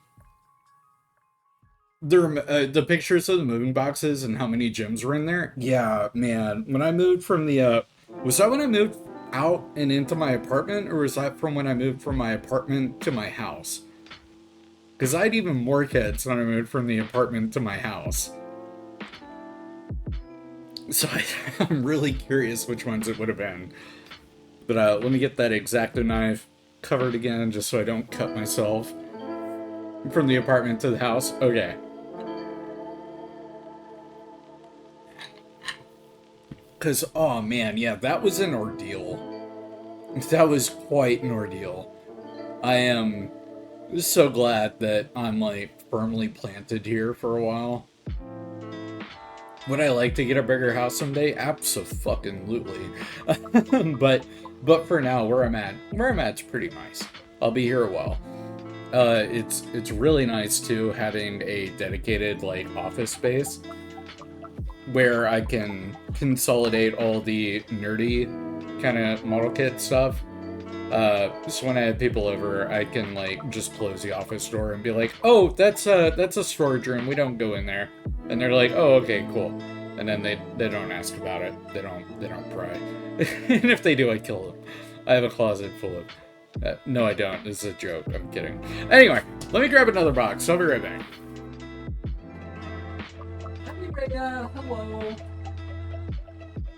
The pictures of the moving boxes and how many gems were in there. Yeah, man. When I moved from the, was that when I moved out and into my apartment, or was that from when I moved from my apartment to my house? Because I had even more kids when I moved from the apartment to my house. So I'm really curious which ones it would have been. But let me get that X-Acto knife covered again, just so I don't cut myself. From the apartment to the house. Okay. Because, oh man, yeah, that was an ordeal. That was quite an ordeal. I am so glad that I'm, like, firmly planted here for a while. Would I like to get a bigger house someday? Abso-fucking-lutely. but for now, where I'm at's pretty nice. I'll be here a while. It's really nice too having a dedicated like office space where I can consolidate all the nerdy kind of model kit stuff. So when I have people over, I can like just close the office door and be like, "Oh, that's a storage room. We don't go in there." And they're like, "Oh, okay, cool." And then they don't ask about it. They don't pry. And if they do, I kill them. I have a closet full of. No, I don't. This is a joke. I'm kidding. Anyway, let me grab another box. I'll be right back. Hi, Rhea. Hello.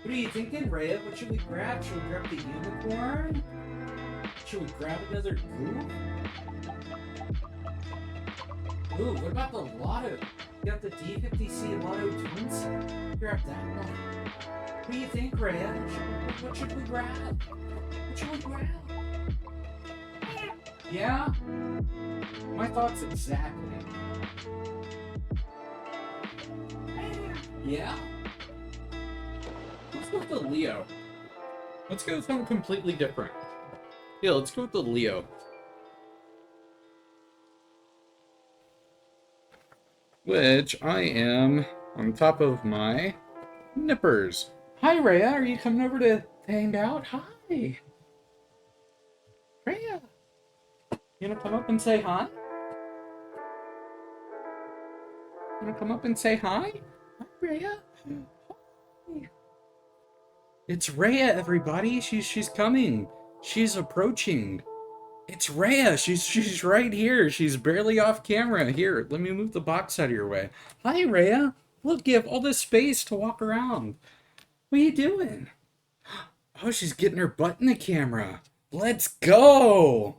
What are you thinking, Rhea? What should we grab? Should we grab the unicorn? Should we grab another goof? Ooh, what about the lotto? You got the D50C lotto twin set. Grab that one. What do you think, Rhea? What should we grab? What should we grab? Yeah? My thoughts exactly. Yeah? Let's go with the Leo. Let's go with something completely different. Yeah, let's go with the Leo. Which I am on top of my nippers. Hi, Rhea. Are you coming over to hang out? Hi. Rhea. You wanna come up and say hi? You wanna come up and say hi? Hi, Rhea. Hi. It's Rhea, everybody. She's coming. She's approaching. It's Rhea. She's right here. She's barely off camera. Here, let me move the box out of your way. Hi, Rhea. Look, you have all this space to walk around. What are you doing? Oh, she's getting her butt in the camera. Let's go.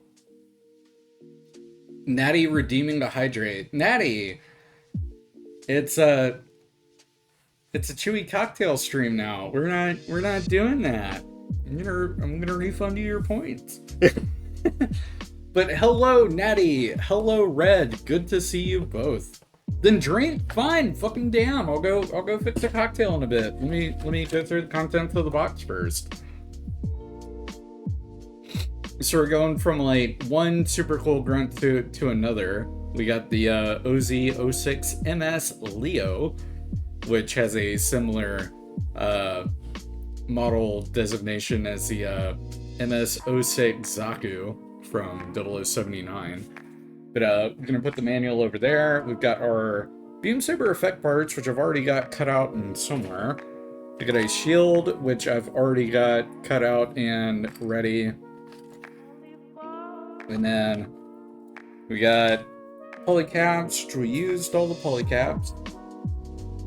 Natty redeeming the hydrate. Natty, it's a Chewy cocktail stream now. We're not doing that. I'm gonna refund you your points. But hello, Natty. Hello, Red. Good to see you both. Then drink. Fine. Fucking damn. I'll go fix a cocktail in a bit. Let me go through the contents of the box first. So we're going from like one super cool grunt to another. We got the OZ06 MS Leo, which has a similar model designation as the MS-06 Zaku from 0079. But we're gonna put the manual over there. We've got our beam saber effect parts, which I've already got cut out in somewhere. We got a shield, which I've already got cut out and ready. And then we got polycaps, which we used all the polycaps.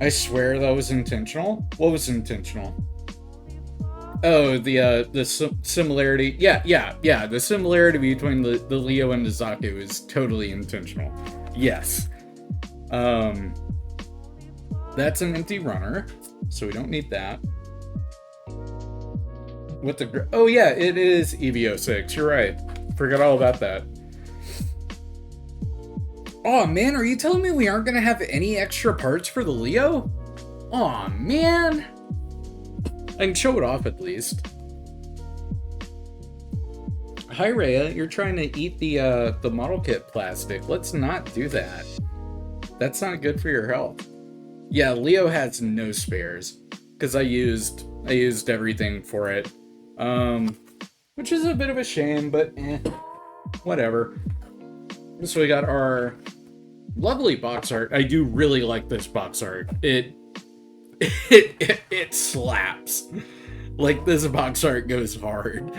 I swear that was intentional. What was intentional? Oh, the similarity. Yeah. The similarity between the Leo and the Zaku is totally intentional. Yes. That's an empty runner, so we don't need that. What the? Oh yeah, it is EV06. You're right. Forgot all about that. Oh man, are you telling me we aren't gonna have any extra parts for the Leo? Oh man. I can show it off at least. Hi Rhea, you're trying to eat the model kit plastic. Let's not do that. That's not good for your health. Yeah, Leo has no spares because I used everything for it. Which is a bit of a shame, but whatever. So we got our lovely box art. I do really like this box art. It slaps. Like, this box art goes hard.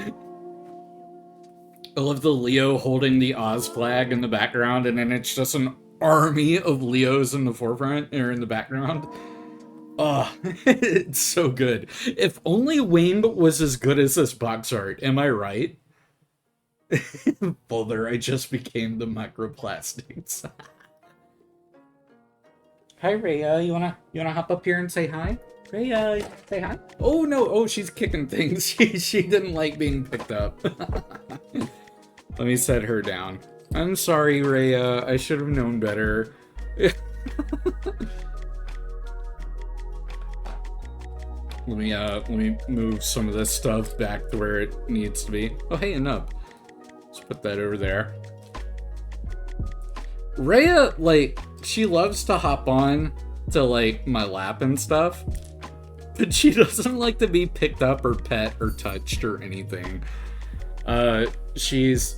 I love the Leo holding the Oz flag in the background, and then it's just an army of Leos in the forefront, or in the background. Oh, it's so good. If only Wing was as good as this box art, am I right? Boulder, I just became the microplastics. Hi Rhea, you wanna hop up here and say hi? Freya, say hi. Oh no, oh, she's kicking things. She didn't like being picked up. Let me set her down. I'm sorry, Rhea. I should have known better. Let me move some of this stuff back to where it needs to be. Oh, hey, enough. Let's put that over there. Rhea, like, she loves to hop on to, like, my lap and stuff, but she doesn't like to be picked up or pet or touched or anything. She's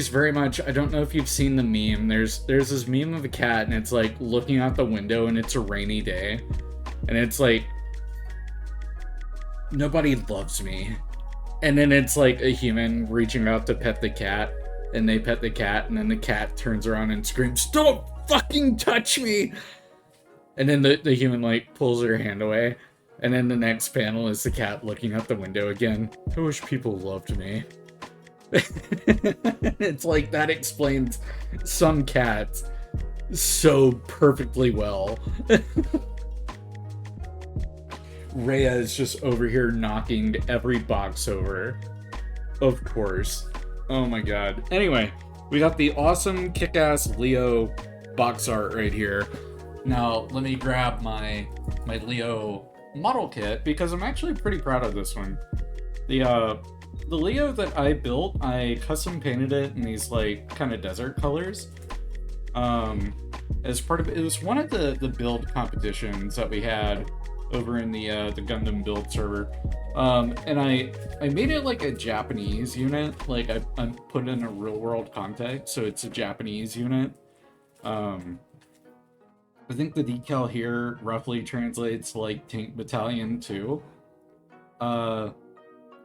very much, I don't know if you've seen the meme, there's this meme of a cat, and it's, like, looking out the window, and it's a rainy day, and it's, like, nobody loves me. And then it's, like, a human reaching out to pet the cat, and they pet the cat, and then the cat turns around and screams, "Don't fucking touch me!" And then the human, like, pulls her hand away. And then the next panel is the cat looking out the window again. I wish people loved me. It's like, that explains some cats so perfectly well. Rhea is just over here knocking every box over. Of course. Oh my god. Anyway, we got the awesome kick-ass Leo box art right here. Now, let me grab my Leo model kit, because I'm actually pretty proud of this one. The Leo that I built, I custom painted it in these, like, kind of desert colors. As part of it was one of the build competitions that we had over in the Gundam build server. And I made it like a Japanese unit, like I put it in a real world context, so it's a Japanese unit. I think the decal here roughly translates to like Tank Battalion 2. And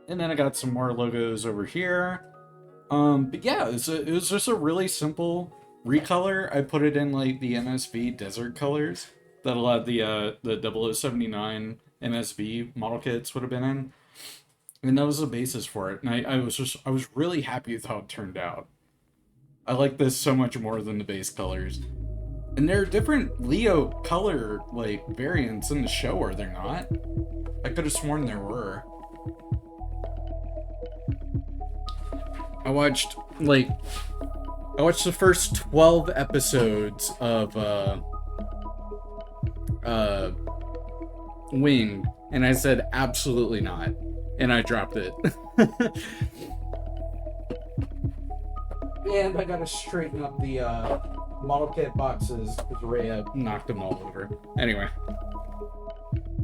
then I got some more logos over here. But yeah, it was just a really simple recolor. I put it in like the MSV desert colors that a lot of the 0079 MSV model kits would have been in. And that was the basis for it. And I was really happy with how it turned out. I like this so much more than the base colors. And there are different Leo color, like, variants in the show, are there not? I could have sworn there were. I watched the first 12 episodes of, Wing, and I said, absolutely not. And I dropped it. And I gotta straighten up the, model kit boxes because Rhea knocked them all over. Anyway.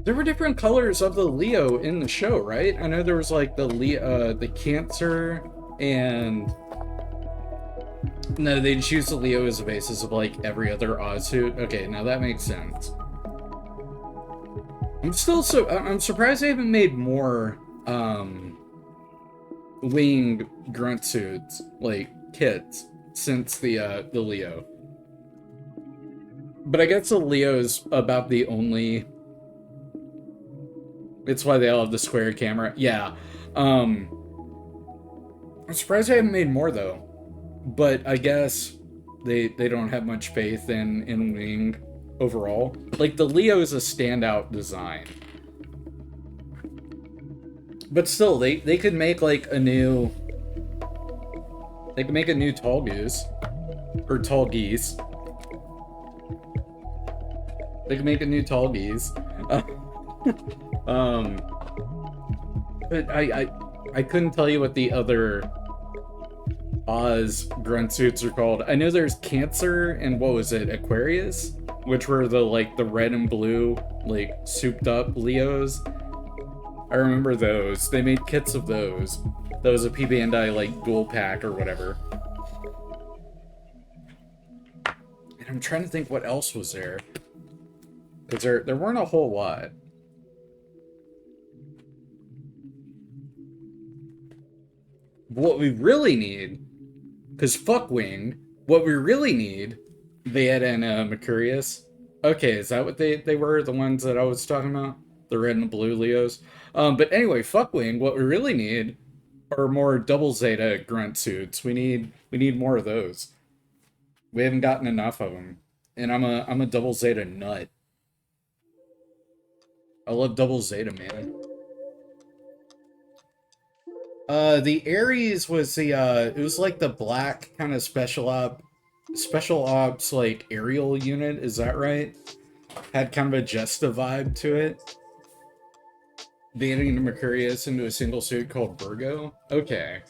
There were different colors of the Leo in the show, right? I know there was like the Cancer, and no, they'd choose the Leo as the basis of like every other Oz suit. Okay, now that makes sense. I'm surprised they haven't made more wing grunt suits, like kits, since the Leo. But I guess the Leo is about the only. It's why they all have the square camera. Yeah. I'm surprised they haven't made more though. But I guess they don't have much faith in Wing overall. Like the Leo is a standout design. But still, they could make like a new. They could make a new Tall Goose. Or Tall Geese. They could make a new Tall Geese. But I couldn't tell you what the other Oz grunt suits are called. I know there's Cancer and what was it, Aquarius? Which were the red and blue, like, souped up Leos. I remember those. They made kits of those. That was a P Bandai, like, dual pack or whatever. And I'm trying to think what else was there. Because there weren't a whole lot. What we really need, because fuck Wing, what we really need, Vegeta and Mercurius. Okay, is that what they were? The ones that I was talking about? The red and blue Leos? But anyway, fuck Wing, what we really need are more double Zeta grunt suits. We need more of those. We haven't gotten enough of them. And I'm a double Zeta nut. I love Double Zeta, man. The Ares was the, it was like the black kind of special ops, like, aerial unit, is that right? Had kind of a Jesta vibe to it. Banning the Mercurius into a single suit called Virgo? Okay.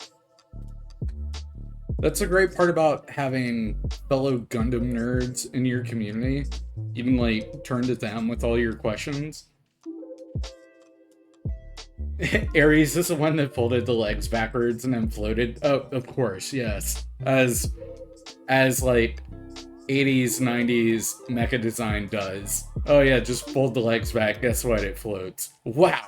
That's a great part about having fellow Gundam nerds in your community. You can, like, turn to them with all your questions. Ares is the one that folded the legs backwards and then floated. Oh, of course, yes. As like 80s, 90s mecha design does. Oh yeah, just fold the legs back. Guess what? It floats. Wow.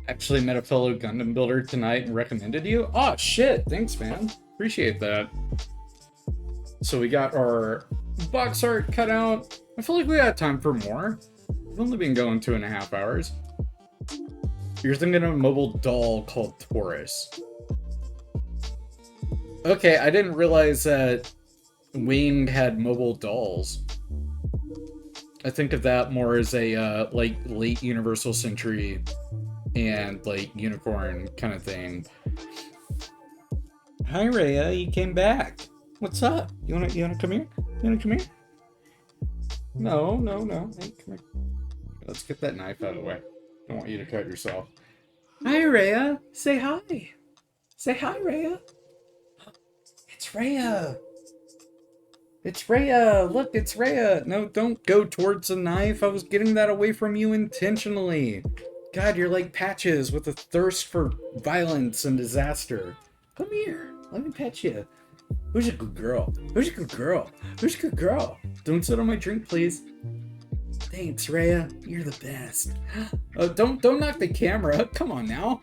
Actually met a fellow Gundam builder tonight and recommended you. Oh shit, thanks man. Appreciate that. So we got our box art cut out. I feel like we got time for more. We've only been going 2.5 hours. You're thinking of a mobile doll called Taurus. Okay, I didn't realize that Winged had mobile dolls. I think of that more as a, like, late Universal Century and, like, unicorn kind of thing. Hi, Rhea, you came back. What's up? You wanna come here? You wanna come here? No. Hey, come here. Let's get that knife out of the way. Don't want you to cut yourself. Hi, Rhea. Say hi. Say hi, Rhea. It's Rhea. It's Rhea. Look, it's Rhea. No, don't go towards the knife. I was getting that away from you intentionally. God, you're like Patches with a thirst for violence and disaster. Come here. Let me pet you. Who's a good girl? Who's a good girl? Who's a good girl? Don't sit on my drink, please. Thanks, Rhea. You're the best. Oh, don't knock the camera. Come on now.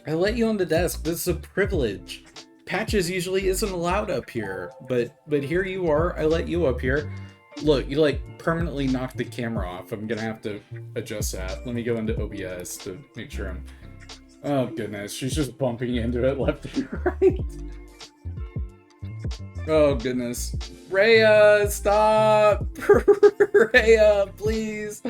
I let you on the desk. This is a privilege. Patches usually isn't allowed up here, but here you are. I let you up here. Look, you like permanently knocked the camera off. I'm gonna have to adjust that. Let me go into OBS to make sure I'm... Oh goodness, she's just bumping into it left and right. Oh goodness. Rhea, stop! Rhea, please.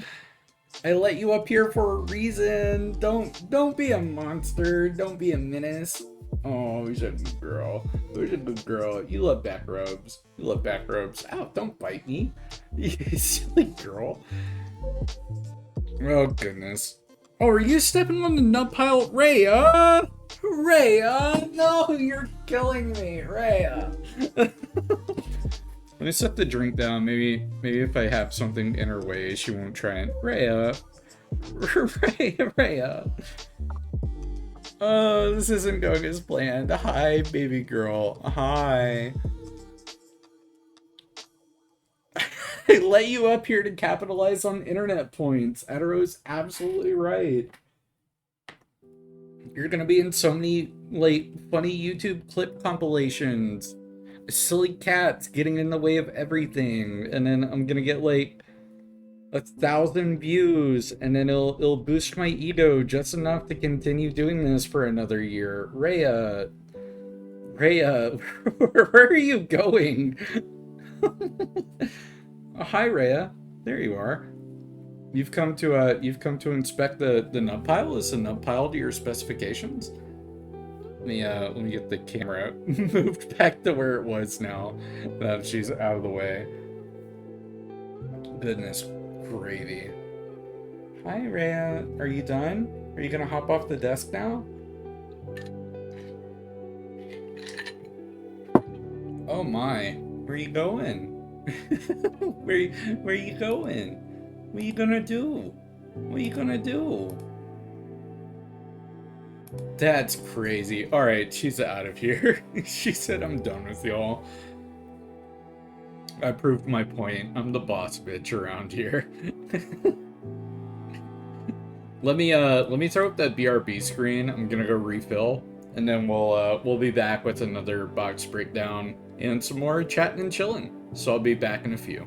I let you up here for a reason. Don't be a monster. Don't be a menace. Oh, who's a good girl? Who's a good girl? You love back rubs. You love back rubs. Ow, don't bite me. You silly girl. Oh goodness. Oh, are you stepping on the nut pile? Rhea! Rhea! No, you're killing me, Rhea! Let me set the drink down. Maybe if I have something in her way, she won't try and... Rhea! Rhea! Oh, this isn't going as planned. Hi, baby girl. Hi. I let you up here to capitalize on internet points. Adero's absolutely right. You're gonna be in so many, like, funny YouTube clip compilations. Silly cats getting in the way of everything. And then I'm gonna get, like, 1,000 views. And then it'll boost my ego just enough to continue doing this for another year. Rhea, where are you going? Oh, hi, Rhea. There you are. You've come to inspect the nut pile. Is the nut pile to your specifications? Let me get the camera moved back to where it was now that she's out of the way. Goodness gravy. Hi, Rhea. Are you done? Are you gonna hop off the desk now? Oh my. Where are you going? Where are you going? What are you gonna do? What are you gonna do? That's crazy. Alright, she's out of here. She said I'm done with y'all. I proved my point. I'm the boss bitch around here. Let me throw up that BRB screen. I'm gonna go refill, and then we'll be back with another box breakdown and some more chatting and chilling. So I'll be back in a few.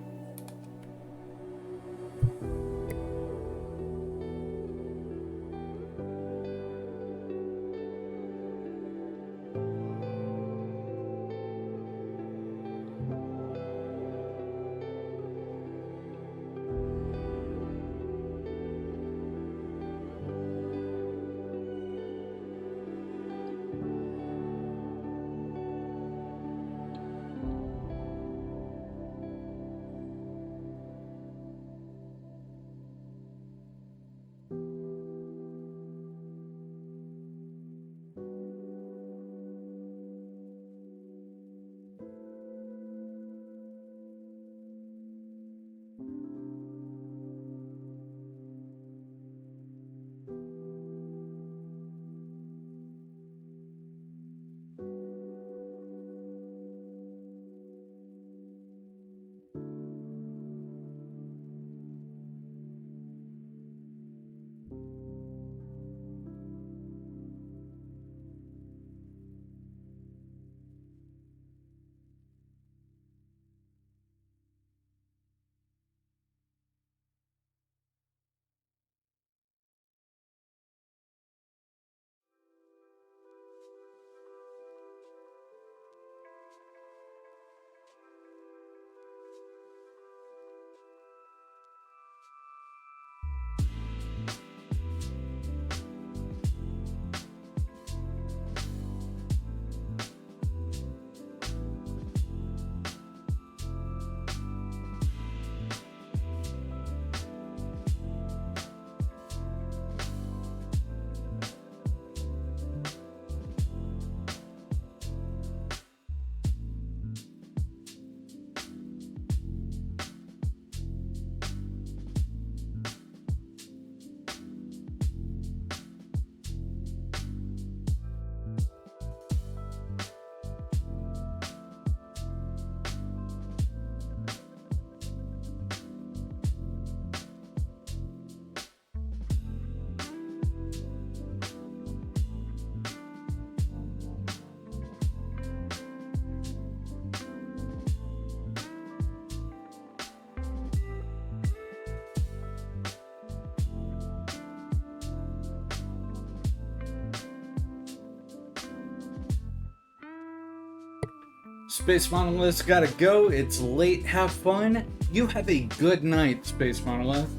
Space Monolith's gotta go. It's late. Have fun. You have a good night, Space Monolith.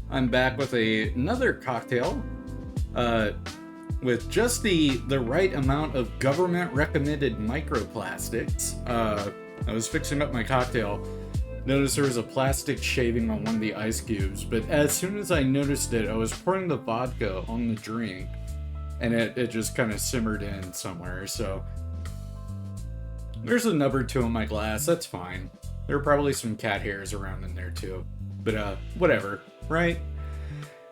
I'm back with another cocktail. With just the right amount of government recommended microplastics. I was fixing up my cocktail. Noticed there was a plastic shaving on one of the ice cubes, but as soon as I noticed it, I was pouring the vodka on the drink, and it just kind of simmered in somewhere, so there's a nub or two in my glass. That's fine. There are probably some cat hairs around in there too, but whatever, right?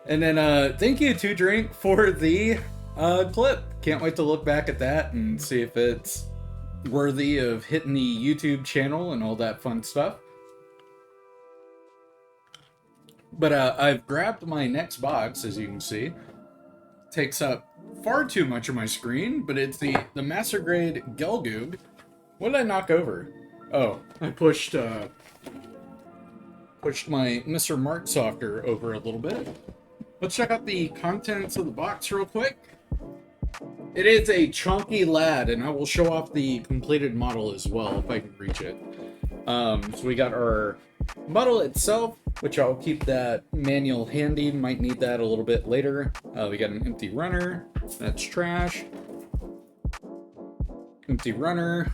And then thank you to Drink for the clip. Can't wait to look back at that and see if it's worthy of hitting the YouTube channel and all that fun stuff. But I've grabbed my next box, as you can see. Takes up far too much of my screen, but it's the Master Grade Gelgoog. What did I knock over? Oh, I pushed my Mr. Mark Softer over a little bit. Let's check out the contents of the box real quick. It is a chunky lad, and I will show off the completed model as well if I can reach it. So we got our model itself, which I'll keep that manual handy. Might need that a little bit later. We got an empty runner. That's trash. Empty runner.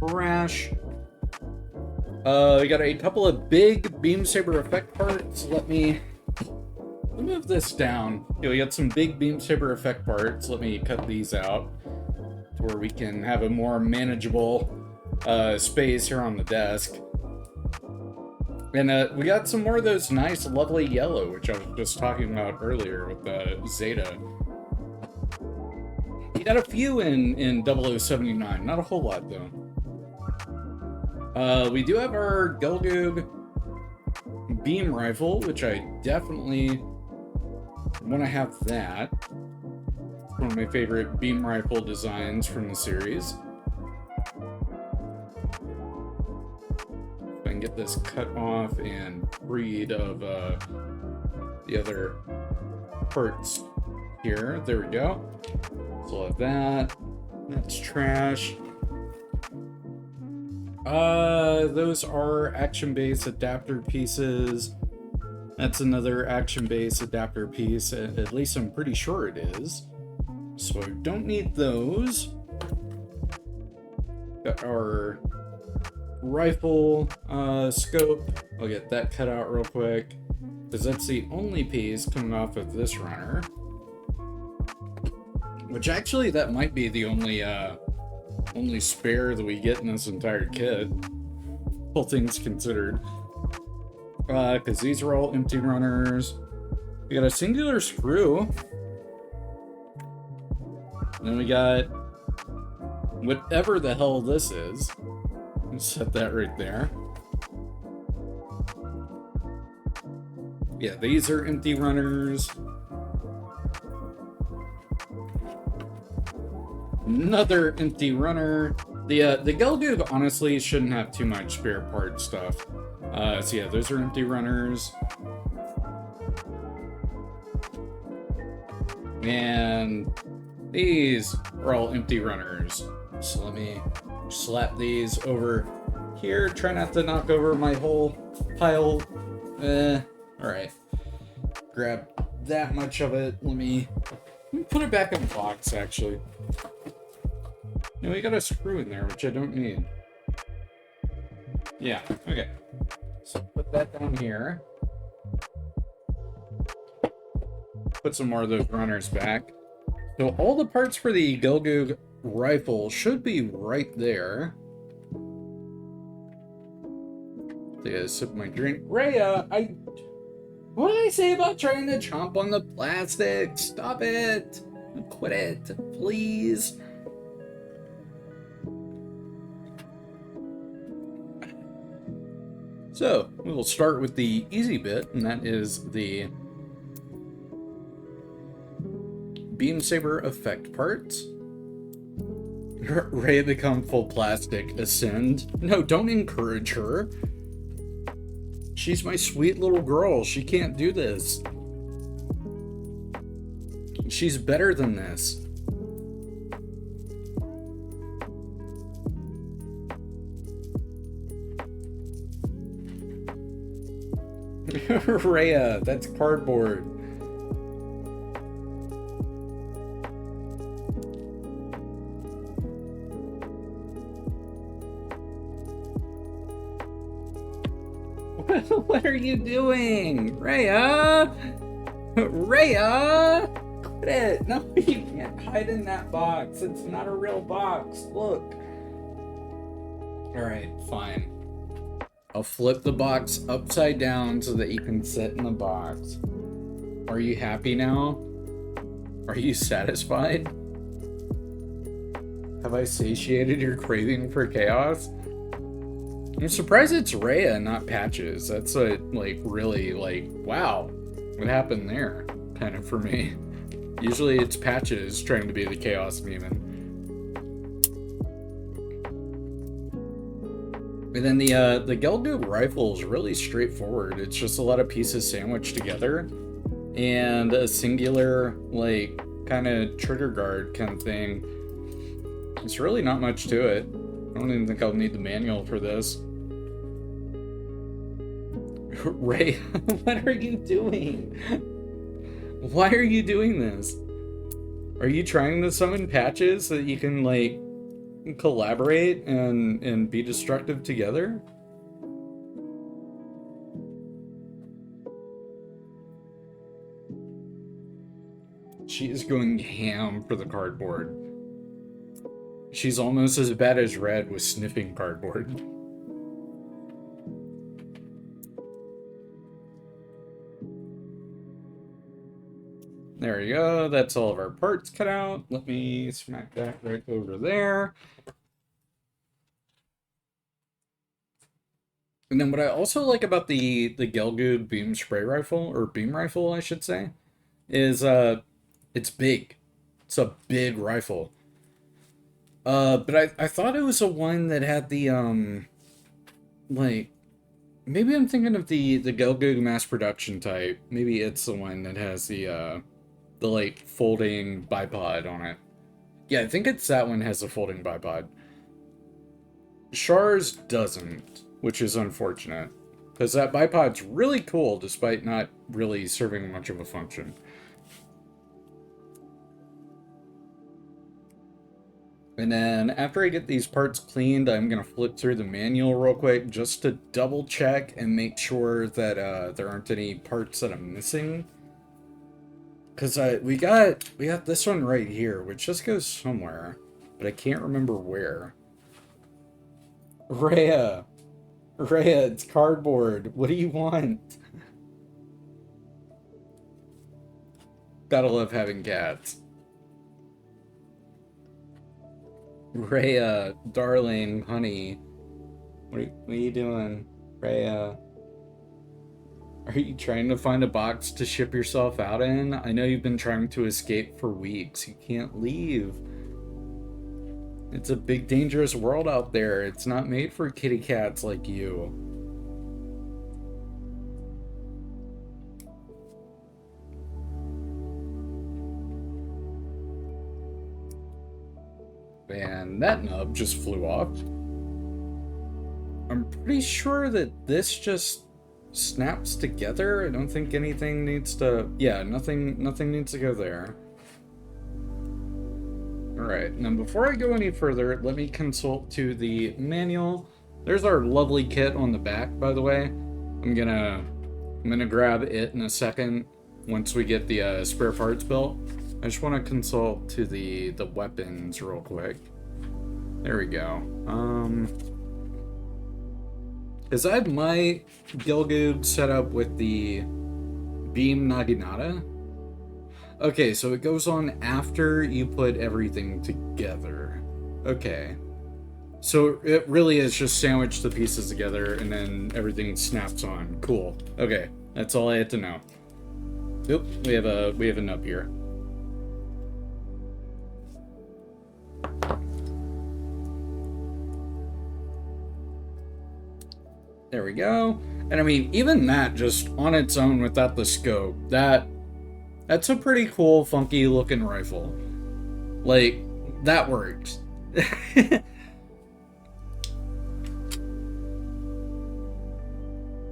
Trash. We got a couple of big beam saber effect parts. Let me move this down. We got some big beam saber effect parts. Let me cut these out to where we can have a more manageable space here on the desk. And we got some more of those nice, lovely yellow, which I was just talking about earlier with the Zeta. We got a few in 0079, not a whole lot though. We do have our Gelgoog beam rifle, which I definitely want to have that. It's one of my favorite beam rifle designs from the series. If I can get this cut off and freed of the other parts here. There we go. So have that. That's trash. Those are action-based adapter pieces. That's another action-based adapter piece. At least I'm pretty sure it is. So I don't need those. Got our rifle scope. I'll get that cut out real quick, because that's the only piece coming off of this runner. Which actually, that might be the only spare that we get in this entire kit, all things considered. Because these are all empty runners. We got a singular screw. And then we got whatever the hell this is. Set that right there. Yeah, these are empty runners. Another empty runner. The Gelgoog honestly shouldn't have too much spare part stuff. So yeah, those are empty runners. And these are all empty runners. So let me slap these over here. Try not to knock over my whole pile. Alright. Grab that much of it. Let me put it back in the box, actually. No, we got a screw in there, which I don't need. Yeah, okay. So put that down here. Put some more of those runners back. So all the parts for the Gelgoog rifle should be right there. Take a sip of my drink. Rhea, what did I say about trying to chomp on the plastic? Stop it! Quit it, please. So, we will start with the easy bit, and that is the beam saber effect parts. Rhea become full plastic. Ascend. No, don't encourage her. She's my sweet little girl. She can't do this. She's better than this. Rhea, that's cardboard. What are you doing? Rhea! Rhea! Quit it! No, you can't hide in that box. It's not a real box. Look. Alright, fine. I'll flip the box upside down so that you can sit in the box. Are you happy now? Are you satisfied? Have I satiated your craving for chaos? I'm surprised it's Rhea, not Patches. That's like really like, wow, what happened there? Kind of for me. Usually it's Patches trying to be the chaos demon. And then the Gelgoog rifle is really straightforward. It's just a lot of pieces sandwiched together and a singular like kind of trigger guard kind of thing. It's really not much to it. I don't even think I'll need the manual for this. Ray, what are you doing? Why are you doing this? Are you trying to summon Patches so that you can like collaborate and be destructive together? She is going ham for the cardboard. She's almost as bad as Red with sniffing cardboard. There we go. That's all of our parts cut out. Let me smack that right over there. And then what I also like about the Gelgoog beam spray rifle, or beam rifle, I should say, is it's big. It's a big rifle. But I thought it was a one that had the like, maybe I'm thinking of the Gelgoog mass production type. Maybe it's the one that has the like folding bipod on it. Yeah, I think it's that one has a folding bipod. Char's doesn't, which is unfortunate, because that bipod's really cool despite not really serving much of a function. And then after I get these parts cleaned, I'm going to flip through the manual real quick just to double check and make sure that there aren't any parts that I'm missing. Because we got this one right here, which just goes somewhere, but I can't remember where. Rhea, it's cardboard. What do you want? Gotta love having cats. Rhea, darling, honey, what are you doing? Rhea, are you trying to find a box to ship yourself out in? I know you've been trying to escape for weeks. You can't leave. It's a big, dangerous world out there. It's not made for kitty cats like you. And that nub just flew off. I'm pretty sure that this just snaps together. I don't think anything needs to... Yeah, nothing needs to go there. Alright, now before I go any further, let me consult to the manual. There's our lovely kit on the back, by the way. I'm gonna grab it in a second once we get the spare parts built. I just want to consult to the weapons real quick. There we go. Is I have my Gelgoog set up with the Beam Naginata? Okay, so it goes on after you put everything together. Okay. So it really is just sandwich the pieces together and then everything snaps on. Cool. Okay, that's all I had to know. Oop, we have a nub here. There we go. And I mean, even that just on its own without the scope, that's a pretty cool, funky looking rifle. Like, that works.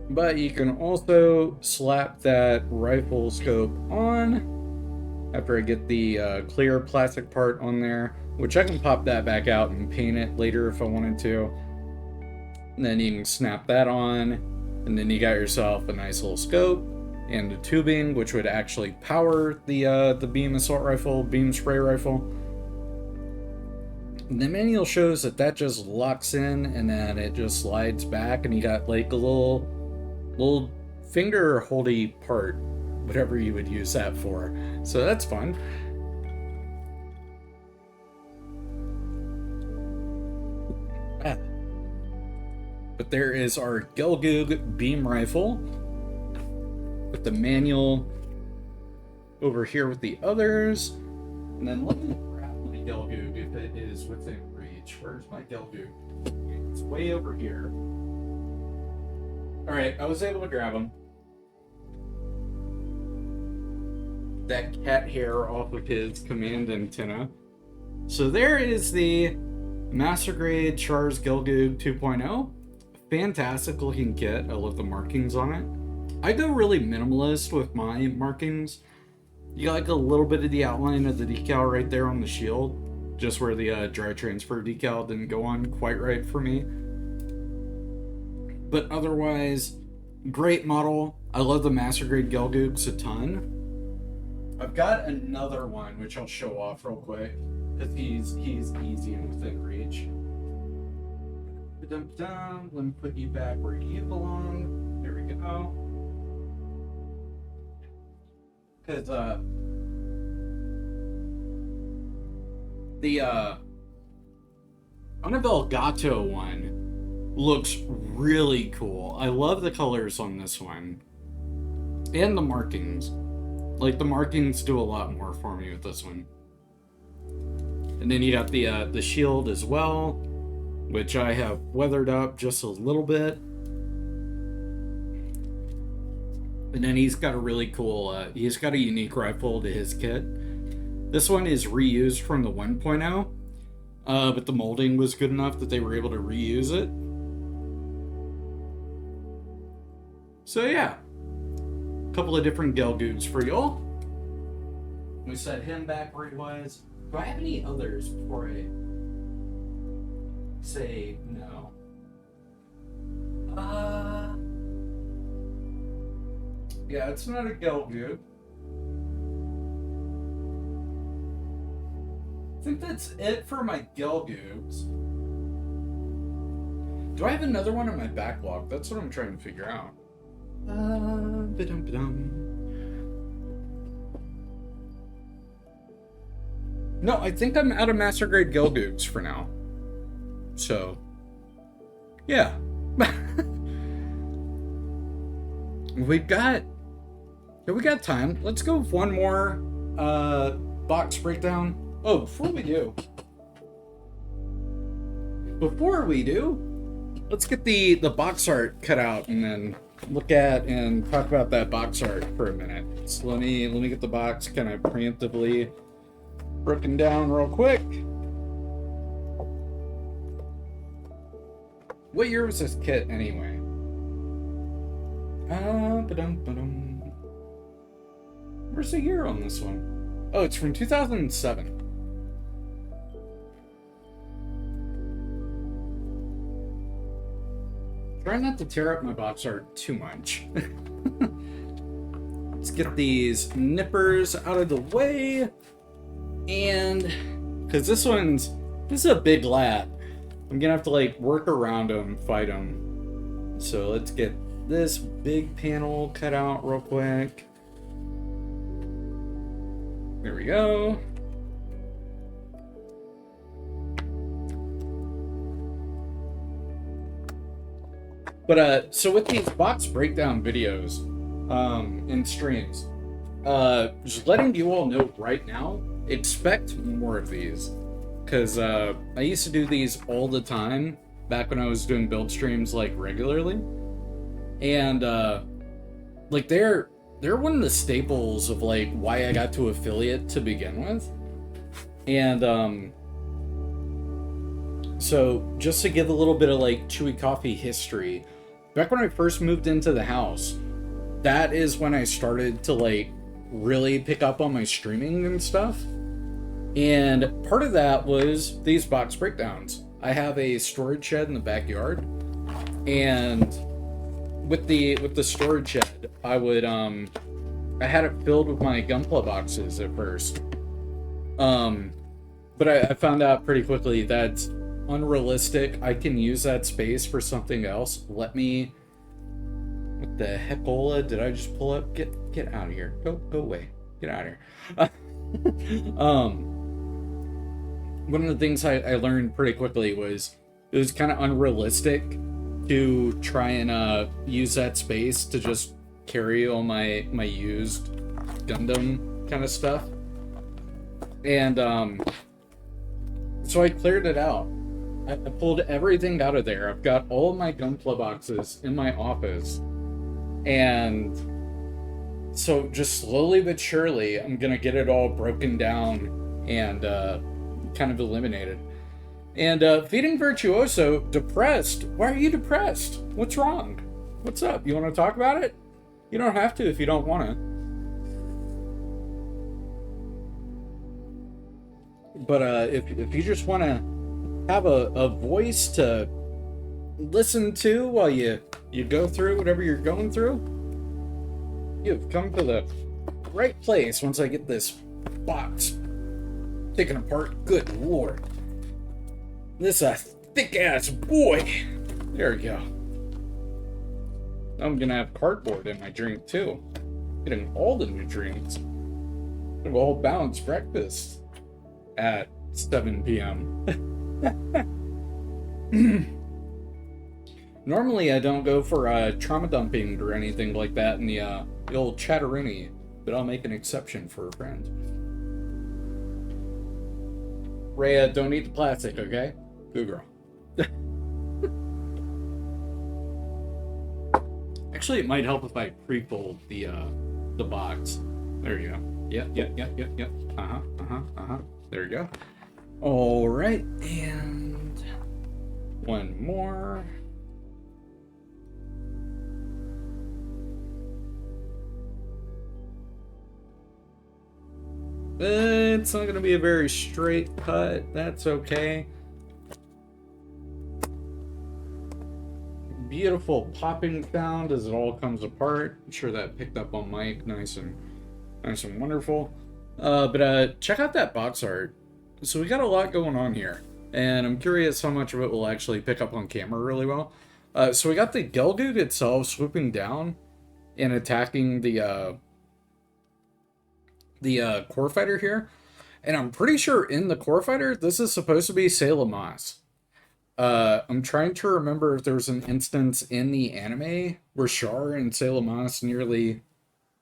But you can also slap that rifle scope on after I get the clear plastic part on there, which I can pop that back out and paint it later if I wanted to. And then you can snap that on, and then you got yourself a nice little scope and a tubing, which would actually power the beam assault rifle, beam spray rifle. And the manual shows that just locks in, and then it just slides back, and you got like a little finger holdy part, whatever you would use that for. So that's fun. But there is our Gelgoog beam rifle with the manual over here with the others. And then let me grab my Gelgoog if it is within reach. Where's my Gelgoog? It's way over here. Alright, I was able to grab him. That cat hair off of his command antenna. So there is the Master Grade Char's Gelgoog 2.0. Fantastic looking kit. I love the markings on it. I go really minimalist with my markings. You got like a little bit of the outline of the decal right there on the shield, just where the dry transfer decal didn't go on quite right for me. But otherwise, great model. I love the Master Grade Gelgoogs a ton. I've got another one which I'll show off real quick because he's easy and within reach. Let me put you back where you belong. There we go. Because the Annabelle Gato one looks really cool. I love the colors on this one. And the markings. Like, the markings do a lot more for me with this one. And then you got the shield as well, which I have weathered up just a little bit. And then he's got a really cool, he's got a unique rifle to his kit. This one is reused from the 1.0, but the molding was good enough that they were able to reuse it. So yeah, a couple of different Gelgoogs for y'all. We set him back where he was. Do I have any others before I say no? Yeah, it's not a Gelgoog. I think that's it for my Gelgoogs. Do I have another one in my backlog? That's what I'm trying to figure out. No, I think I'm out of Master Grade Gelgoogs for now. So, yeah. we got time. Let's go with one more box breakdown. Oh, before we do, let's get the box art cut out and then look at and talk about that box art for a minute. So let me get the box kind of preemptively broken down real quick. What year was this kit anyway? Where's the year on this one? Oh, it's from 2007. Try not to tear up my box art too much. Let's get these nippers out of the way. And because this is a big lad. I'm gonna have to like work around him, fight him. So let's get this big panel cut out real quick. There we go. But so with these box breakdown videos and streams, just letting you all know right now, expect more of these. Because I used to do these all the time back when I was doing build streams like regularly. And like they're one of the staples of like why I got to affiliate to begin with. And so just to give a little bit of like Chewy Coffee history, back when I first moved into the house, that is when I started to like really pick up on my streaming and stuff. And part of that was these box breakdowns. I have a storage shed in the backyard, and with the storage shed, I had it filled with my Gunpla boxes at first. But I found out pretty quickly that's unrealistic. I can use that space for something else. What the heckola did I just pull up? Get out of here. Go away. Get out of here. One of the things I learned pretty quickly was it was kind of unrealistic to try and use that space to just carry all my used Gundam kind of stuff. And so I cleared it out. I pulled everything out of there. I've got all of my Gunpla boxes in my office. And so just slowly but surely, I'm going to get it all broken down and kind of eliminated. And Feeding Virtuoso, depressed. Why are you depressed? What's wrong? What's up? You want to talk about it? You don't have to if you don't want to. But if you just want to have a voice to listen to while you go through whatever you're going through, you've come to the right place. Once I get this box taken apart, good lord. This a thick-ass boy. There we go. I'm gonna have cardboard in my drink, too. Getting all the nutrients. A whole balanced breakfast at 7 p.m. Normally, I don't go for trauma dumping or anything like that in the old chatteroony, but I'll make an exception for a friend. Rhea, don't eat the plastic, okay? Good girl. Actually, it might help if I pre-fold the box. There you go. Yep. There you go. All right, and one more. It's not going to be a very straight cut. That's okay. Beautiful popping sound as it all comes apart. I'm sure that picked up on mic. Nice and wonderful. But check out that box art. So we got a lot going on here, and I'm curious how much of it will actually pick up on camera really well. So we got the Gelgoog itself swooping down and attacking the core fighter here, and I'm pretty sure in the core fighter this is supposed to be Sailor Moss. I'm trying to remember if there was an instance in the anime where Char and Sailor Moss nearly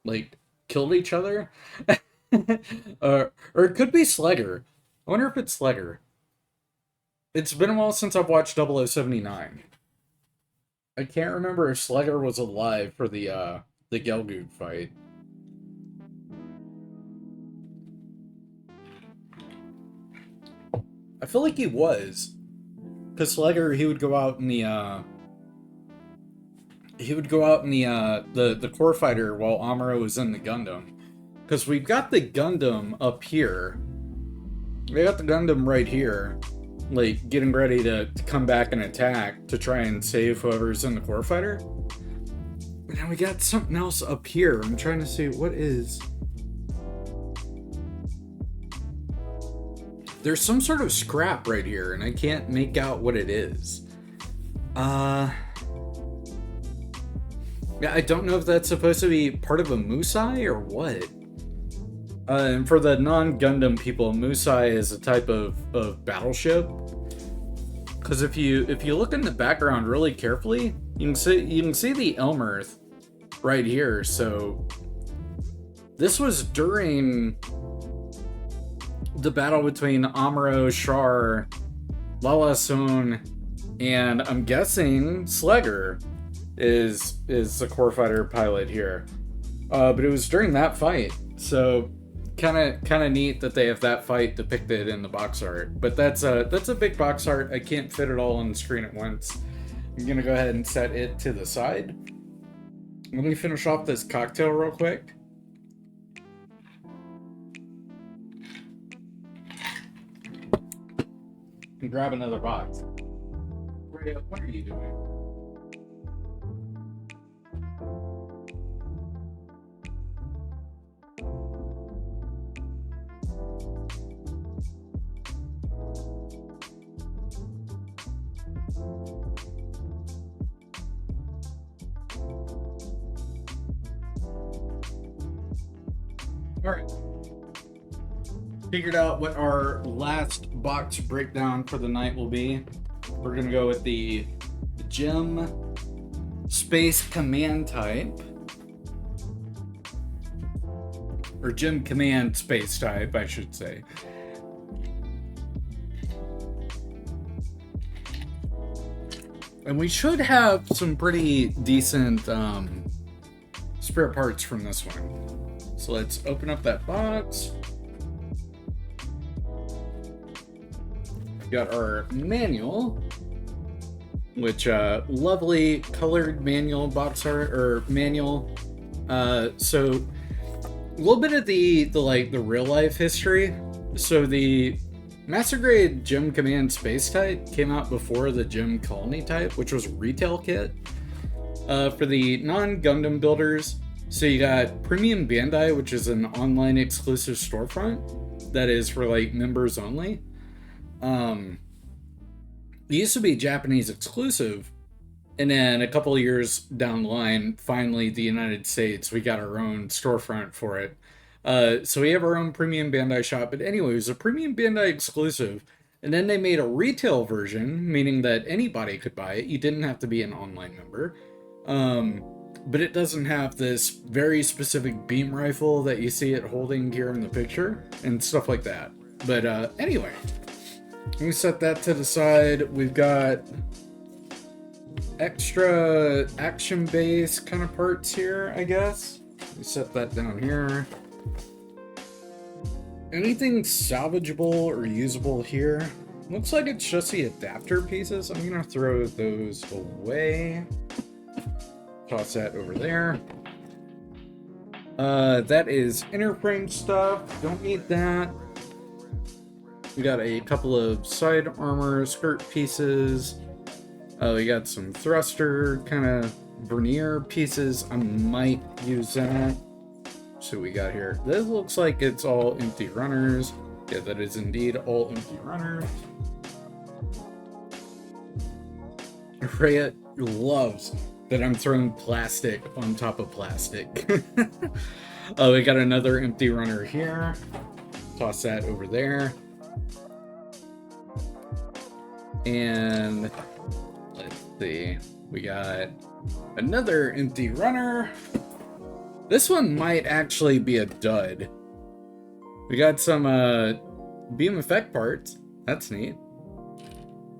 like killed each other. Or it could be Slegger. I wonder if it's Slegger. It's been a while since I've watched 0079. I can't remember if Slegger was alive for the Gelgoog fight. I feel like he was. Because Slegger, he would go out in the core fighter while Amuro was in the Gundam. Because we've got the Gundam up here. We got the Gundam right here, like getting ready to come back and attack to try and save whoever's in the core fighter. And now we got something else up here. I'm trying to see what is. There's some sort of scrap right here, and I can't make out what it is. Yeah, I don't know if that's supposed to be part of a Musai or what. And for the non-Gundam people, Musai is a type of battleship. Because if you look in the background really carefully, you can see the Elmerth right here. So this was during the battle between Amuro, Char, Lala Soon, and I'm guessing Slegger is the core fighter pilot here. But it was during that fight, so kind of neat that they have that fight depicted in the box art. But that's a big box art. I can't fit it all on the screen at once. I'm gonna go ahead and set it to the side. Let me finish off this cocktail real quick. And grab another box. Rhea, what are you doing? Alright. Figured out what our last box breakdown for the night will be. We're gonna go with the Gem Space Command type. Or Gem Command Space type, I should say. And we should have some pretty decent spare parts from this one. So let's open up that box. We got our manual, which lovely colored manual box art or manual. So a little bit of the real life history. So the Master Grade Gem Command Space type came out before the Gem Colony type, which was a retail kit for the non-Gundam builders. So you got Premium Bandai, which is an online exclusive storefront that is for like members only. It used to be Japanese exclusive, and then a couple of years down the line, finally the United States, we got our own storefront for it. So we have our own Premium Bandai shop, but anyway, it was a Premium Bandai exclusive, and then they made a retail version, meaning that anybody could buy it. You didn't have to be an online member. But it doesn't have this very specific beam rifle that you see it holding here in the picture, and stuff like that. But anyway, let me set that to the side. We've got extra action base kind of parts here, I guess. Let me set that down here. Anything salvageable or usable here? Looks like it's just the adapter pieces. I'm gonna throw those away. Toss that over there. That is inner frame stuff. Don't need that. We got a couple of side armor skirt pieces. We got some thruster kind of vernier pieces. I might use that. So we got here. This looks like it's all empty runners. Yeah, that is indeed all empty runners. Rhea loves that I'm throwing plastic on top of plastic. Oh, we got another empty runner here. Toss that over there. And let's see, we got another empty runner. This one might actually be a dud. We got some beam effect parts. That's neat.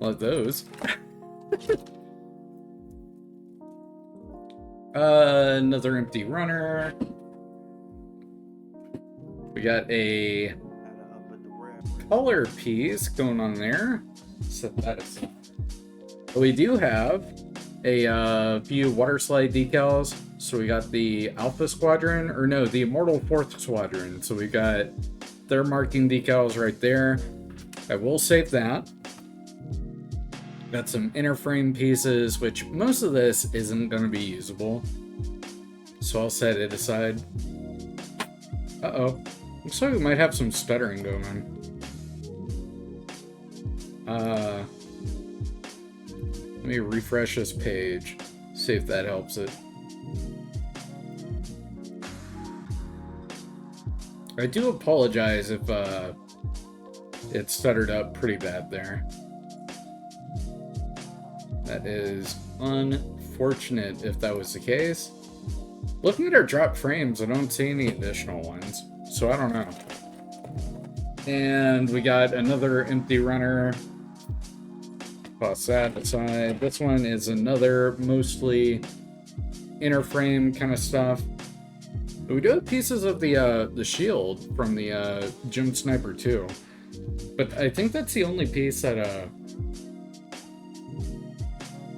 Love those. Another empty runner. We got a color piece going on there. Set that aside. We do have a few water slide decals. So we got the Alpha Squadron, or no, the Immortal 4th Squadron. So we got their marking decals right there. I will save that. Got some inner frame pieces, which most of this isn't going to be usable. So I'll set it aside. Uh-oh. Looks like we might have some stuttering going on. Let me refresh this page. See if that helps it. I do apologize if it stuttered up pretty bad there. That is unfortunate if that was the case. Looking at our drop frames, I don't see any additional ones, so I don't know. And we got another empty runner. Toss that aside. This one is another mostly inner frame kind of stuff. But we do have pieces of the shield from the Gem Sniper 2. But I think that's the only piece that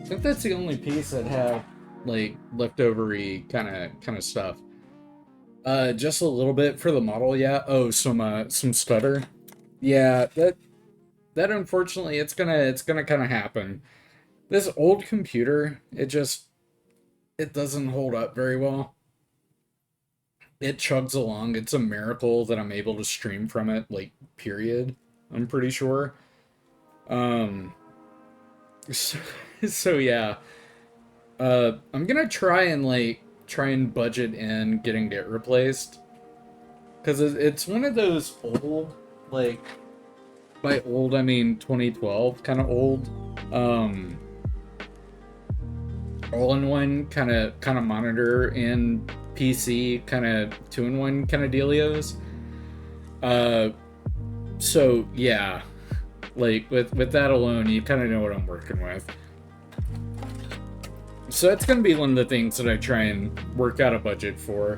think that's the only piece that had like leftovery kind of stuff. Just a little bit for the model, yeah. Oh, some stutter. Yeah, that unfortunately it's gonna kind of happen. This old computer, it doesn't hold up very well. It chugs along. It's a miracle that I'm able to stream from it, like, period. I'm pretty sure. Um, so, so yeah. I'm gonna try and budget in getting it replaced. Because it's one of those old, like, by old I mean 2012 kind of old, um, all-in-one kind of monitor and PC kind of two-in-one kind of dealios. Uh, so yeah, like with that alone, you kind of know what I'm working with. So that's gonna be one of the things that I try and work out a budget for,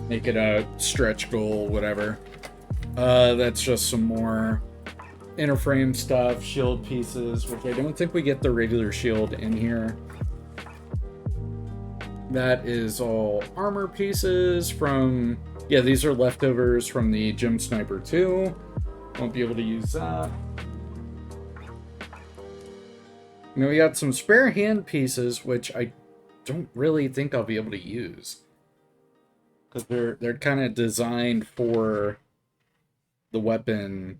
make it a stretch goal, whatever. That's just some more inner frame stuff, shield pieces, which I don't think we get the regular shield in here. That is all armor pieces from, yeah, these are leftovers from the Gem Sniper 2. Won't be able to use that. Now we got some spare hand pieces, which I don't really think I'll be able to use. Because they're kind of designed for the weapon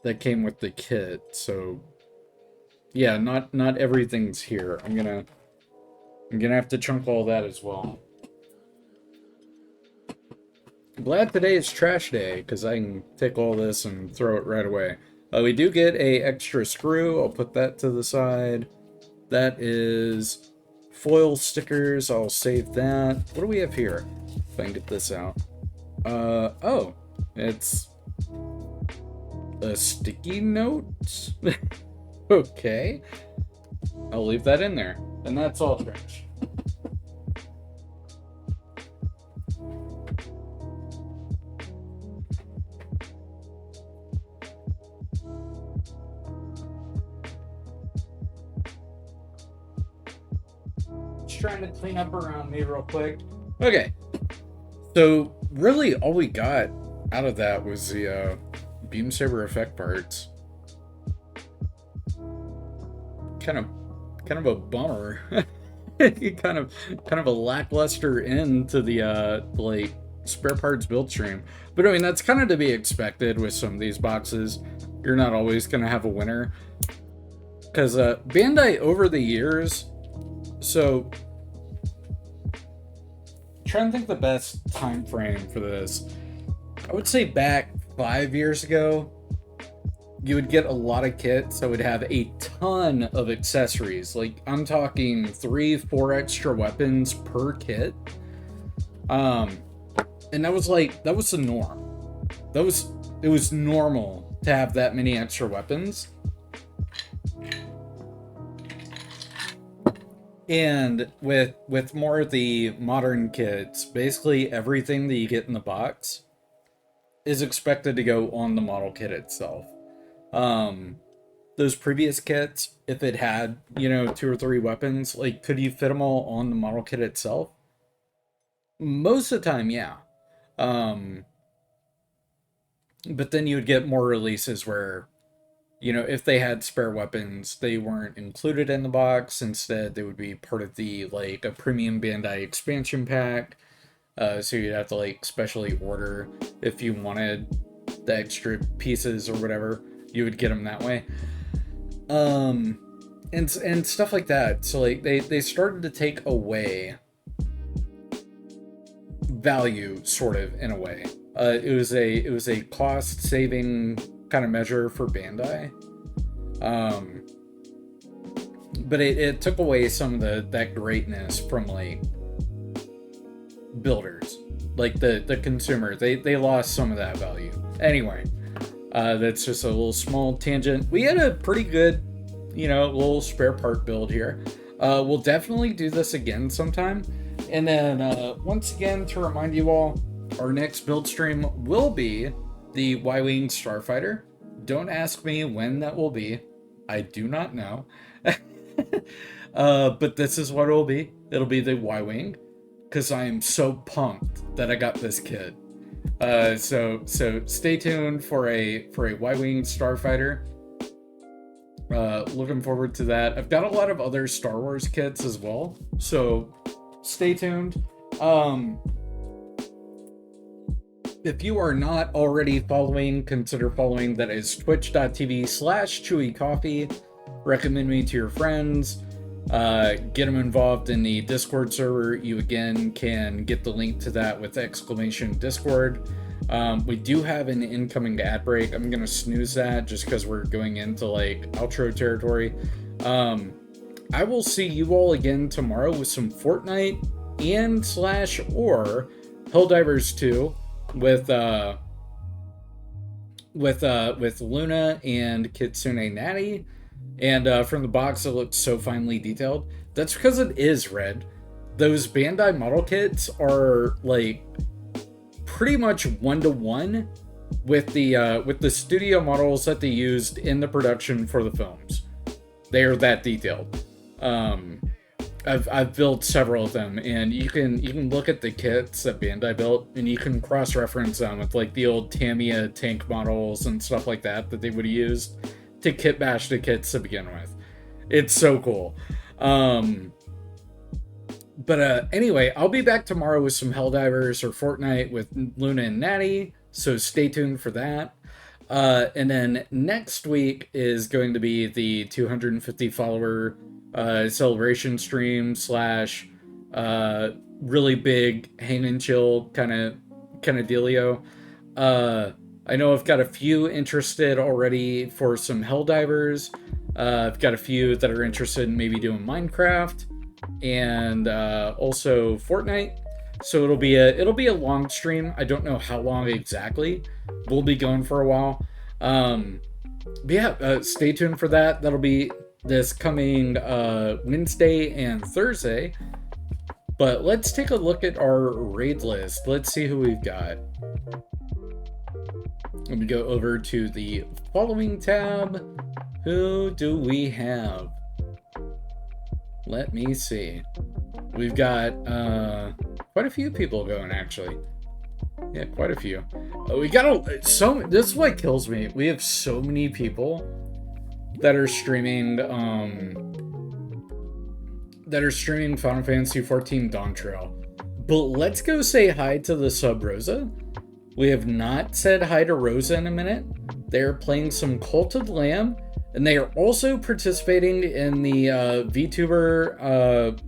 that came with the kit, so yeah, not everything's here. I'm gonna have to chunk all that as well. I'm glad today is trash day, because I can take all this and throw it right away. We do get a extra screw. I'll put that to the side. That is foil stickers. I'll save that. What do we have here? If I can get this out. Oh, it's a sticky note. Okay, I'll leave that in there, and that's all trash. Trying to clean up around me real quick. Okay, so really all we got out of that was the beam saber effect parts. Kind of a bummer. kind of a lackluster end to the like spare parts build stream. But I mean, that's kind of to be expected with some of these boxes. You're not always gonna have a winner, because Bandai over the years, so trying to think the best time frame for this. I would say back 5 years ago, you would get a lot of kits that would have a ton of accessories. Like, I'm talking 3-4 extra weapons per kit. And that was the norm. It was normal to have that many extra weapons. And with more of the modern kits, basically everything that you get in the box is expected to go on the model kit itself. Those previous kits, if it had, 2 or 3 weapons, like, could you fit them all on the model kit itself? Most of the time, yeah. But then you would get more releases where, if they had spare weapons, they weren't included in the box. Instead, they would be part of the, like, a premium Bandai expansion pack. So you'd have to, like, specially order if you wanted the extra pieces or whatever. You would get them that way. And stuff like that. So, like, they started to take away value, sort of, in a way. It was a cost-saving kind of measure for Bandai. But it took away some of that greatness from, like, builders, like the consumer. They lost some of that value. Anyway, that's just a little small tangent. We had a pretty good, little spare part build here. We'll definitely do this again sometime. And then once again, to remind you all, our next build stream will be the Y-Wing Starfighter. Don't ask me when that will be. I do not know. But this is what it'll be. It'll be the Y-Wing, because I am so pumped that I got this kit. So stay tuned for a Y-Wing Starfighter. Looking forward to that. I've got a lot of other Star Wars kits as well, so stay tuned. If you are not already following, consider following. That is twitch.tv/ChewieCoffee. Recommend me to your friends. Get them involved in the Discord server. You again can get the link to that with !Discord. We do have an incoming ad break. I'm gonna snooze that just because we're going into like outro territory. I will see you all again tomorrow with some Fortnite and /or Helldivers 2 with Luna and Kitsune Natty. And from the box, it looks so finely detailed. That's because it is red. Those Bandai model kits are like pretty much 1-to-1 with the studio models that they used in the production for the films. They are that detailed. I've built several of them, and you can look at the kits that Bandai built, and you can cross-reference them with like the old Tamiya tank models and stuff like that they would have used to kit bash the kits to begin with. It's so cool. But anyway, I'll be back tomorrow with some Helldivers or Fortnite with Luna and Natty, so stay tuned for that. And then next week is going to be the 250 follower celebration stream / really big hang and chill kind of dealio. I know I've got a few interested already for some Helldivers. I've got a few that are interested in maybe doing Minecraft and also Fortnite. So it'll be a long stream. I don't know how long exactly. We'll be going for a while. But yeah, stay tuned for that. That'll be this coming Wednesday and Thursday. But let's take a look at our raid list. Let's see who we've got. Let me go over to the following tab. Who do we have? Let me see. We've got quite a few people going, actually. Yeah, quite a few. We got this is what kills me. We have so many people that are streaming Final Fantasy XIV Dawn Trail. But let's go say hi to the sub Rosa. We have not said hi to Rosa in a minute. They're playing some Cult of the Lamb, and they are also participating in the VTuber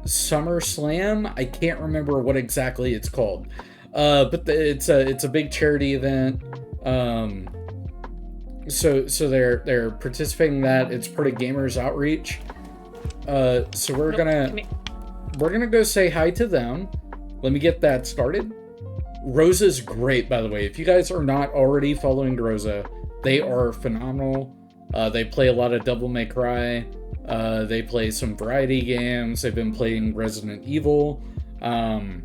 Summer Slam. I can't remember what exactly it's called, but it's a big charity event. So they're participating in that. It's part of Gamers Outreach. So we're gonna go say hi to them. Let me get that started. Rosa's great, by the way. If you guys are not already following Rosa, they are phenomenal. They play a lot of Devil May Cry. They play some variety games. They've been playing Resident Evil. And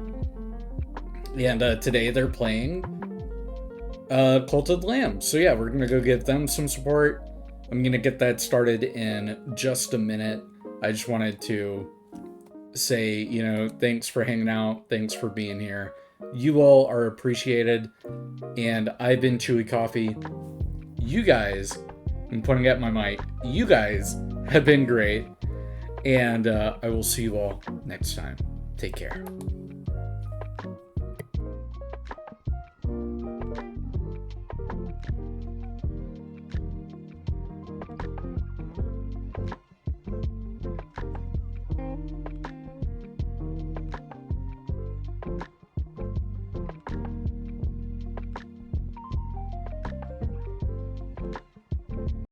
today they're playing Cult of the Lamb. So yeah, we're going to go give them some support. I'm going to get that started in just a minute. I just wanted to say, thanks for hanging out. Thanks for being here. You all are appreciated. And I've been Chewy Coffee. You guys, I'm pointing at my mic, you guys have been great. And I will see you all next time. Take care.